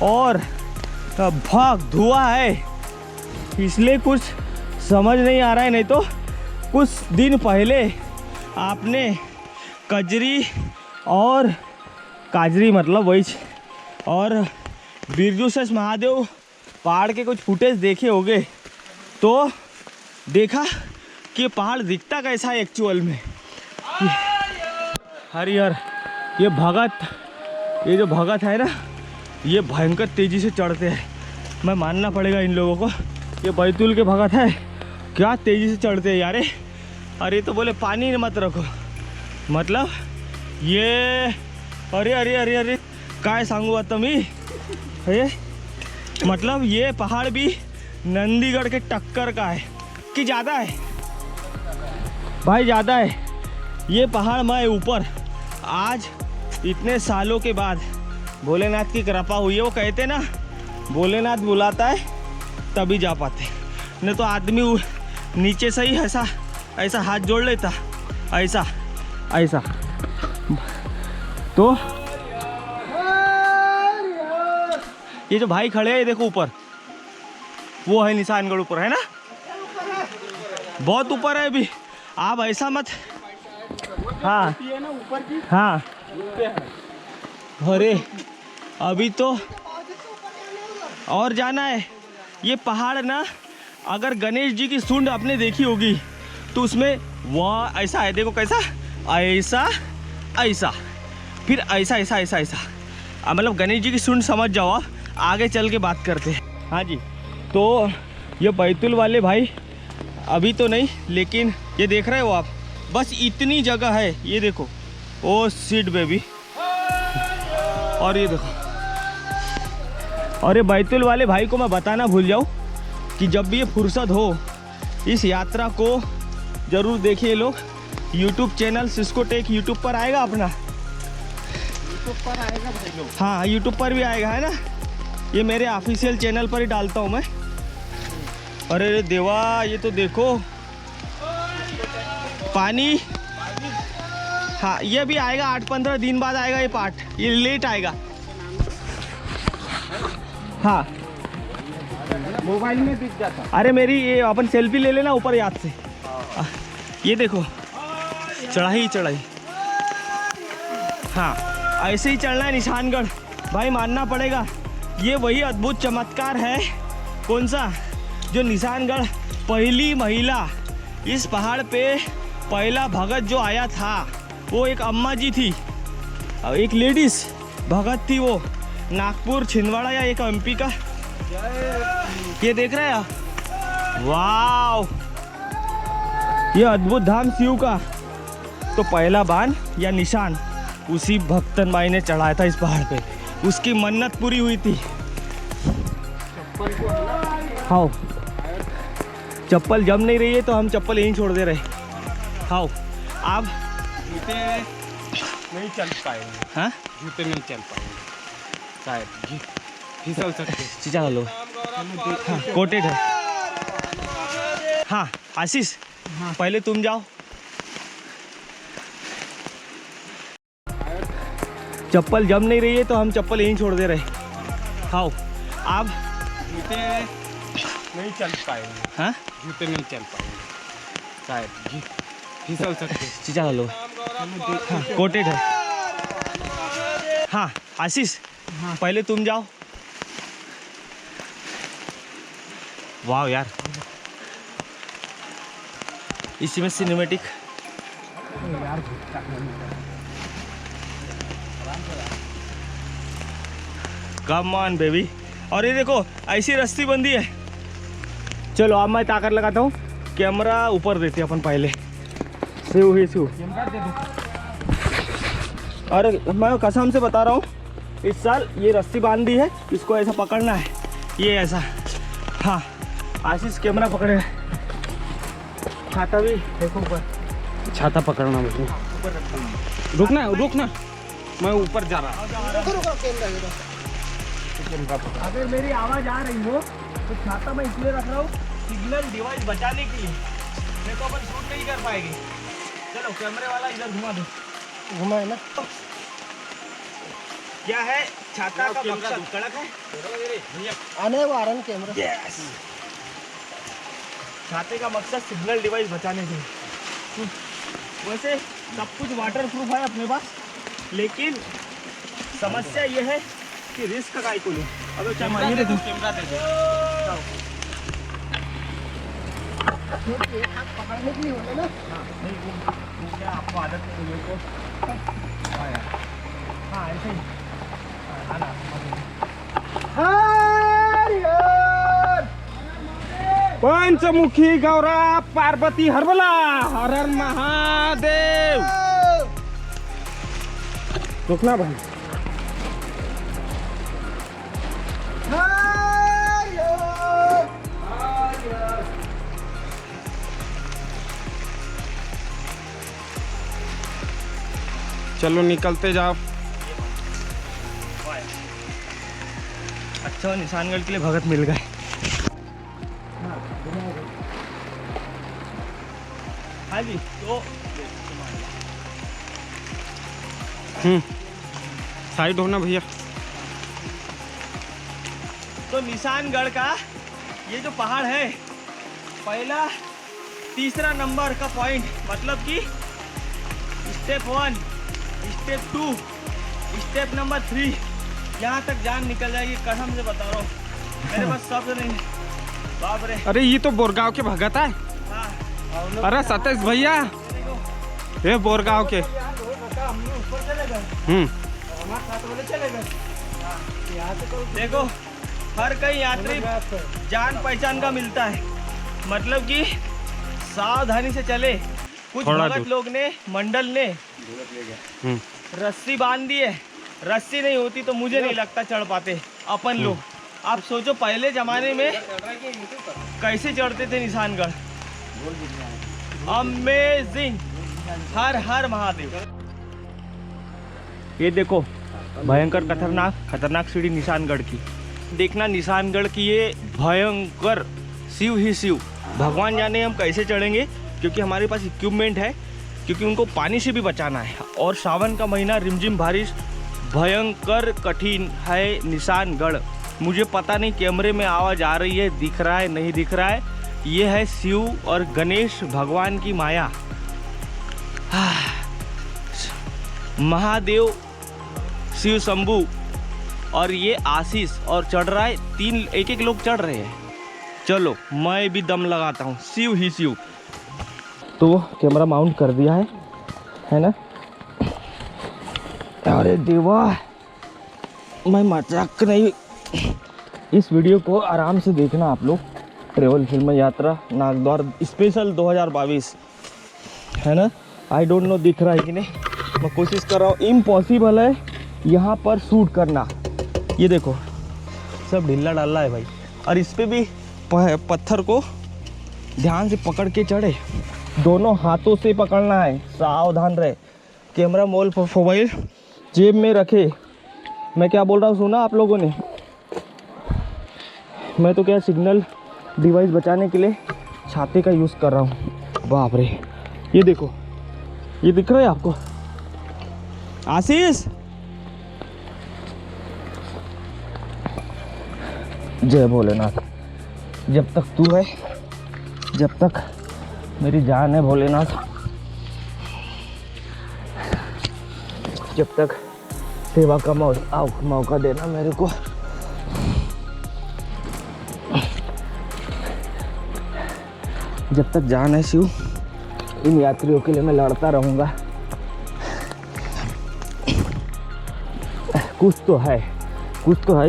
और भाग धुआं है, इसलिए कुछ समझ नहीं आ रहा है। नहीं तो कुछ दिन पहले आपने कजरी और काजरी मतलब वही और बिरजू शेष महादेव पहाड़ के कुछ फुटेज देखे होंगे, तो देखा कि पहाड़ दिखता कैसा है एक्चुअल में। हरिहर, ये जो भगत है ना, ये भयंकर तेज़ी से चढ़ते हैं। मैं मानना पड़ेगा इन लोगों को, ये बैतूल के भगत है, क्या तेज़ी से चढ़ते हैं यार। अरे तो बोले पानी मत रखो, मतलब ये अरे अरे अरे अरे काय सांगू आता मी हे, मतलब ये पहाड़ भी नंदीगढ़ के टक्कर का है कि ज़्यादा है भाई, ज़्यादा है। ये पहाड़ मैं ऊपर आज इतने सालों के बाद भोलेनाथ की कृपा हुई है। वो कहते ना भोलेनाथ बुलाता है तभी जा पाते, नहीं तो आदमी नीचे से ही ऐसा ऐसा हाथ जोड़ लेता, ऐसा ऐसा। तो ये जो भाई खड़े हैं ये देखो ऊपर, वो है निशानगढ़ ऊपर, है ना, बहुत ऊपर है अभी। आप ऐसा मत, हाँ हाँ, अरे अभी तो और जाना है। ये पहाड़ ना, अगर गणेश जी की सूंड आपने देखी होगी तो उसमें वह ऐसा है, देखो कैसा, ऐसा ऐसा, फिर ऐसा ऐसा ऐसा ऐसा, मतलब गणेश जी की सूंड समझ जाओ। आप आगे चल के बात करते हैं। हाँ जी, तो ये बैतूल वाले भाई अभी तो नहीं, लेकिन ये देख रहे हो आप, बस इतनी जगह है, ये देखो ओ सीट बेबी, और ये देखो। और ये बैतूल वाले भाई को मैं बताना भूल जाऊँ कि जब भी ये फुर्सत हो इस यात्रा को ज़रूर देखिए लोग। YouTube channel Cisco take YouTube पर आएगा अपना, यूट्यूब पर आएगा भाई लोग, हाँ यूट्यूब पर भी आएगा, है ना। ये मेरे ऑफिशियल चैनल पर ही डालता हूँ मैं। अरे देवा, ये तो देखो पानी, हाँ ये भी आएगा 8-15 दिन बाद आएगा ये पार्ट, ये लेट आएगा। हाँ मोबाइल में दिख जाता। अरे मेरी ये अपन सेल्फी ले लेना ऊपर याद से। ये देखो चढ़ाई चढ़ाई, हाँ ऐसे ही चढ़ना है निशानगढ़ भाई, मानना पड़ेगा। ये वही अद्भुत चमत्कार है, कौन सा, जो निशानगढ़ पहली महिला, इस पहाड़ पे पहला भगत जो आया था वो एक अम्मा जी थी, एक लेडीज भगत थी, वो नागपुर छिंदवाड़ा या एक एमपी का। ये देख रहे हैं आप, वाव, ये अद्भुत धाम शिव का तो पहला बाण या निशान उसी भक्तन बाई ने चढ़ाया था इस पहाड़ पे, उसकी मन्नत पूरी हुई थी। हाँ चप्पल जम नहीं रही है तो हम चप्पल यहीं छोड़ दे रहे। हाँ आप जूते नहीं चल पाएंगे, हाँ जूते नहीं चल पाएंगे शायद, फिसल सकते। चीजा लो, हाँ कोटेड है। हाँ आशीष, हाँ पहले तुम जाओ, चप्पल जम नहीं रही है तो हम चप्पल यहीं छोड़ दे रहे। हाँ आप जूते नहीं चल पाएंगे, हाँ जूते नहीं चल पाएंगे शायद, फिसल सकते। चीजा लो, हाँ कोटेड है। हाँ आशीष, हाँ पहले तुम जाओ। वाह यार, इसी में सिनेमेटिक, कम ऑन बेबी। और ये देखो ऐसी रस्सी बंदी है। चलो अब मैं ताकत लगाता हूँ, कैमरा ऊपर देते अपन पहले। शिव ही शिव, अरे मैं कसम से बता रहा हूँ, इस साल ये रस्सी बांध दी है, इसको ऐसा पकड़ना है, ये ऐसा। हाँ आशीष कैमरा पकड़े, छाता भी देखो ऊपर, छाता पकड़ना मुझे, रुकना रुकना, मैं ऊपर जा रहा हूँ। अगर मेरी आवाज़ आ रही हो तो छाता मैं इसलिए रख रहा हूँ, सिग्नल डिवाइस बचाने के लिए, नहीं तो अपन शूट नहीं कर पाएंगे। चलो कैमरे वाला इधर घुमा दो, घुमा है ना। क्या है छाता का मकसद, कड़क है आने वारन कैमरा। यस, छाते का मकसद सिग्नल डिवाइस बचाने के लिए। वैसे सब कुछ वाटर प्रूफ है अपने पास, लेकिन समस्या ये है कि रिस्क का को लो। अगर कैमरा दे दो, कैमरा दे दो, पकड़ने के लिए होता ना। नहीं वो क्या आपको आदत है लोगों को। हाँ ऐसे ही, हाँ ना। हर हर पंचमुखी गौरा पार्वती हरबला, हर हर महादेव। रुकना भाई। चलो निकलते जाओ। अच्छा निशानगढ़ के लिए भगत मिल गए। हाँ जी, तो साइड होना भैया। तो निशानगढ़ का ये जो पहाड़ है, पहला तीसरा नंबर का पॉइंट, मतलब कि स्टेप 1, स्टेप 2, स्टेप नंबर 3, यहाँ तक जान निकल जाएगी, कसम से बता रहा हूँ। मेरे पास शब्द नहीं, बाप रे। अरे ये तो बोरगांव के भगत है। हाँ, अरे सतीश भैया, ये बोरगांव के। देखो हर कई यात्री जान पहचान का मिलता है, मतलब कि सावधानी से चले। कुछ भगत लोग ने, मंडल ने रस्सी बांध दी है, रस्सी नहीं होती तो मुझे नहीं लगता चढ़ पाते अपन लोग। आप सोचो पहले जमाने में कैसे चढ़ते थे निशानगढ़। अमेजिंग, हर हर महादेव। ये देखो भयंकर खतरनाक सीढ़ी निशानगढ़ की। देखना निशानगढ़ की ये भयंकर, शिव ही शिव, भगवान जाने हम कैसे चढ़ेंगे, क्योंकि हमारे पास इक्विपमेंट है, क्योंकि उनको पानी से भी बचाना है। और सावन का महीना, रिमझिम बारिश, भयंकर कठिन है निशानगढ़। मुझे पता नहीं कैमरे में आवाज़ आ रही है, दिख रहा है नहीं दिख रहा है। ये है शिव और गणेश भगवान की माया। महादेव शिव शंभू और ये आशीष, और चढ़ रहा है एक एक लोग चढ़ रहे हैं। चलो मैं भी दम लगाता हूँ, शिव ही शिव। तो कैमरा माउंट कर दिया है ना। अरे देवा, मैं मजाक नहीं। इस वीडियो को आराम से देखना आप लोग। ट्रेवल फिल्म यात्रा नागद्वार स्पेशल 2022 है ना। आई डोंट नो दिख रहा है कि नहीं, मैं कोशिश कर रहा हूँ। इम्पॉसिबल है यहाँ पर शूट करना। ये देखो सब ढीला डाला है भाई, और इस पे भी पत्थर को ध्यान से पकड़ के चढ़े, दोनों हाथों से पकड़ना है, सावधान रहे। कैमरा मोबाइल जेब में रखे। मैं क्या बोल रहा हूँ सुना आप लोगों ने? मैं तो क्या सिग्नल डिवाइस बचाने के लिए छाते का यूज़ कर रहा हूँ। बाप रे, ये देखो, ये दिख रहा है आपको? आशीष, जय भोलेनाथ। जब तक तू है, जब तक मेरी जान है भोलेनाथ, जब तक सेवा का मौका देना मेरे को। जब तक जान है शिव, इन यात्रियों के लिए मैं लड़ता रहूँगा। कुछ तो है,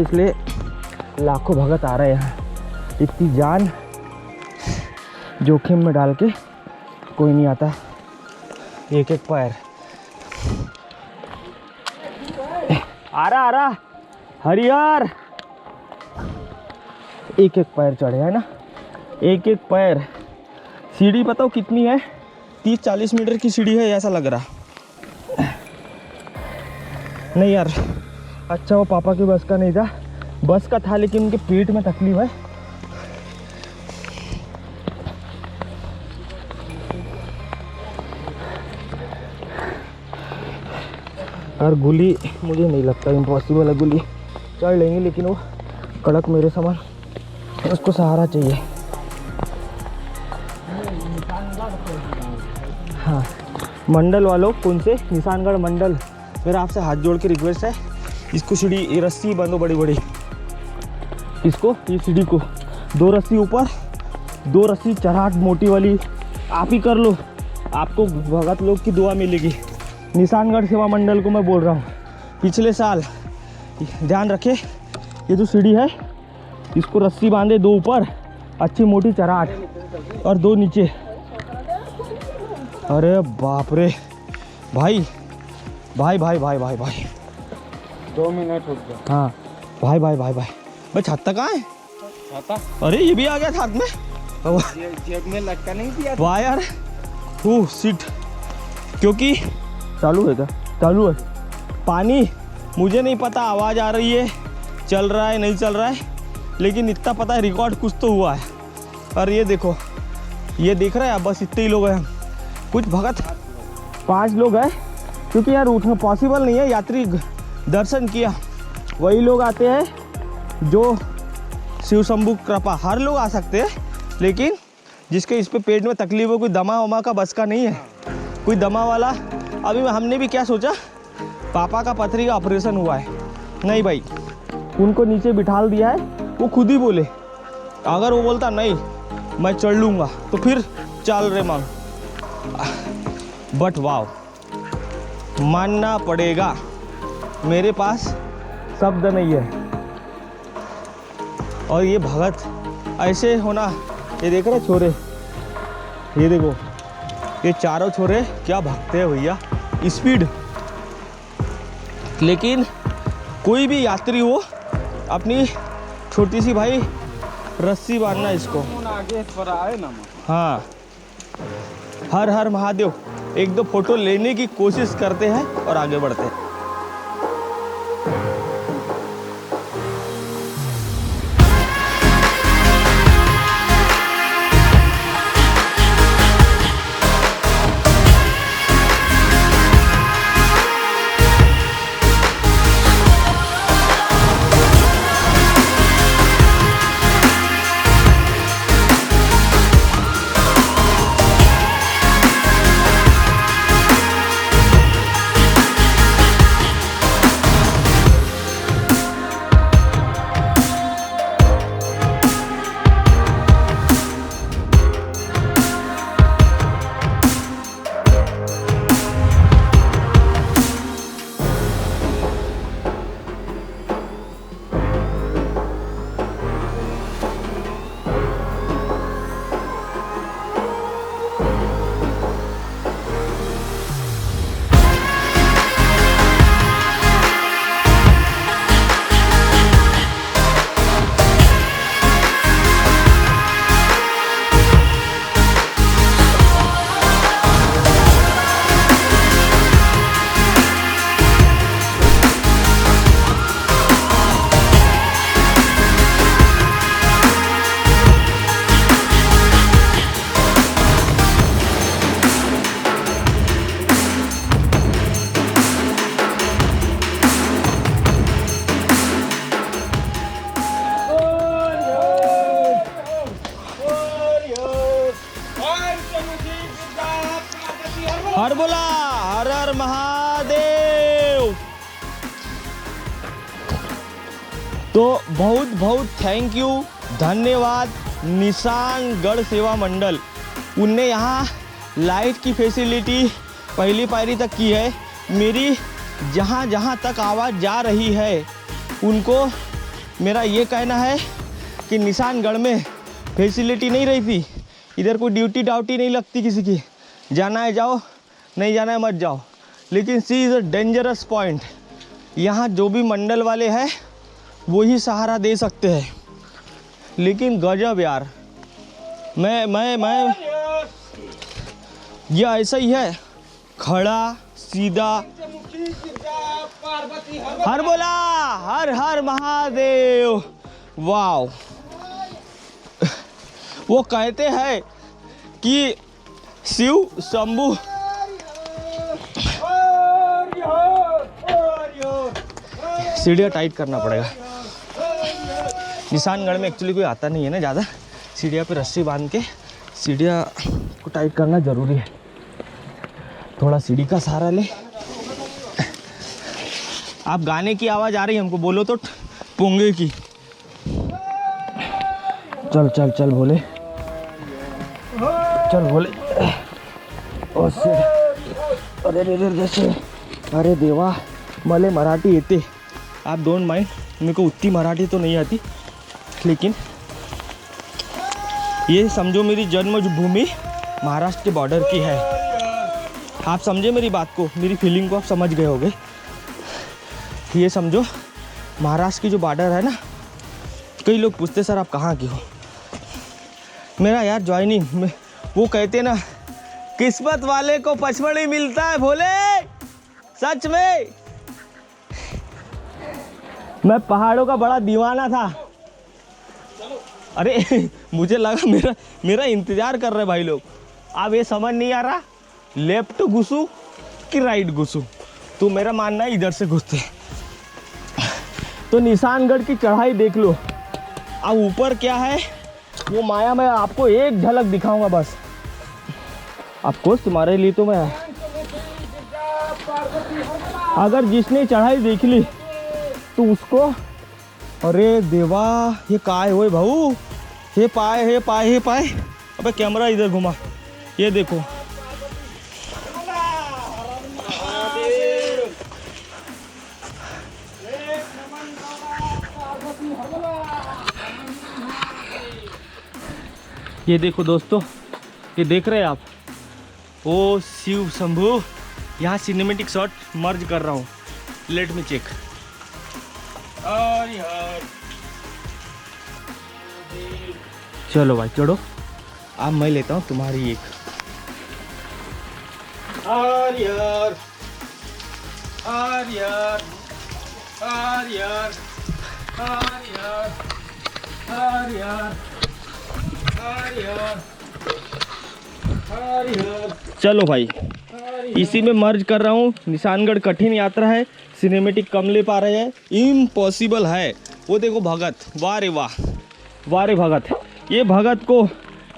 इसलिए लाखों भगत आ रहे हैं। इतनी जान जोखिम में डाल के कोई नहीं आता। एक एक पैर आ रहा हरिहर, एक एक पैर चढ़े है ना, एक एक पैर। सीढ़ी बताओ कितनी है? 30-40 मीटर की सीढ़ी है ऐसा लग रहा। नहीं यार, अच्छा वो पापा की बस का नहीं था, बस का था, लेकिन उनके पेट में तकलीफ है। और गुली मुझे नहीं लगता इम्पॉसिबल है, गुली चढ़ लेंगे, लेकिन वो कड़क मेरे समान, उसको सहारा चाहिए। हाँ मंडल वालों, कौन से निशानगढ़ मंडल, मेरा आपसे हाथ जोड़ के रिक्वेस्ट है, इसको सीढ़ी रस्सी बांधो बड़ी बड़ी, इसको ये सीढ़ी को 2 रस्सी ऊपर 2 रस्सी चढ़ाट मोटी वाली आप ही कर लो, आपको भगत लोग की दुआ मिलेगी। निशानगढ़ सेवा मंडल को मैं बोल रहा हूँ, पिछले साल ध्यान रखे, ये जो सीढ़ी है इसको रस्सी बांधे 2 ऊपर अच्छी मोटी चराट और 2 नीचे। अरे बाप रे भाई भाई भाई भाई भाई भाई 2 मिनट हो गया। हाँ भाई भाई भाई भाई भाई छाता कहाँ है? छाता अरे ये भी आ गया हाथ में। जेब में लटका नहीं दिया। वाह यार सीट, क्योंकि चालू है क्या? चालू है। पानी मुझे नहीं पता आवाज़ आ रही है, चल रहा है नहीं चल रहा है, लेकिन इतना पता है रिकॉर्ड कुछ तो हुआ है। और ये देखो, ये देख रहे हैं, बस इतने ही लोग हैं हम, कुछ भगत 5 लोग हैं, क्योंकि यार उठना पॉसिबल नहीं है। यात्री दर्शन किया वही लोग आते हैं जो शिव शंभू कृपा, हर लोग आ सकते हैं, लेकिन जिसके इस पे पेट में तकलीफ हो, कोई दमा वमा का बस का नहीं है, कोई दमा वाला। अभी हमने भी क्या सोचा, पापा का पथरी का ऑपरेशन हुआ है, नहीं भाई उनको नीचे बिठाल दिया है। वो खुद ही बोले, अगर वो बोलता नहीं मैं चढ़ लूँगा तो फिर चल रे मांग। बट वाव, मानना पड़ेगा, मेरे पास शब्द नहीं है। और ये भगत ऐसे होना, ये देख रहे छोरे, ये देखो ये चारों छोरे क्या भगते हैं भैया, स्पीड। लेकिन कोई भी यात्री हो, अपनी छोटी सी भाई रस्सी बांधना इसको। आगे थोड़ा आए ना। हाँ, हर हर महादेव। 1-2 फोटो लेने की कोशिश करते हैं और आगे बढ़ते हैं। हर बोला, हर हर महादेव। तो बहुत बहुत थैंक यू, धन्यवाद निशानगढ़ सेवा मंडल। उनने यहाँ लाइट की फैसिलिटी पहली पायरी तक की है। मेरी जहाँ जहाँ तक आवाज़ जा रही है, उनको मेरा ये कहना है कि निशानगढ़ में फैसिलिटी नहीं रही थी, इधर कोई ड्यूटी डाउटी नहीं लगती किसी की, जाना है जाओ, नहीं जाना है मत जाओ। लेकिन सी इज़ अ डेंजरस पॉइंट। यहाँ जो भी मंडल वाले हैं वही सहारा दे सकते हैं। लेकिन गजब यार, मैं ये ऐसा ही है, खड़ा सीधा। हर बोला, हर हर महादेव। वाव, वो कहते हैं कि शिव शंभू सीढ़ियाँ टाइट करना पड़ेगा। निशानगढ़ में एक्चुअली कोई आता नहीं है ना ज़्यादा, सीढ़ियाँ पे रस्सी बांध के सीढ़ियाँ को टाइट करना ज़रूरी है। थोड़ा सीढ़ी का सहारा ले। आप गाने की आवाज़ आ रही है हमको, बोलो तो पोंगे की। चल चल चल भोले, चल भोले। अरे रे रे जैसे, अरे देवा, मले मराठी येते। आप डोंट माइंड, मेरे को उतनी मराठी तो नहीं आती, लेकिन ये समझो मेरी जन्मभूमि महाराष्ट्र के बॉर्डर की है। आप समझे मेरी बात को, मेरी फीलिंग को आप समझ गए होगे। ये समझो महाराष्ट्र की जो बॉर्डर है ना, कई लोग पूछते सर आप कहाँ के हो। मेरा यार ज्वाइनिंग, वो कहते ना किस्मत वाले को पचमढ़ी मिलता है भोले, सच में मैं पहाड़ों का बड़ा दीवाना था। अरे मुझे लगा मेरा इंतजार कर रहे भाई लोग। अब ये समझ नहीं आ रहा लेफ्ट घुसूं कि राइट घुसूं, तो मेरा मानना है इधर से घुसते। तो निशानगढ़ की चढ़ाई देख लो। अब ऊपर क्या है वो माया मैं आपको एक झलक दिखाऊंगा बस। ऑफकोर्स तुम्हारे लिए तो मैं, अगर जिसने चढ़ाई देख ली तो उसको, अरे देवा ये काय होए भाऊ, हे पाए। अबे कैमरा इधर घुमा, ये देखो ये देखो दोस्तों, ये देख रहे हैं आप, ओ शिव शंभू। यहाँ सिनेमेटिक शॉट मर्ज कर रहा हूँ, लेट मी चेक। चलो भाई चढ़ो, अब मैं लेता हूँ तुम्हारी एक। आर्यर आर्यर आर्यर आर्यर आर्यर आर्यर। चलो भाई, इसी में मर्ज कर रहा हूँ। निशानगढ़ कठिन यात्रा है, सिनेमेटिक कम ले पा रहे हैं, इम्पॉसिबल है। वो देखो भगत, वाह रे वाह, वाह रे भगत। ये भगत को,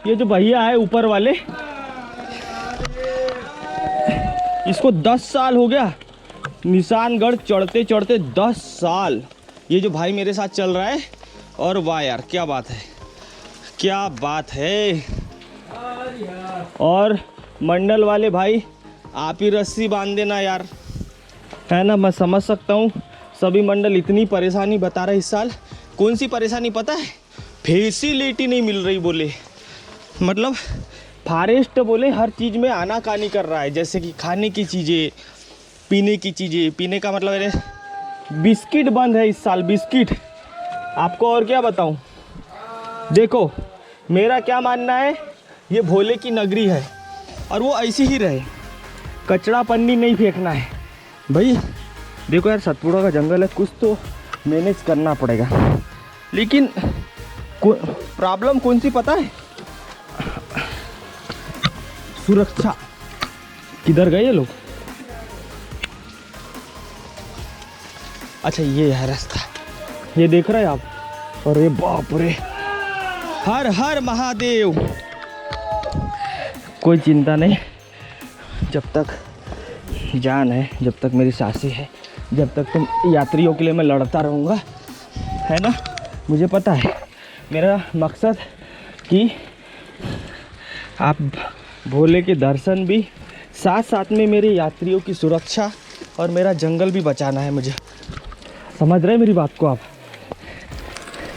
ये जो भैया है ऊपर वाले, इसको 10 साल हो गया निशानगढ़ चढ़ते चढ़ते, 10 साल। ये जो भाई मेरे साथ चल रहा है, और वाह यार क्या बात है, क्या बात है। और मंडल वाले भाई आप ही रस्सी बांध देना यार, है ना। मैं समझ सकता हूँ सभी मंडल इतनी परेशानी बता रहे इस साल। कौन सी परेशानी पता है? फैसिलिटी नहीं मिल रही बोले, मतलब फॉरेस्ट बोले हर चीज़ में आनाकानी कर रहा है, जैसे कि खाने की चीज़ें, पीने की चीज़ें। पीने का मतलब है बिस्किट बंद है इस साल, बिस्किट। आपको और क्या बताऊँ, देखो मेरा क्या मानना है, ये भोले की नगरी है और वो ऐसी ही रहे, कचरा पन्नी नहीं फेंकना है भाई। देखो यार सतपुड़ा का जंगल है, कुछ तो मैनेज करना पड़ेगा। लेकिन प्रॉब्लम कौन सी पता है? सुरक्षा। किधर गए ये लोग? अच्छा ये है रास्ता, ये देख रहे हैं आप। अरे बाप रे, हर हर महादेव। कोई चिंता नहीं, जब तक जान है, जब तक मेरी सांसें है, जब तक तुम यात्रियों के लिए मैं लड़ता रहूँगा, है ना। मुझे पता है मेरा मकसद कि आप भोले के दर्शन भी, साथ साथ में मेरे यात्रियों की सुरक्षा और मेरा जंगल भी बचाना है मुझे। समझ रहे मेरी बात को आप?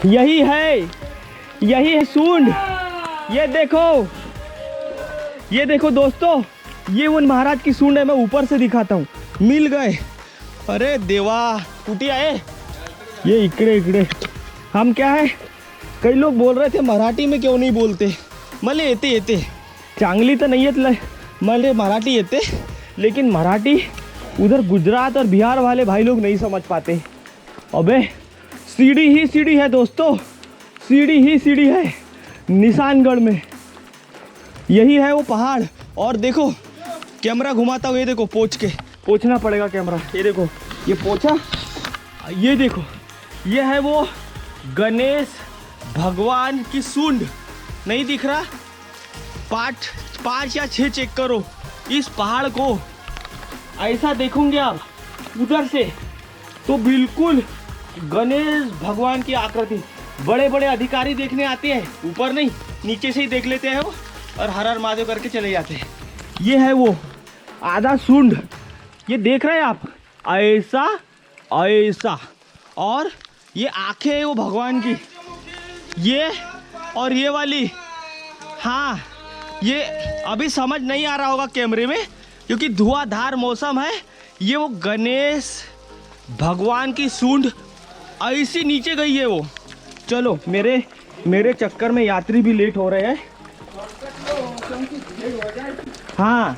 यही है सूंड। ये देखो दोस्तों, ये उन महाराज की सूंड है। मैं ऊपर से दिखाता हूँ, मिल गए। अरे देवा, कुटिया है ये, इकडे हम क्या है, कई लोग बोल रहे थे मराठी में क्यों नहीं बोलते। मले येते चांगली तो नहीं येत, मले मराठी येते, लेकिन मराठी उधर गुजरात और बिहार वाले भाई लोग नहीं समझ पाते। अबे सीढ़ी ही सीढ़ी है दोस्तों, सीढ़ी ही सीढ़ी है निशानगढ़ में। यही है वो पहाड़। और देखो कैमरा घुमाता हूँ, ये देखो पोंछना पड़ेगा कैमरा। ये देखो ये पोंछा, ये देखो ये है वो गणेश भगवान की सूंड। नहीं दिख रहा? 5 या 6 चेक करो इस पहाड़ को। ऐसा देखोगे आप उधर से तो बिल्कुल गणेश भगवान की आकृति। बड़े बड़े अधिकारी देखने आते हैं, ऊपर नहीं नीचे से ही देख लेते हैं वो, और हर हर महादेव करके चले जाते हैं। ये है वो आधा सूंड, ये देख रहे हैं आप, ऐसा। और ये आंखें है वो भगवान की, ये और ये वाली हाँ, ये अभी समझ नहीं आ रहा होगा कैमरे में क्योंकि धुआंधार मौसम है। ये वो गणेश भगवान की सूंड ऐसी नीचे गई है वो। चलो मेरे चक्कर में यात्री भी लेट हो रहे हैं। हाँ,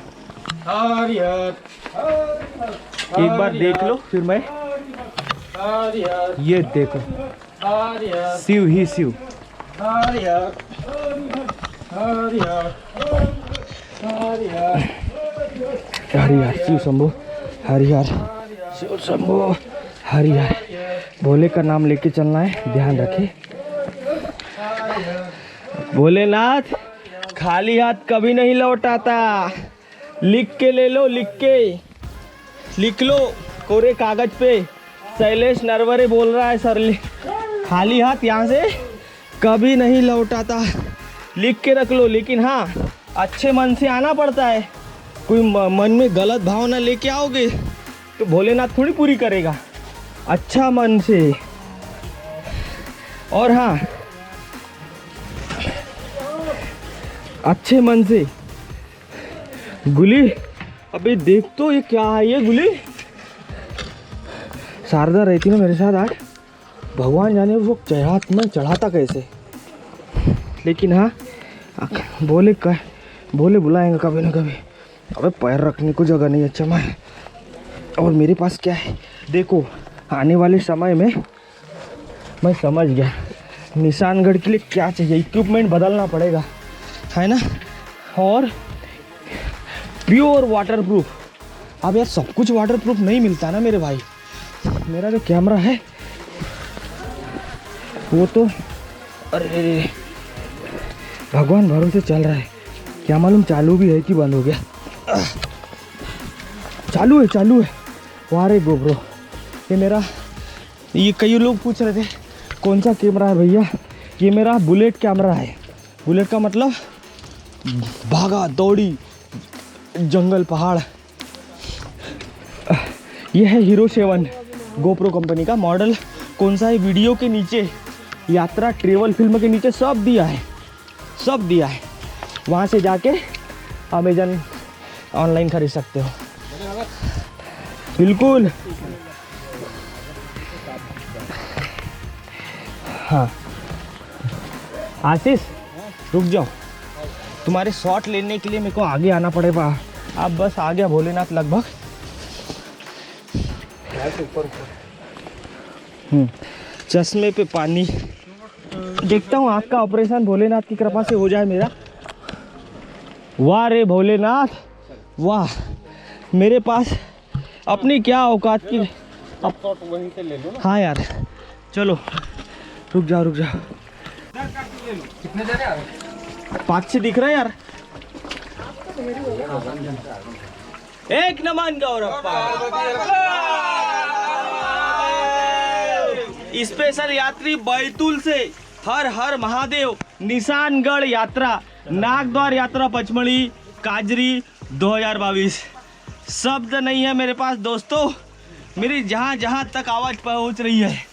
एक बार देख लो फिर मैं। ये देखो, शिव ही शिव। हरिहर शिव शंभो, हरिहर शिव शंभो, हरिहर। भोले का नाम लेके चलना है, ध्यान रखे। भोलेनाथ खाली हाथ कभी नहीं लौटाता। लिख के ले लो, लिख लो कोरे कागज पे। शैलेश नरवरे बोल रहा है सर, खाली हाथ यहाँ से कभी नहीं लौटाता। लिख के रख लो। लेकिन हाँ, अच्छे मन से आना पड़ता है। कोई मन में गलत भावना लेके आओगे तो भोलेनाथ थोड़ी पूरी करेगा। अच्छा मन से। और हाँ, अच्छे मन से। गुली, अबे देख तो ये क्या है ये गुली। शारदा रहती ना मेरे साथ आज, भगवान जाने वो हाथ में चढ़ाता कैसे। लेकिन हाँ, बोले बुलाएंगे कभी ना कभी। अबे पैर रखने को जगह नहीं। अच्छा और मेरे पास क्या है देखो, आने वाले समय में मैं समझ गया निशानगढ़ के लिए क्या चाहिए। इक्विपमेंट बदलना पड़ेगा, है ना। और प्योर वाटरप्रूफ। अब यार सब कुछ वाटरप्रूफ नहीं मिलता ना मेरे भाई। मेरा जो कैमरा है वो तो अरे भगवान भरोसे चल रहा है। क्या मालूम चालू भी है कि बंद हो गया। चालू है। वारे गोब्रो, ये कई लोग पूछ रहे थे कौन सा कैमरा है भैया। ये मेरा बुलेट कैमरा है। बुलेट का मतलब भागा दौड़ी जंगल पहाड़। ये है हीरो 7 गोप्रो कंपनी का मॉडल। कौन सा है वीडियो के नीचे, यात्रा ट्रेवल फिल्म के नीचे सब दिया है। वहाँ से जाके अमेजन ऑनलाइन खरीद सकते हो। बिल्कुल। हाँ आशीष, रुक जाओ। तुम्हारे शॉट लेने के लिए मेरे को आगे आना पड़ेगा। अब बस आ गया भोलेनाथ लगभग। चश्मे पे पानी। देखता हूँ आँख का ऑपरेशन भोलेनाथ की कृपा से हो जाए मेरा। वाह रे भोलेनाथ वाह, मेरे पास अपनी क्या औकात की। अब वहीं से ले लो ना। हाँ यार चलो, रुक जाओ। कितने जा रहे हैं? 5 दिख रहा है यार। एक नमन गौरव। स्पेशल यात्री बैतूल से हर हर महादेव निशानगढ़ यात्रा, नागद्वार यात्रा, पचमढ़ी, काजरी 2022। शब्द नहीं है मेरे पास दोस्तों। मेरी जहाँ तक आवाज़ पहुँच रही है।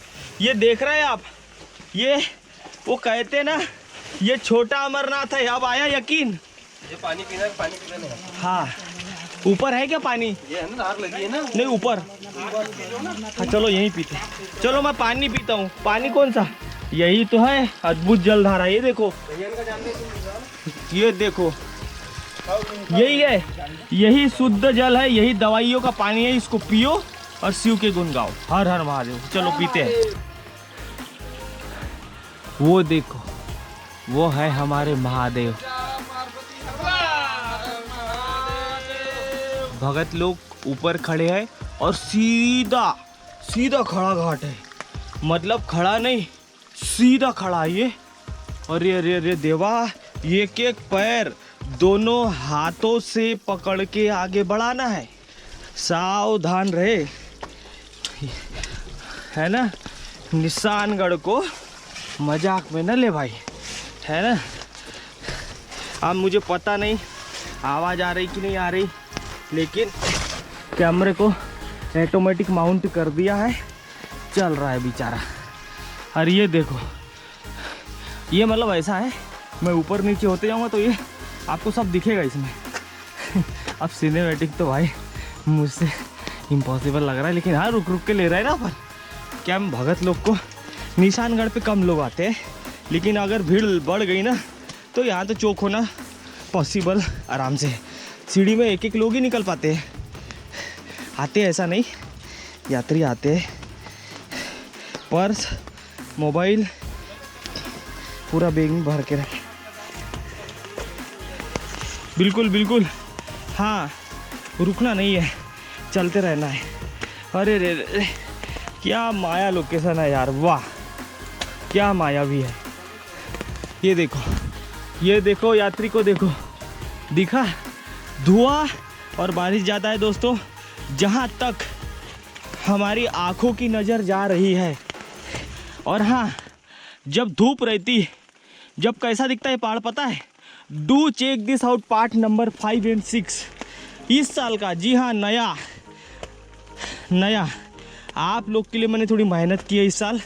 ये देख रहे हैं आप, ये वो कहते ना ये छोटा अमरनाथ है। अब आया यकीन। ये पानी पीना नहीं। हाँ ऊपर है क्या पानी? ये है ना, धार लगी है ना। नहीं ऊपर। हाँ चलो यहीं पीते। चलो मैं पानी पीता हूँ। पानी कौन सा? यही तो है अद्भुत जलधारा। ये देखो, यही है, यही शुद्ध जल है, यही दवाइयों का पानी है। इसको पियो और शिव के गुण गाओ। हर हर महादेव। चलो पीते हैं। वो देखो, वो है हमारे महादेव। भगत लोग ऊपर खड़े हैं और सीधा खड़ा घाट है। मतलब खड़ा नहीं, सीधा खड़ा है ये। अरे देवा, एक पैर दोनों हाथों से पकड़ के आगे बढ़ाना है। सावधान रहे, है ना। निशानगढ़ को मजाक में न ले भाई, है ना। अब मुझे पता नहीं आवाज़ आ रही कि नहीं आ रही, लेकिन कैमरे को ऑटोमेटिक माउंट कर दिया है। चल रहा है बेचारा। और ये देखो, ये मतलब ऐसा है मैं ऊपर नीचे होते जाऊँगा तो ये आपको सब दिखेगा इसमें। अब सिनेमैटिक तो भाई मुझसे इम्पॉसिबल लग रहा है, लेकिन हाँ रुक रुक के ले रहा है ना। पर क्या हम भगत लोग को, निशानगढ़ पे कम लोग आते हैं, लेकिन अगर भीड़ बढ़ गई ना तो यहाँ तो चौक होना पॉसिबल आराम से। सीढ़ी में एक एक लोग ही निकल पाते हैं, आते ऐसा नहीं, यात्री आते हैं। पर्स मोबाइल पूरा बैग में भर के रखे। बिल्कुल बिल्कुल, हाँ रुकना नहीं है, चलते रहना है। अरे रे रे, क्या माया लोकेशन है यार, वाह क्या माया भी है। ये देखो यात्री को देखो, दिखा धुआं और बारिश ज़्यादा है दोस्तों। जहाँ तक हमारी आँखों की नज़र जा रही है। और हाँ, जब धूप रहती, जब कैसा दिखता है पहाड़ पता है? Do check this out part number 5 और 6 इस साल का। जी हाँ, नया आप लोग के लिए मैंने थोड़ी मेहनत की है इस साल।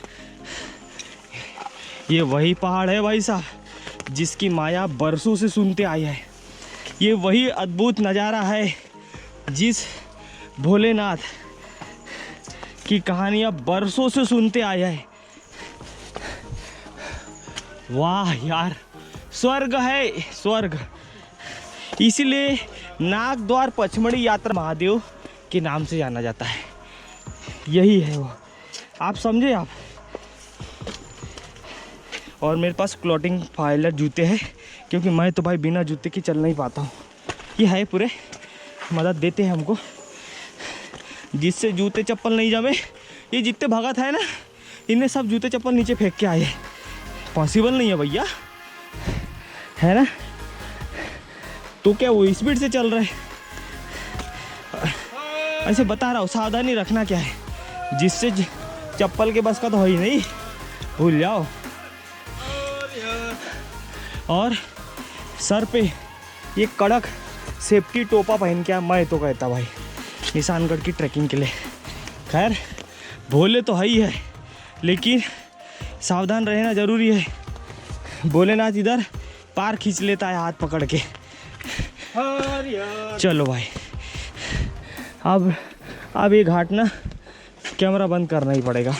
ये वही पहाड़ है भाई साहब जिसकी माया बरसों से सुनते आए हैं। ये वही अद्भुत नज़ारा है जिस भोलेनाथ की कहानियाँ बरसों से सुनते आए हैं। वाह यार, स्वर्ग है स्वर्ग। इसीलिए नागद्वार पचमढ़ी यात्रा महादेव के नाम से जाना जाता है। यही है वो, आप समझे आप। और मेरे पास क्लोटिंग पायलट जूते हैं, क्योंकि मैं तो भाई बिना जूते के चल नहीं पाता हूँ। ये है पूरे मदद देते हैं हमको, जिससे जूते चप्पल नहीं जमे। ये जितने भगत है ना, इन्हें सब जूते चप्पल नीचे फेंक के आए। पॉसिबल नहीं है भैया, है ना। तो क्या वो स्पीड से चल रहे, ऐसे बता रहा हूँ। सावधानी रखना क्या है, जिससे चप्पल के बस का तो हो ही नहीं, भूल जाओ। और सर पे ये कड़क सेफ्टी टोपा पहन के मैं तो कहता भाई निशानगढ़ की ट्रैकिंग के लिए। खैर भोले तो है ही है, लेकिन सावधान रहना ज़रूरी है। भोलेनाथ इधर पार खींच लेता है हाथ पकड़ के। चलो भाई, अब ये घाट ना कैमरा बंद करना ही पड़ेगा,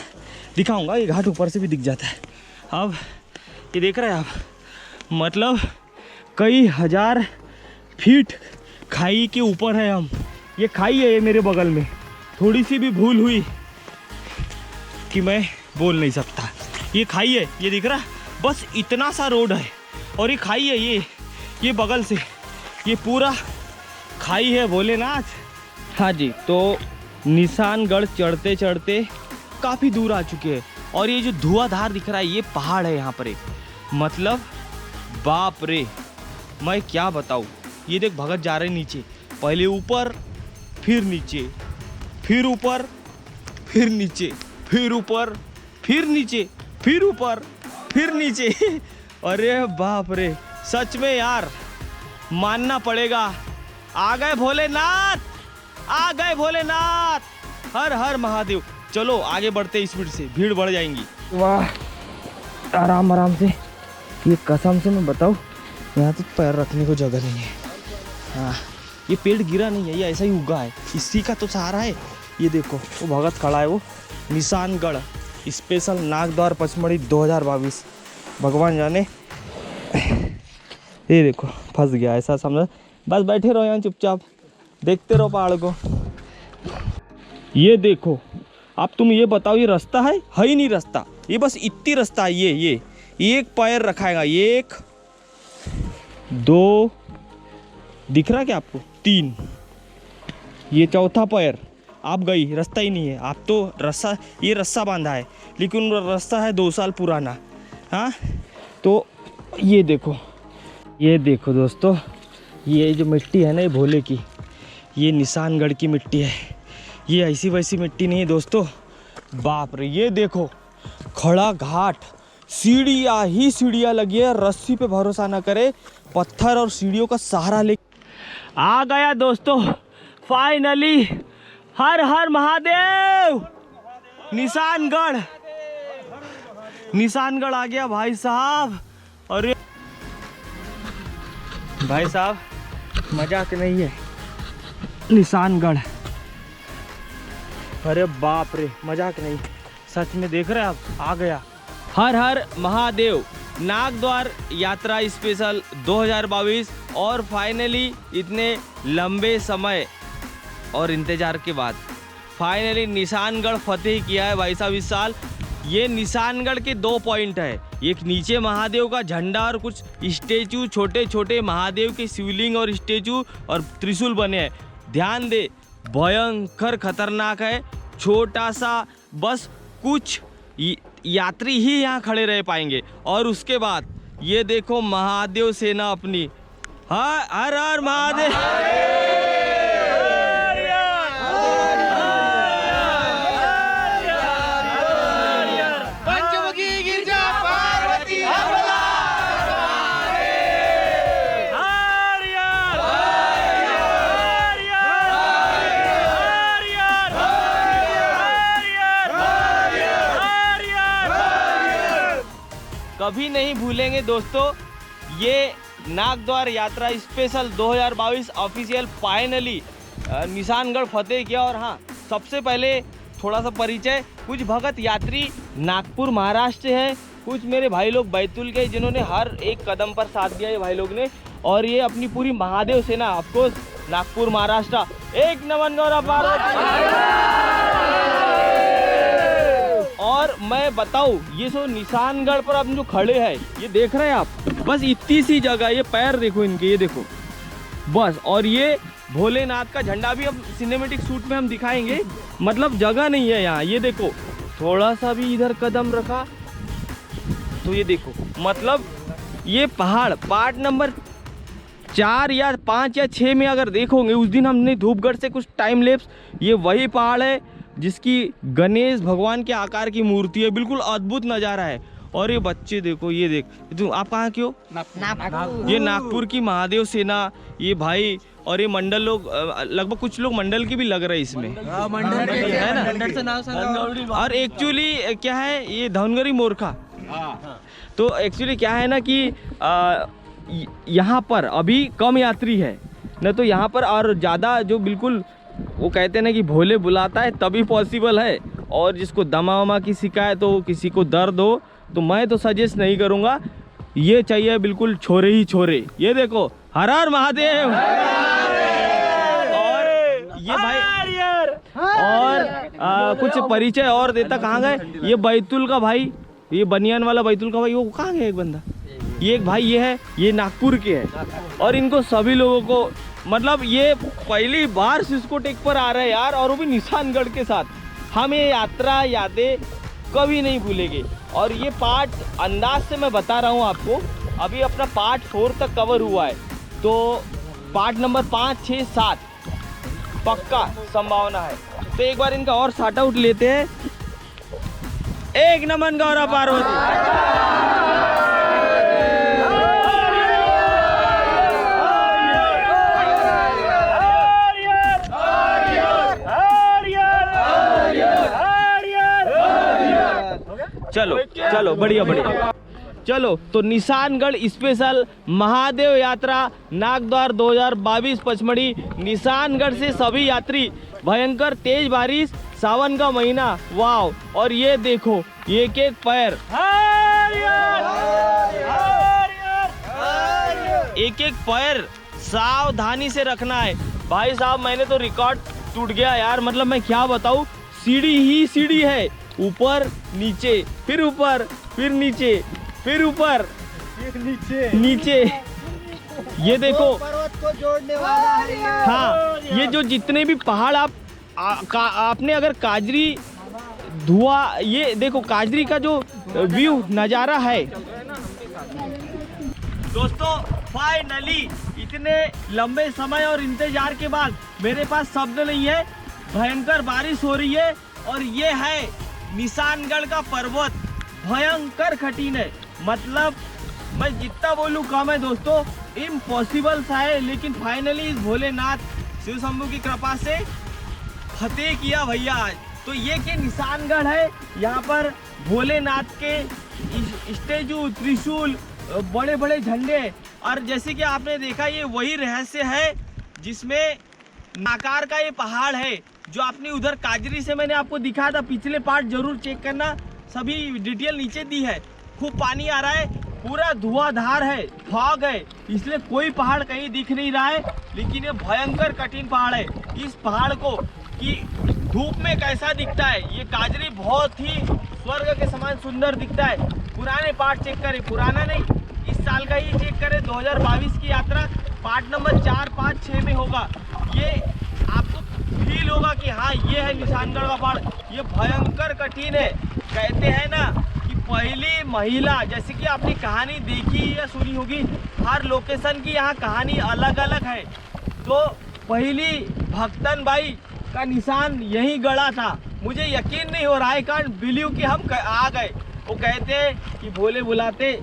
दिखाऊंगा। ये घाट ऊपर से भी दिख जाता है। अब ये देख रहे हैं आप, मतलब कई हजार फीट खाई के ऊपर है हम। ये खाई है ये मेरे बगल में, थोड़ी सी भी भूल हुई कि मैं बोल नहीं सकता। ये खाई है, ये दिख रहा है, बस इतना सा रोड है और ये खाई है। ये बगल से ये पूरा खाई है भोलेनाथ। हाँ जी, तो निशानगढ़ चढ़ते चढ़ते काफ़ी दूर आ चुके हैं। और ये जो धुआंधार दिख रहा है ये पहाड़ है यहाँ पर एक, मतलब बाप रे मैं क्या बताऊँ। ये देख भगत जा रहे नीचे, पहले ऊपर फिर नीचे, फिर ऊपर फिर नीचे, फिर ऊपर फिर नीचे, फिर ऊपर फिर नीचे। अरे बाप रे, सच में यार मानना पड़ेगा, आ गए भोलेनाथ, आ गए भोलेनाथ। हर हर महादेव। चलो आगे बढ़ते स्पीड से, भीड़ बढ़ जाएंगी। वाह, आराम आराम से। ये कसम से मैं बताऊँ, यहाँ तो पैर रखने को जगह नहीं है। हाँ, ये पेड़ गिरा नहीं है, ये ऐसा ही उगा है, इसी का तो सहारा है। ये देखो वो भगत खड़ा है, वो निशानगढ़ स्पेशल नागद्वार पचमढ़ी 2022। भगवान जाने। ये देखो फंस गया, ऐसा समझा। बस बैठे रहो यहाँ चुपचाप, देखते रहो पहाड़ को। ये देखो, अब तुम ये बताओ, ये रास्ता है ही नहीं रास्ता, ये बस इतनी रास्ता है। ये एक पैर रखाएगा, 1 2 दिख रहा क्या आपको, 3, ये चौथा पैर। आप गई, रास्ता ही नहीं है। आप तो रस्सा, ये रस्सा बांधा है, लेकिन रास्ता है 2 साल पुराना। हाँ, तो ये देखो दोस्तों, ये जो मिट्टी है ना, ये भोले की, ये निशानगढ़ की मिट्टी है। ये ऐसी वैसी मिट्टी नहीं है दोस्तों। बाप रे, ये देखो खड़ा घाट, सीढ़ियाँ ही सीढ़ियाँ लगी है। रस्सी पे भरोसा ना करे, पत्थर और सीढ़ियों का सहारा ले आ गया दोस्तों फाइनली। हर हर महादेव। निशानगढ़ आ गया भाई साहब। अरे भाई साहब मजाक नहीं है, निशानगढ़, अरे बाप रे मजाक नहीं, सच में देख रहे हैं आप, आ गया। हर हर महादेव नागद्वार यात्रा स्पेशल 2022 और फाइनली इतने लंबे समय और इंतजार के बाद फाइनली निशानगढ़ फतेह किया है भाई साहब इस साल। ये निशानगढ़ के 2 पॉइंट है, एक नीचे महादेव का झंडा और कुछ स्टेचू, छोटे छोटे महादेव के शिवलिंग और स्टेचू और त्रिशूल बने हैं। ध्यान दे, भयंकर खतरनाक है, छोटा सा, बस कुछ यात्री ही यहाँ खड़े रह पाएंगे। और उसके बाद ये देखो महादेव सेना अपनी, हर हर महादेव। पंचमुखी गिरजा पार्वती कभी नहीं भूलेंगे दोस्तों, ये नागद्वार यात्रा स्पेशल 2022 ऑफिशियल फाइनली निशानगढ़ फतेह किया। और हाँ, सबसे पहले थोड़ा सा परिचय, कुछ भगत यात्री नागपुर महाराष्ट्र से हैं, कुछ मेरे भाई लोग बैतूल के जिन्होंने हर एक कदम पर साथ दिया ये भाई लोग ने, और ये अपनी पूरी महादेव सेना ऑफकोर्स नागपुर महाराष्ट्र। एक नमन गौरव पार्वती। और मैं बताऊं, ये जो निशानगढ़ पर हम जो खड़े हैं, ये देख रहे हैं आप, बस इतनी सी जगह, ये पैर देखो इनके, ये देखो बस। और ये भोलेनाथ का झंडा भी अब सिनेमेटिक शूट में हम दिखाएंगे, मतलब जगह नहीं है यहाँ। ये देखो थोड़ा सा भी इधर कदम रखा तो ये देखो, मतलब ये पहाड़ पार्ट नंबर 4 या 5 या 6 में अगर देखोगे, उस दिन हमने धूपगढ़ से कुछ टाइम लैप्स, ये वही पहाड़ है जिसकी गणेश भगवान के आकार की मूर्ति है, बिल्कुल अद्भुत नज़ारा है। और ये बच्चे देखो, ये देख, तुम आप कहाँ के हो? ये नागपुर की महादेव सेना, ये भाई और ये मंडल लोग, लगभग कुछ लोग मंडल के भी लग रहे हैं इसमें, है ना। और एक्चुअली क्या है, ये धनगरी मोरखा। तो एक्चुअली क्या है ना कि यहाँ पर अभी कम यात्री है न, तो यहाँ पर और ज़्यादा जो बिल्कुल वो कहते हैं ना कि भोले बुलाता है तभी पॉसिबल है। और जिसको दमा वमा की शिकायत हो, किसी को दर्द हो, तो मैं तो सजेस्ट नहीं करूँगा, ये चाहिए बिल्कुल छोरे ही छोरे। ये देखो, हर हर महादेव। और ये भाई और कुछ परिचय और देता, कहाँ गए ये बैतूल का भाई, ये बनियान वाला बैतूल का भाई, वो कहाँ गया एक बंदा, ये एक भाई ये है, ये नागपुर के है। और इनको सभी लोगों को, मतलब ये पहली बार सिस्को टेक पर आ रहे हैं यार, और वो भी निशानगढ़ के साथ। हम ये यात्रा यादें कभी नहीं भूलेंगे। और ये पार्ट अंदाज से मैं बता रहा हूँ आपको, अभी अपना पार्ट 4 तक कवर हुआ है, तो पार्ट नंबर 5, 6, 7 पक्का संभावना है। तो एक बार इनका और शार्ट आउट लेते हैं। एक नमन गौरव पार्वती। चलो चलो, बढ़िया बढ़िया। चलो, तो निशानगढ़ स्पेशल महादेव यात्रा नागद्वार 2022 पचमढ़ी, निशानगढ़ से सभी यात्री, भयंकर तेज बारिश, सावन का महीना, वाव। और ये देखो, एक एक पैर, एक एक पैर सावधानी से रखना है भाई साहब। मैंने तो रिकॉर्ड टूट गया यार, मतलब मैं क्या बताऊँ, सीढ़ी ही सीढ़ी है, ऊपर नीचे, फिर ऊपर, फिर नीचे, फिर ऊपर, फिर नीचे। ये देखो, पर्वत को जोड़ने वाला है ये। हाँ, ये जो जितने भी पहाड़ आपने अगर काजरी धुआं, ये देखो काजरी का जो व्यू नज़ारा है दोस्तों। फाइनली इतने लंबे समय और इंतजार के बाद मेरे पास शब्द नहीं है, भयंकर बारिश हो रही है और ये है निशानगढ़ का पर्वत, भयंकर कठिन है। मतलब मैं जितना बोलूँ कम है दोस्तों, इम्पॉसिबल सा है, लेकिन फाइनली इस भोलेनाथ शिव शंभू की कृपा से फतेह किया भैया आज। तो ये के निशानगढ़ है, यहाँ पर भोलेनाथ के स्टेचू, त्रिशूल बड़े बड़े झंडे। और जैसे कि आपने देखा, ये वही रहस्य है जिसमें नाकार का ये पहाड़ है जो आपने उधर काजरी से मैंने आपको दिखाया था। पिछले पार्ट जरूर चेक करना, सभी डिटेल नीचे दी है। खूब पानी आ रहा है, पूरा धुआंधार है, फॉग है, इसलिए कोई पहाड़ कहीं दिख नहीं रहा है। लेकिन ये भयंकर कठिन पहाड़ है। इस पहाड़ को कि धूप में कैसा दिखता है, ये काजरी बहुत ही स्वर्ग के समान सुंदर दिखता है। पुराने पार्ट चेक करें, पुराना नहीं, इस साल का ही चेक करें, 2022 की यात्रा पार्ट नंबर 4, 5, 6 में होगा। ये आपको फील होगा कि हाँ, ये है निशानगढ़ का पहाड़। ये भयंकर कठिन है। कहते हैं ना कि पहली महिला, जैसे कि आपने कहानी देखी या सुनी होगी, हर लोकेशन की यहाँ कहानी अलग अलग है। तो पहली भक्तन बाई का निशान यही गड़ा था। मुझे यकीन नहीं हो रहा है, कांट बिलीव कि हम आ गए। वो कहते हैं कि भोले बुलाते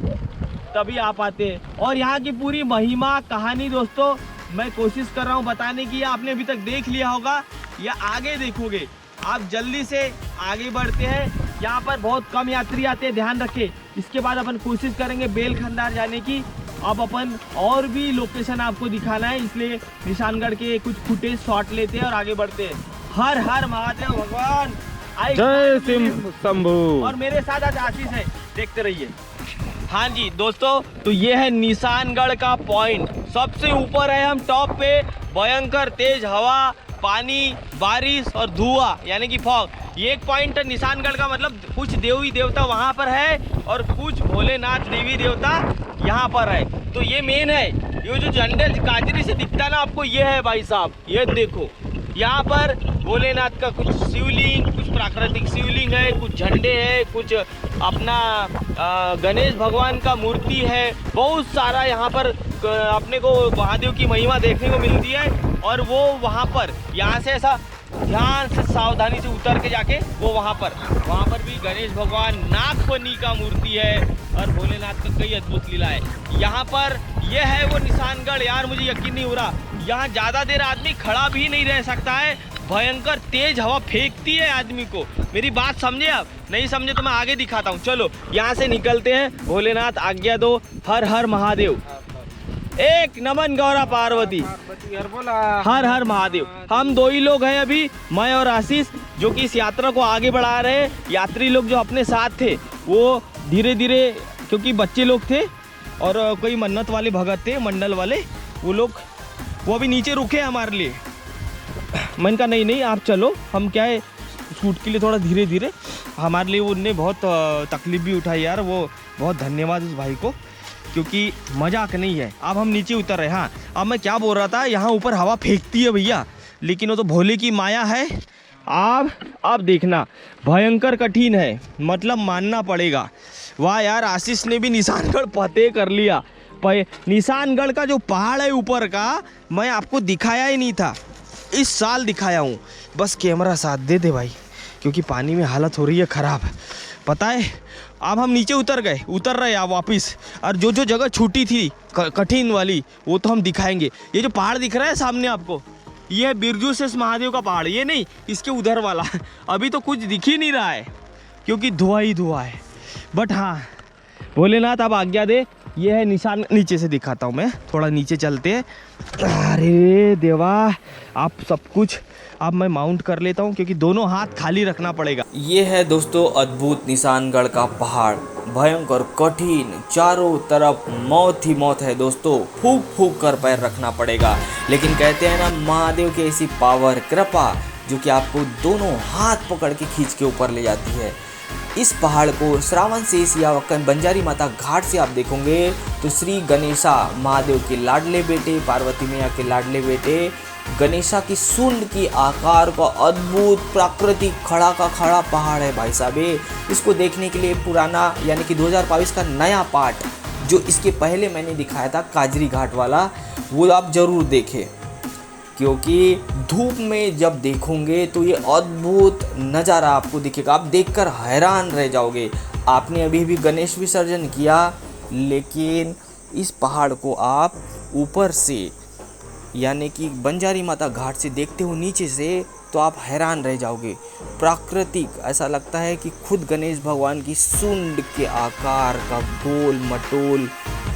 तभी आ पाते हैं। और यहाँ की पूरी महिमा कहानी दोस्तों मैं कोशिश कर रहा हूँ बताने की। आपने अभी तक देख लिया होगा या आगे देखोगे, आप जल्दी से आगे बढ़ते हैं। यहाँ पर बहुत कम यात्री आते हैं, ध्यान रखें। इसके बाद अपन कोशिश करेंगे बेलखंडार जाने की। अब अपन और भी लोकेशन आपको दिखाना है, इसलिए निशानगढ़ के कुछ फुटेज शॉट लेते हैं और आगे बढ़ते हैं। हर हर महादेव भगवान, जय सिंह शंभू। और मेरे साथ आज आशीष है, देखते रहिए। हाँ जी दोस्तों, तो ये है निशानगढ़ का पॉइंट। सबसे ऊपर है हम टॉप पे। भयंकर तेज हवा, पानी, बारिश और धुआं यानी कि फॉग। ये एक पॉइंट है निशानगढ़ का। मतलब कुछ देवी देवता वहाँ पर है और कुछ भोलेनाथ देवी देवता यहाँ पर है। तो ये मेन है। ये जो झंडे काजरी से दिखता है ना आपको, ये है भाई साहब, ये देखो। यहाँ पर भोलेनाथ का कुछ शिवलिंग, कुछ प्राकृतिक शिवलिंग है, कुछ झंडे हैं, कुछ अपना गणेश भगवान का मूर्ति है। बहुत सारा यहाँ पर अपने को महादेव की महिमा देखने को मिलती है। और वो वहाँ पर, यहाँ से ऐसा ध्यान से सावधानी से उतर के जाके वो वहाँ पर भी गणेश भगवान, नागफनी का मूर्ति है और भोलेनाथ का कई अद्भुत लीला है। यहाँ पर ये है वो निशानगढ़। यार मुझे यकीन नहीं हो रहा, यहाँ ज़्यादा देर आदमी खड़ा भी नहीं रह सकता है। भयंकर तेज हवा फेंकती है आदमी को। मेरी बात समझे आप? नहीं समझे तो मैं आगे दिखाता हूँ। चलो यहाँ से निकलते हैं। भोलेनाथ आज्ञा दो। हर हर महादेव। एक नमन गौरा पार्वती। हर हर महादेव। हम दो ही लोग हैं अभी, मैं और आशीष, जो कि इस यात्रा को आगे बढ़ा रहे हैं। यात्री लोग जो अपने साथ थे वो धीरे धीरे, क्योंकि बच्चे लोग थे और कोई मन्नत वाले भगत थे, मंडल वाले, वो अभी नीचे रुके हमारे लिए। मैंने कहा नहीं आप चलो, हम क्या है शूट के लिए थोड़ा धीरे धीरे। हमारे लिए उनने बहुत तकलीफ भी उठाई यार, वो बहुत धन्यवाद उस भाई को, क्योंकि मजाक नहीं है। अब हम नीचे उतर रहे। हाँ, अब मैं क्या बोल रहा था, यहाँ ऊपर हवा फेंकती है भैया, लेकिन वो तो भोले की माया है। अब देखना, भयंकर कठिन है, मतलब मानना पड़ेगा। वाह यार, आशीष ने भी निशानगढ़ फतेह कर लिया। निशानगढ़ का जो पहाड़ है ऊपर का, मैं आपको दिखाया ही नहीं था, इस साल दिखाया हूँ। बस कैमरा साथ दे दे भाई, क्योंकि पानी में हालत हो रही है ख़राब, पता है। अब हम नीचे उतर रहे हैं वापस। और जो जगह छूटी थी कठिन वाली, वो तो हम दिखाएंगे। ये जो पहाड़ दिख रहा है सामने आपको, ये है बिरजू शेष महादेव का पहाड़। ये नहीं, इसके उधर वाला। अभी तो कुछ दिख ही नहीं रहा है क्योंकि धुआं ही धुआं है। बट हाँ, भोलेनाथ अब आज्ञा दे। ये है निशान, नीचे से दिखाता हूँ मैं, थोड़ा नीचे चलते हैं। अरे देवा, आप सब कुछ अब मैं माउंट कर लेता हूँ, क्योंकि दोनों हाथ खाली रखना पड़ेगा। ये है दोस्तों अद्भुत निशानगढ़ का पहाड़। भयंकर कठिन, चारों तरफ मौत ही मौत है दोस्तों। फूक फूक कर पैर रखना पड़ेगा। लेकिन कहते हैं ना, महादेव की ऐसी पावर, कृपा, जो कि आपको दोनों हाथ पकड़ के खींच के ऊपर ले जाती है। इस पहाड़ को श्रावण शेष या बंजारी माता घाट से आप देखोगे तो श्री गणेशा, महादेव के लाडले बेटे, पार्वती मैया के लाडले बेटे गणेशा की सूंड की आकार का अद्भुत प्राकृतिक खड़ा का खड़ा पहाड़ है भाई साहब। इसको देखने के लिए पुराना यानी कि 2022 का नया पार्ट, जो इसके पहले मैंने दिखाया था काजरी घाट वाला, वो आप ज़रूर देखें, क्योंकि धूप में जब देखोगे तो ये अद्भुत नज़ारा आपको दिखेगा। आप देखकर हैरान रह जाओगे। आपने अभी भी गणेश विसर्जन किया, लेकिन इस पहाड़ को आप ऊपर से यानी कि बंजारी माता घाट से देखते हो नीचे से, तो आप हैरान रह जाओगे। प्राकृतिक, ऐसा लगता है कि खुद गणेश भगवान की सूंड के आकार का गोल मटोल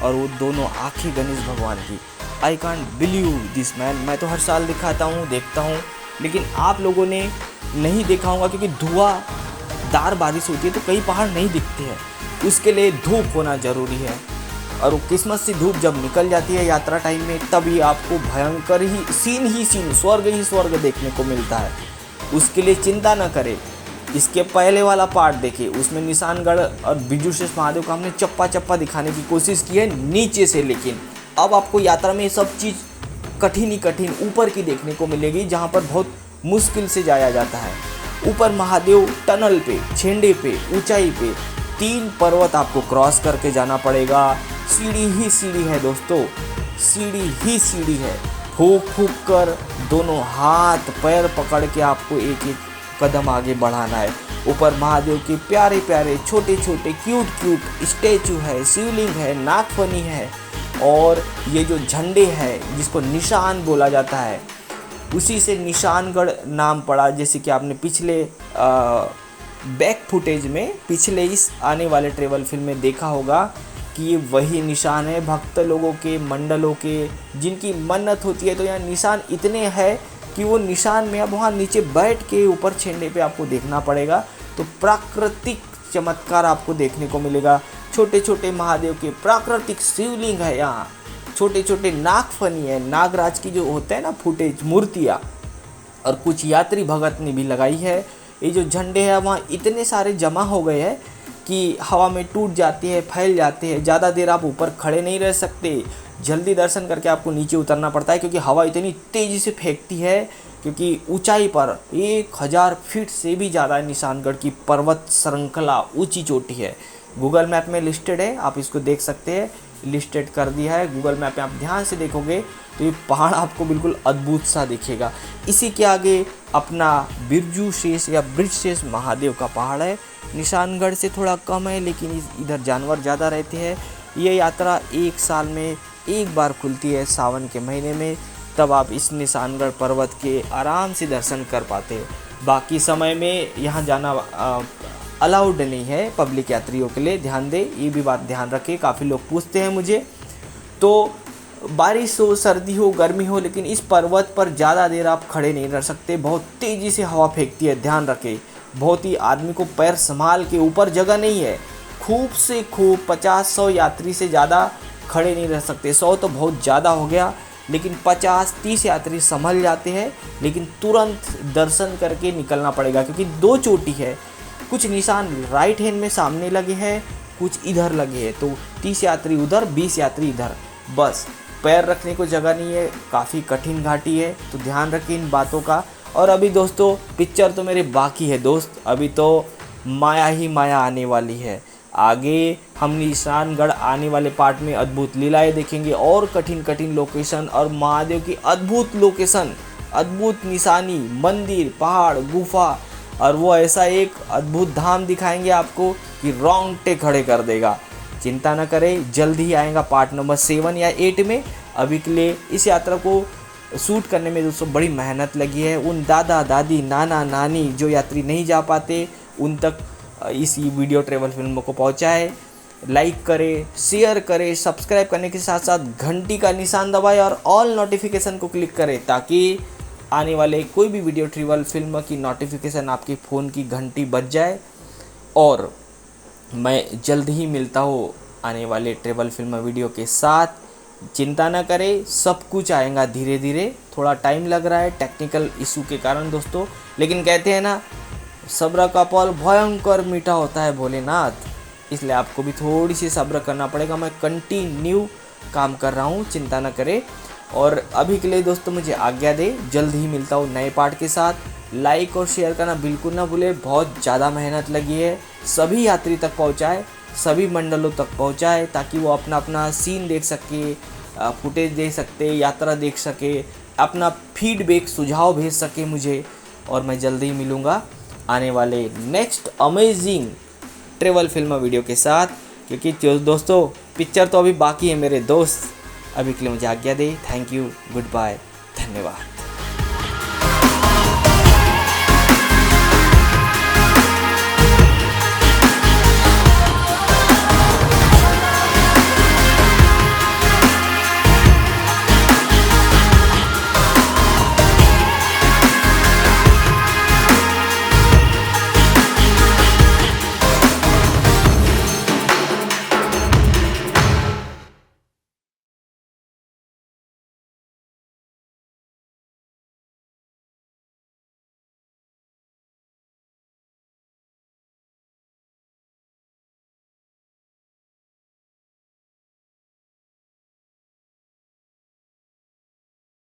और वो दोनों आंखें गणेश भगवान की। I can't believe this man. मैं तो हर साल दिखाता हूँ, देखता हूँ, लेकिन आप लोगों ने नहीं देखा होगा क्योंकि धुआंधार बारिश होती है तो कई पहाड़ नहीं दिखते हैं। उसके लिए धूप होना ज़रूरी है और वो किस्मत से धूप जब निकल जाती है यात्रा टाइम में तभी आपको भयंकर ही सीन, स्वर्ग ही स्वर्ग देखने को मिलता है। उसके लिए चिंता न करें। इसके पहले वाला पार्ट देखिए, उसमें निशानगढ़ और बिरजू महादेव का हमने चप्पा दिखाने की कोशिश की है नीचे से, लेकिन अब आपको यात्रा में ये सब चीज़ कठिन ऊपर की देखने को मिलेगी जहाँ पर बहुत मुश्किल से जाया जाता है। ऊपर महादेव टनल पे, छेंडे पे, ऊंचाई पे 3 पर्वत आपको क्रॉस करके जाना पड़ेगा। सीढ़ी ही सीढ़ी है दोस्तों, सीढ़ी ही सीढ़ी है। फूक कर दोनों हाथ पैर पकड़ के आपको एक एक कदम आगे बढ़ाना है। ऊपर महादेव के प्यारे प्यारे छोटे क्यूट स्टैचू है, शिवलिंग है, नागफनी है और ये जो झंडे हैं जिसको निशान बोला जाता है उसी से निशानगढ़ नाम पड़ा। जैसे कि आपने पिछले बैक फुटेज में पिछले इस आने वाले ट्रेवल फिल्म में देखा होगा कि ये वही निशान है भक्त लोगों के, मंडलों के, जिनकी मन्नत होती है। तो यहाँ निशान इतने हैं कि वो निशान में अब वहाँ नीचे बैठ के ऊपर छेंडे पे आपको देखना पड़ेगा। तो प्राकृतिक चमत्कार आपको देखने को मिलेगा। छोटे महादेव के प्राकृतिक शिवलिंग है, यहाँ छोटे नागफनी है, नागराज की जो होता है ना फुटेज मूर्तियाँ, और कुछ यात्री भगत ने भी लगाई है। ये जो झंडे हैं वहाँ इतने सारे जमा हो गए हैं कि हवा में टूट जाते हैं, फैल जाते हैं। ज़्यादा देर आप ऊपर खड़े नहीं रह सकते, जल्दी दर्शन करके आपको नीचे उतरना पड़ता है क्योंकि हवा इतनी तेज़ी से फेंकती है। क्योंकि ऊंचाई पर 1000 फीट से भी ज़्यादा निशानगढ़ की पर्वत श्रृंखला ऊंची चोटी है। गूगल मैप में लिस्टेड है, आप इसको देख सकते हैं, लिस्टेड कर दिया है गूगल मैप में। आप ध्यान से देखोगे तो ये पहाड़ आपको बिल्कुल अद्भुत सा दिखेगा। इसी के आगे अपना बिरजू शेष या ब्रिजशेष महादेव का पहाड़ है। निशानगढ़ से थोड़ा कम है लेकिन इधर जानवर ज़्यादा रहते हैं। ये यात्रा 1 साल में 1 बार खुलती है सावन के महीने में, तब आप इस निशानगढ़ पर्वत के आराम से दर्शन कर पाते हैं। बाकी समय में यहाँ जाना अलाउड नहीं है पब्लिक यात्रियों के लिए, ध्यान दें, ये भी बात ध्यान रखें। काफ़ी लोग पूछते हैं मुझे। तो बारिश हो, सर्दी हो, गर्मी हो, लेकिन इस पर्वत पर ज़्यादा देर आप खड़े नहीं रह सकते। बहुत तेज़ी से हवा फेंकती है, ध्यान रखें। बहुत ही आदमी को पैर संभाल के, ऊपर जगह नहीं है, खूब से खूब 50-100 यात्री से ज़्यादा खड़े नहीं रह सकते। 100 तो बहुत ज़्यादा हो गया, लेकिन 50-30 यात्री संभल जाते हैं, लेकिन तुरंत दर्शन करके निकलना पड़ेगा क्योंकि 2 चोटी है। कुछ निशान राइट हैंड में सामने लगे हैं, कुछ इधर लगे हैं, तो 30 यात्री उधर, 20 यात्री इधर, बस पैर रखने को जगह नहीं है। काफ़ी कठिन घाटी है, तो ध्यान रखें इन बातों का। और अभी दोस्तों पिक्चर तो मेरे बाकी है दोस्त, अभी तो माया ही माया आने वाली है। आगे हम निशानगढ़ आने वाले पार्ट में अद्भुत लीलाएं देखेंगे और कठिन लोकेशन और महादेव की अद्भुत लोकेशन, अद्भुत निशानी, मंदिर, पहाड़, गुफा, और वो ऐसा एक अद्भुत धाम दिखाएंगे आपको कि रोंगटे खड़े कर देगा। चिंता न करें, जल्द ही आएगा पार्ट नंबर 7 या 8 में। अभी के लिए इस यात्रा को शूट करने में दोस्तों बड़ी मेहनत लगी है। उन दादा दादी, नाना नानी जो यात्री नहीं जा पाते उन तक इस वीडियो ट्रेवल फिल्म को पहुंचाए। लाइक करें, शेयर करें, सब्सक्राइब करने के साथ साथ घंटी का निशान दबाएं और ऑल नोटिफिकेशन को क्लिक करें ताकि आने वाले कोई भी वीडियो ट्रेवल फिल्म की नोटिफिकेशन आपके फ़ोन की घंटी बज जाए। और मैं जल्द ही मिलता हूँ आने वाले ट्रेवल फिल्म वीडियो के साथ। चिंता ना करें, सब कुछ आएगा धीरे धीरे, थोड़ा टाइम लग रहा है टेक्निकल इशू के कारण दोस्तों, लेकिन कहते हैं ना सब्र का फल भयंकर मीठा होता है भोलेनाथ, इसलिए आपको भी थोड़ी सी सब्र करना पड़ेगा। मैं कंटिन्यू काम कर रहा हूँ, चिंता ना करें। और अभी के लिए दोस्तों मुझे आज्ञा दे, जल्द ही मिलता हूँ नए पार्ट के साथ। लाइक और शेयर करना बिल्कुल ना भूले, बहुत ज़्यादा मेहनत लगी है, सभी यात्री तक पहुँचाए, सभी मंडलों तक पहुँचाए ताकि वो अपना अपना सीन देख सके, फुटेज देख सकते, यात्रा देख सके, अपना फीडबैक सुझाव भेज सके मुझे। और मैं जल्दी ही मिलूँगा आने वाले next amazing travel film video के साथ, क्योंकि दोस्तों पिक्चर तो अभी बाकी है मेरे दोस्त। अभी के लिए मुझे आज्ञा दे। थैंक यू, गुड बाय, धन्यवाद।